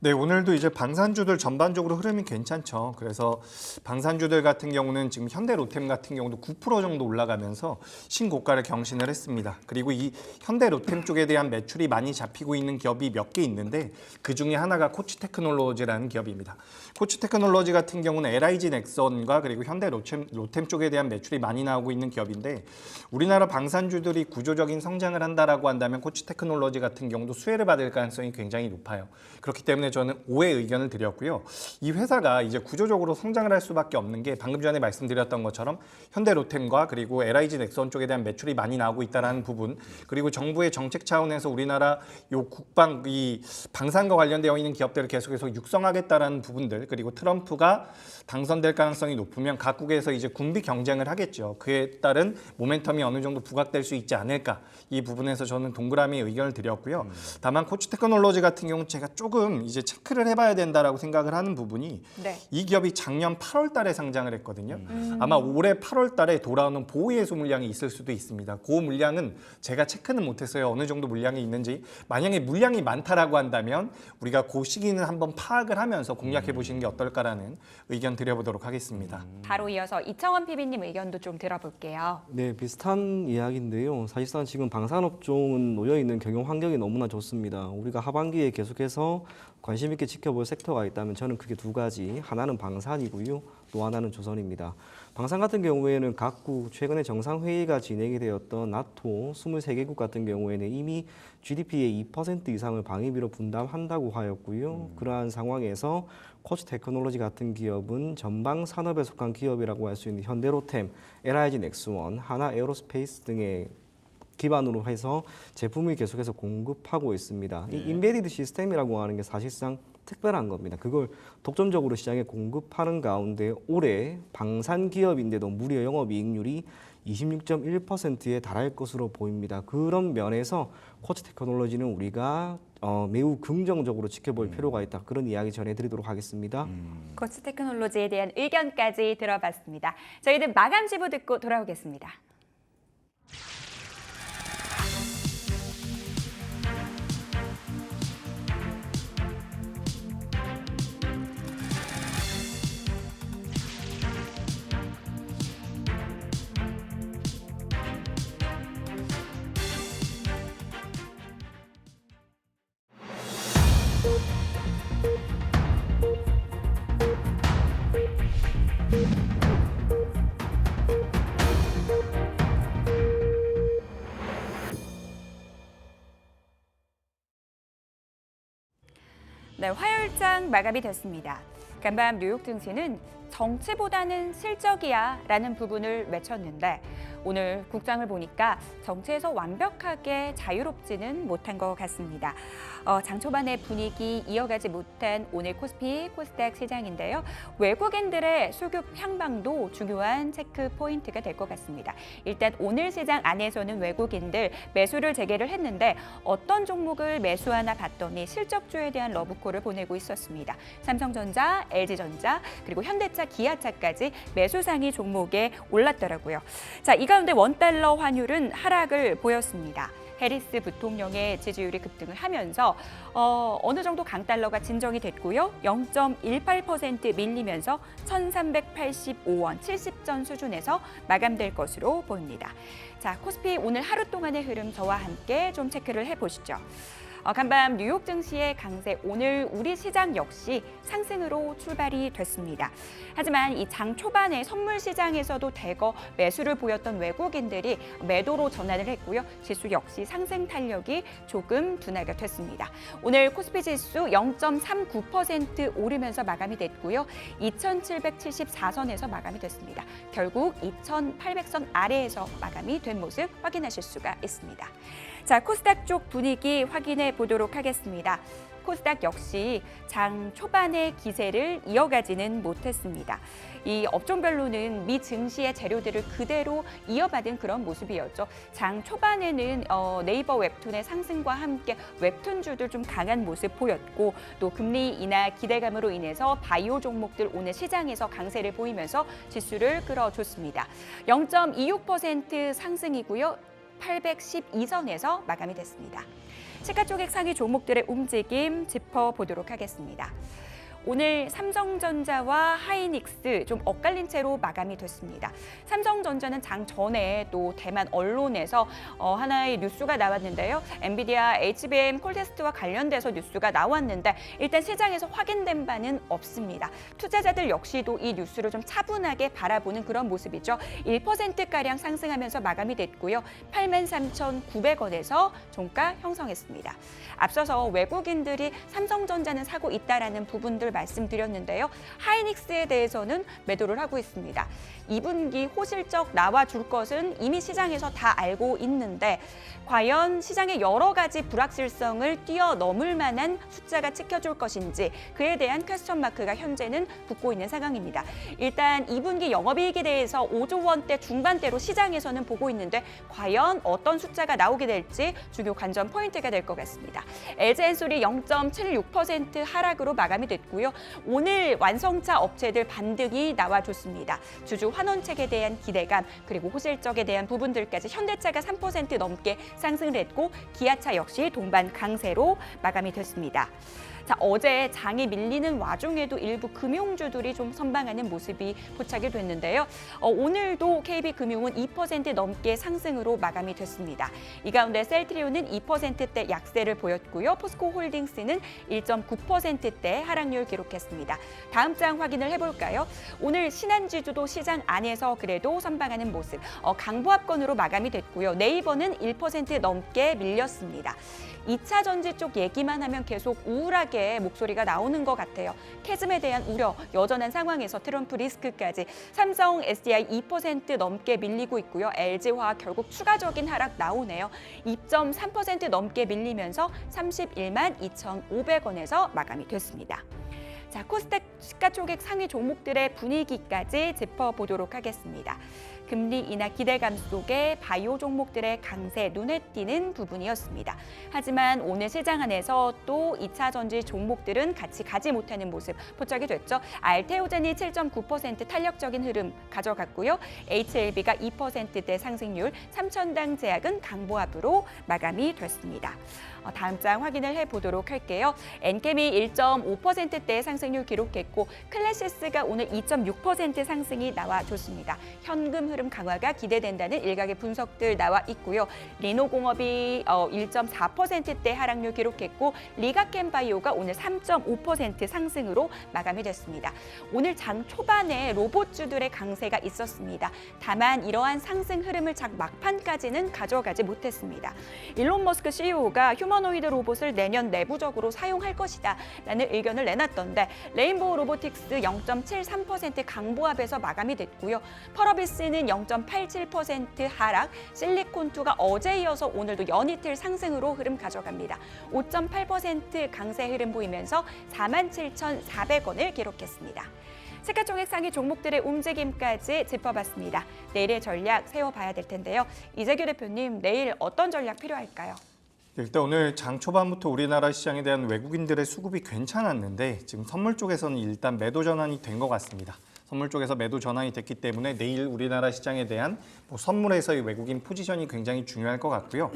네, 오늘도 이제 방산주들 전반적으로 흐름이 괜찮죠. 그래서 방산주들 같은 경우는 지금 현대로템 같은 경우도 9% 정도 올라가면서 신고가를 경신을 했습니다. 그리고 이 현대로템 쪽에 대한 매출이 많이 잡히고 있는 기업이 몇 개 있는데 그 중에 하나가 코치테크놀로지라는 기업입니다. 코치테크놀로지 같은 경우는 LIG 넥선과 그리고 현대로템 쪽에 대한 매출이 많이 나오고 있는 기업인데 우리나라 방산주들이 구조적인 성장을 한다라고 한다면 코치테크놀로지 같은 경우도 수혜를 받을 가능성이 굉장히 높아요. 그렇기 때문에 저는 5의 의견을 드렸고요. 이 회사가 이제 구조적으로 성장을 할 수밖에 없는 게 방금 전에 말씀드렸던 것처럼 현대로템과 그리고 LIG 넥선 쪽에 대한 매출이 많이 나오고 있다는 부분, 그리고 정부의 정책 차원에서 우리나라 요 국방 이 방산과 관련되어 있는 기업들을 계속해서 육성하겠다라는 부분들, 그리고 트럼프가 당선될 가능성이 높으면 각국에서 이제 군비 경쟁을 하겠죠. 그에 따른 모멘텀이 어느 정도 부각될 수 있지 않을까, 이 부분에서 저는 동그라미 의견을 드렸고요. 다만 코치테크놀로지 같은 경우는 제가 조금 이제 이제 체크를 해봐야 된다라고 생각을 하는 부분이 네. 이 기업이 작년 8월 달에 상장을 했거든요. 아마 올해 8월 달에 돌아오는 보유예수 물량이 있을 수도 있습니다. 그 물량은 제가 체크는 못했어요. 어느 정도 물량이 있는지. 만약에 물량이 많다라고 한다면 우리가 그 시기는 한번 파악을 하면서 공략해 보시는 게 어떨까라는 의견 드려보도록 하겠습니다. 바로 이어서 이창원 PB님 의견도 좀 들어볼게요. 네, 비슷한 이야기인데요. 사실상 지금 방산업종은 놓여있는 경영 환경이 너무나 좋습니다. 우리가 하반기에 계속해서 관심 있게 지켜볼 섹터가 있다면 저는 크게 두 가지. 하나는 방산이고요. 또 하나는 조선입니다. 방산 같은 경우에는 각국 최근에 정상회의가 진행이 되었던 나토 23개국 같은 경우에는 이미 GDP의 2% 이상을 방위비로 분담한다고 하였고요. 그러한 상황에서 코츠 테크놀로지 같은 기업은 전방 산업에 속한 기업이라고 할 수 있는 현대로템, LIG 넥스원, 하나 에어로스페이스 등의 기반으로 해서 제품을 계속해서 공급하고 있습니다. 이 인베디드 시스템이라고 하는 게 사실상 특별한 겁니다. 그걸 독점적으로 시장에 공급하는 가운데 올해 방산 기업인데도 무려 영업이익률이 26.1%에 달할 것으로 보입니다. 그런 면에서 코츠 테크놀로지는 우리가 매우 긍정적으로 지켜볼 필요가 있다. 그런 이야기 전해드리도록 하겠습니다. 코츠 테크놀로지에 대한 의견까지 들어봤습니다. 저희는 마감 지부 듣고 돌아오겠습니다. 네, 화요일장 마감이 됐습니다. 간밤 뉴욕 증시는 정치보다는 실적이야 라는 부분을 외쳤는데 오늘 국장을 보니까 정치에서 완벽하게 자유롭지는 못한 것 같습니다. 장 초반의 분위기 이어가지 못한 오늘 코스피, 코스닥 시장인데요. 외국인들의 수급 향방도 중요한 체크 포인트가 될 것 같습니다. 일단 오늘 시장 안에서는 외국인들 매수를 재개를 했는데 어떤 종목을 매수하나 봤더니 실적주에 대한 러브콜을 보내고 있었습니다. 삼성전자, LG전자, 그리고 현대차, 기아차까지 매수상위 종목에 올랐더라고요. 자, 이 가운데 원달러 환율은 하락을 보였습니다. 해리스 부통령의 지지율이 급등을 하면서 어느 정도 강달러가 진정이 됐고요. 0.18% 밀리면서 1,385원 70전 수준에서 마감될 것으로 보입니다. 자, 코스피 오늘 하루 동안의 흐름 저와 함께 좀 체크를 해보시죠. 간밤 뉴욕 증시의 강세, 오늘 우리 시장 역시 상승으로 출발이 됐습니다. 하지만 이 장 초반에 선물 시장에서도 대거 매수를 보였던 외국인들이 매도로 전환을 했고요. 지수 역시 상승 탄력이 조금 둔화가 됐습니다. 오늘 코스피 지수 0.39% 오르면서 마감이 됐고요. 2,774선에서 마감이 됐습니다. 결국 2,800선 아래에서 마감이 된 모습 확인하실 수가 있습니다. 자, 코스닥 쪽 분위기 확인해 보도록 하겠습니다. 코스닥 역시 장 초반의 기세를 이어가지는 못했습니다. 이 업종별로는 미 증시의 재료들을 그대로 이어받은 그런 모습이었죠. 장 초반에는 네이버 웹툰의 상승과 함께 웹툰주들 좀 강한 모습 보였고 또 금리 인하 기대감으로 인해서 바이오 종목들 오늘 시장에서 강세를 보이면서 지수를 끌어줬습니다. 0.26% 상승이고요. 812선에서 마감이 됐습니다. 시가총액 상위 종목들의 움직임 짚어보도록 하겠습니다. 오늘 삼성전자와 하이닉스 좀 엇갈린 채로 마감이 됐습니다. 삼성전자는 장 전에 또 대만 언론에서 하나의 뉴스가 나왔는데요. 엔비디아, HBM, 콜테스트와 관련돼서 뉴스가 나왔는데 일단 시장에서 확인된 바는 없습니다. 투자자들 역시도 이 뉴스를 좀 차분하게 바라보는 그런 모습이죠. 1%가량 상승하면서 마감이 됐고요. 83,900원에서 종가 형성했습니다. 앞서서 외국인들이 삼성전자는 사고 있다라는 부분들 종목들 말씀드렸는데요. 하이닉스에 대해서는 매도를 하고 있습니다. 2분기 호실적 나와줄 것은 이미 시장에서 다 알고 있는데 과연 시장의 여러 가지 불확실성을 뛰어넘을 만한 숫자가 찍혀줄 것인지 그에 대한 퀘스천 마크가 현재는 붙고 있는 상황입니다. 일단 2분기 영업이익에 대해서 5조 원대 중반대로 시장에서는 보고 있는데 과연 어떤 숫자가 나오게 될지 주요 관전 포인트가 될 것 같습니다. LG엔솔이 0.76% 하락으로 마감이 됐고요. 오늘 완성차 업체들 반등이 나와줬습니다. 주주 환원책에 대한 기대감 그리고 호실적에 대한 부분들까지 현대차가 3% 넘게 상승을 했고 기아차 역시 동반 강세로 마감이 됐습니다. 자, 어제 장이 밀리는 와중에도 일부 금융주들이 좀 선방하는 모습이 포착이 됐는데요. 오늘도 KB금융은 2% 넘게 상승으로 마감이 됐습니다. 이 가운데 셀트리온은 2%대 약세를 보였고요. 포스코홀딩스는 1.9%대 하락률 기록했습니다. 다음 장 확인을 해볼까요? 오늘 신한지주도 시장 안에서 그래도 선방하는 모습, 강보합권으로 마감이 됐고요. 네이버는 1% 넘게 밀렸습니다. 2차 전지 쪽 얘기만 하면 계속 우울하게 목소리가 나오는 것 같아요. 캐즘에 대한 우려 여전한 상황에서 트럼프 리스크까지 삼성, SDI 2% 넘게 밀리고 있고요. LG화학 결국 추가적인 하락 나오네요. 2.3% 넘게 밀리면서 31만 2,500원에서 마감이 됐습니다. 자, 코스닥 시가총액 상위 종목들의 분위기까지 짚어보도록 하겠습니다. 금리 인하 기대감 속에 바이오 종목들의 강세 눈에 띄는 부분이었습니다. 하지만 오늘 시장 안에서 또 2차 전지 종목들은 같이 가지 못하는 모습 포착이 됐죠. 알테오젠이 7.9% 탄력적인 흐름 가져갔고요. HLB가 2%대 상승률, 삼천당 제약은 강보합으로 마감이 됐습니다. 다음 장 확인을 해보도록 할게요. 엔캠이 1.5%대 상승률 기록했고 클래시스가 오늘 2.6% 상승이 나와줬습니다. 현금 흐름 강화가 기대된다는 일각의 분석들 나와 있고요. 리노공업이 1.4%대 하락률 기록했고 리가켄바이오가 오늘 3.5% 상승으로 마감이 됐습니다. 오늘 장 초반에 로봇주들의 강세가 있었습니다. 다만 이러한 상승 흐름을 장 막판까지는 가져가지 못했습니다. 일론 머스크 CEO가 휴머노이드 로봇을 내년 내부적으로 사용할 것이다 라는 의견을 내놨던데 레인보우 로보틱스 0.73% 강보합에서 마감이 됐고요. 펄어비스는 0.87% 하락, 실리콘2가 어제 이어서 오늘도 연이틀 상승으로 흐름 가져갑니다. 5.8% 강세 흐름 보이면서 47,400원을 기록했습니다. 시가총액 상위 종목들의 움직임까지 짚어봤습니다. 내일의 전략 세워봐야 될 텐데요. 이재규 대표님, 내일 어떤 전략 필요할까요? 일단 오늘 장 초반부터 우리나라 시장에 대한 외국인들의 수급이 괜찮았는데 지금 선물 쪽에서는 일단 매도 전환이 된 것 같습니다. 선물 쪽에서 매도 전환이 됐기 때문에 내일 우리나라 시장에 대한 선물에서의 외국인 포지션이 굉장히 중요할 것 같고요.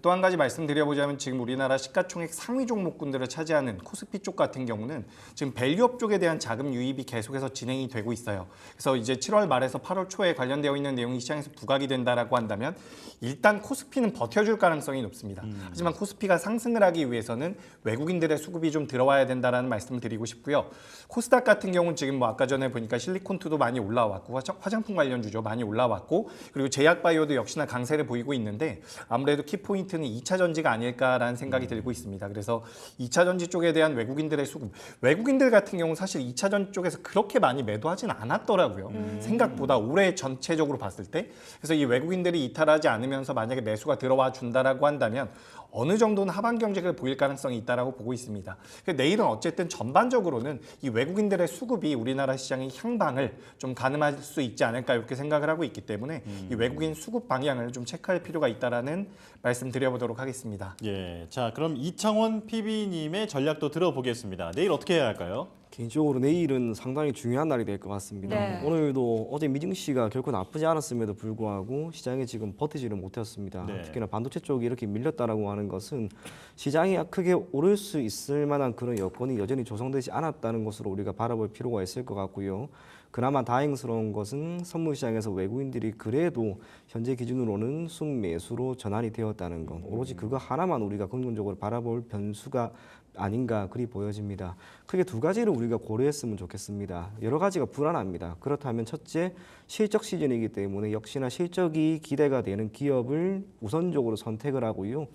또 한 가지 말씀드려보자면 지금 우리나라 시가총액 상위 종목군들을 차지하는 코스피 쪽 같은 경우는 지금 밸류업 쪽에 대한 자금 유입이 계속해서 진행이 되고 있어요. 그래서 이제 7월 말에서 8월 초에 관련되어 있는 내용이 시장에서 부각이 된다라고 한다면 일단 코스피는 버텨줄 가능성이 높습니다. 하지만 코스피가 상승을 하기 위해서는 외국인들의 수급이 좀 들어와야 된다라는 말씀을 드리고 싶고요. 코스닥 같은 경우는 지금 아까 전에 보니까 실리콘2도 많이 올라왔고 화장품 관련 주죠 많이 올라왔고 그리고 제약바이오도 역시나 강세를 보이고 있는데 아무래도 키포인트는 2차 전지가 아닐까라는 생각이 들고 있습니다. 그래서 2차 전지 쪽에 대한 외국인들의 수급, 외국인들 같은 경우 사실 2차 전지 쪽에서 그렇게 많이 매도하진 않았더라고요. 생각보다 올해 전체적으로 봤을 때. 그래서 이 외국인들이 이탈하지 않으면서 만약에 매수가 들어와 준다라고 한다면 어느 정도는 하반 경직을 보일 가능성이 있다라고 보고 있습니다. 내일은 어쨌든 전반적으로는 이 외국인들의 수급이 우리나라 시장의 향방을 좀 가늠할 수 있지 않을까 이렇게 생각을 하고 있기 때문에 이 외국인 수급 방향을 좀 체크할 필요가 있다라는 말씀 드려보도록 하겠습니다. 예, 자 그럼 이창원 PB님의 전략도 들어보겠습니다. 내일 어떻게 해야 할까요? 개인적으로 내일은 상당히 중요한 날이 될 것 같습니다. 네. 오늘도 어제 미증시가 결코 나쁘지 않았음에도 불구하고 시장이 지금 버티지를 못했습니다. 네. 특히나 반도체 쪽이 이렇게 밀렸다라고 하는 것은 시장이 크게 오를 수 있을 만한 그런 여건이 여전히 조성되지 않았다는 것으로 우리가 바라볼 필요가 있을 것 같고요. 그나마 다행스러운 것은 선물 시장에서 외국인들이 그래도 현재 기준으로는 순매수로 전환이 되었다는 것. 오로지 그거 하나만 우리가 긍정적으로 바라볼 변수가 아닌가 그리 보여집니다. 크게 두 가지를 우리가 고려했으면 좋겠습니다. 여러 가지가 불안합니다. 그렇다면 첫째, 실적 시즌이기 때문에 역시나 실적이 기대가 되는 기업을 우선적으로 선택을 하고요.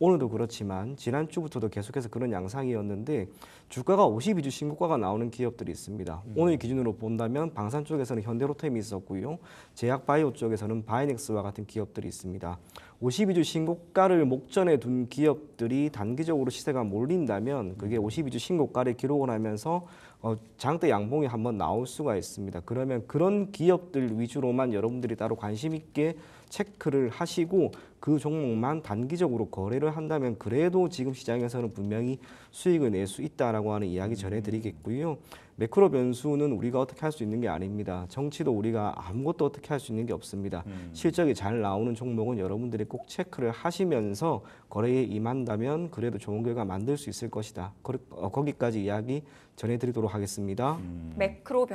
오늘도 그렇지만 지난주부터도 계속해서 그런 양상이었는데 주가가 52주 신고가가 나오는 기업들이 있습니다. 오늘 기준으로 본다면 방산 쪽에서는 현대로템이 있었고요. 제약바이오 쪽에서는 바이넥스와 같은 기업들이 있습니다. 52주 신고가를 목전에 둔 기업들이 단기적으로 시세가 몰린다면 그게 52주 신고가를 기록을 하면서 장대 양봉이 한번 나올 수가 있습니다. 그러면 그런 기업들 위주로만 여러분들이 따로 관심 있게 체크를 하시고 그 종목만 단기적으로 거래를 한다면 그래도 지금 시장에서는 분명히 수익을 낼 수 있다라고 하는 이야기 전해드리겠고요. 매크로 변수는 우리가 어떻게 할 수 있는 게 아닙니다. 정치도 우리가 아무것도 어떻게 할 수 있는 게 없습니다. 실적이 잘 나오는 종목은 여러분들이 꼭 체크를 하시면서 거래에 임한다면 그래도 좋은 결과 만들 수 있을 것이다. 거기까지 이야기 전해드리도록 하겠습니다. 매크로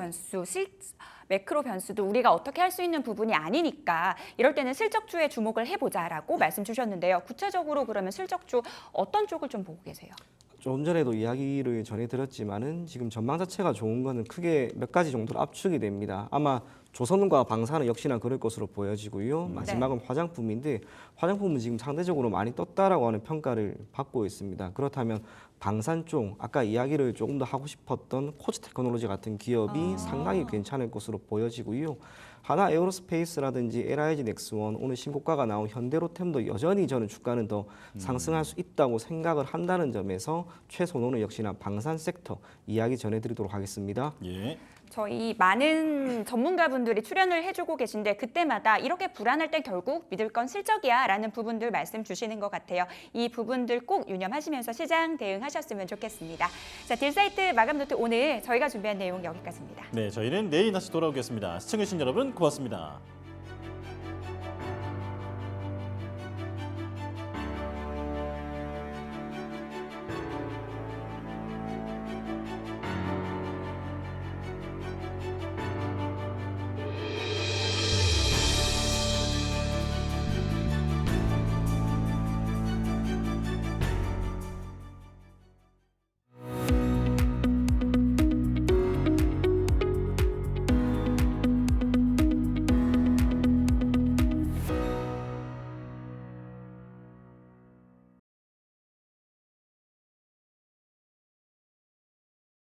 변수도 우리가 어떻게 할 수 있는 부분이 아니니까 이럴 때는 실적주에 주목을 해보자라고 말씀 주셨는데요. 구체적으로 그러면 실적주 어떤 쪽을 좀 보고 계세요? 조금 전에도 이야기를 전해드렸지만은 지금 전망 자체가 좋은 거는 크게 몇 가지 정도로 압축이 됩니다. 아마 조선과 방사는 역시나 그럴 것으로 보여지고요. 마지막은 화장품인데 화장품은 지금 상대적으로 많이 떴다라고 하는 평가를 받고 있습니다. 그렇다면 방산 쪽 아까 이야기를 조금 더 하고 싶었던 코츠 테크놀로지 같은 기업이 상당히 괜찮을 것으로 보여지고요. 하나 에어로스페이스라든지 LIG 넥스원 오늘 신고가가 나온 현대로템도 여전히 저는 주가는 더 상승할 수 있다고 생각을 한다는 점에서 최선호는 역시나 방산 섹터 이야기 전해드리도록 하겠습니다. 예. 저희 많은 전문가분들이 출연을 해주고 계신데 그때마다 이렇게 불안할 땐 결국 믿을 건 실적이야 라는 부분들 말씀 주시는 것 같아요. 이 부분들 꼭 유념하시면서 시장 대응하셨으면 좋겠습니다. 자, 딜사이트 마감 노트 오늘 저희가 준비한 내용 여기까지입니다. 네, 저희는 내일 다시 돌아오겠습니다. 시청해주신 여러분 고맙습니다.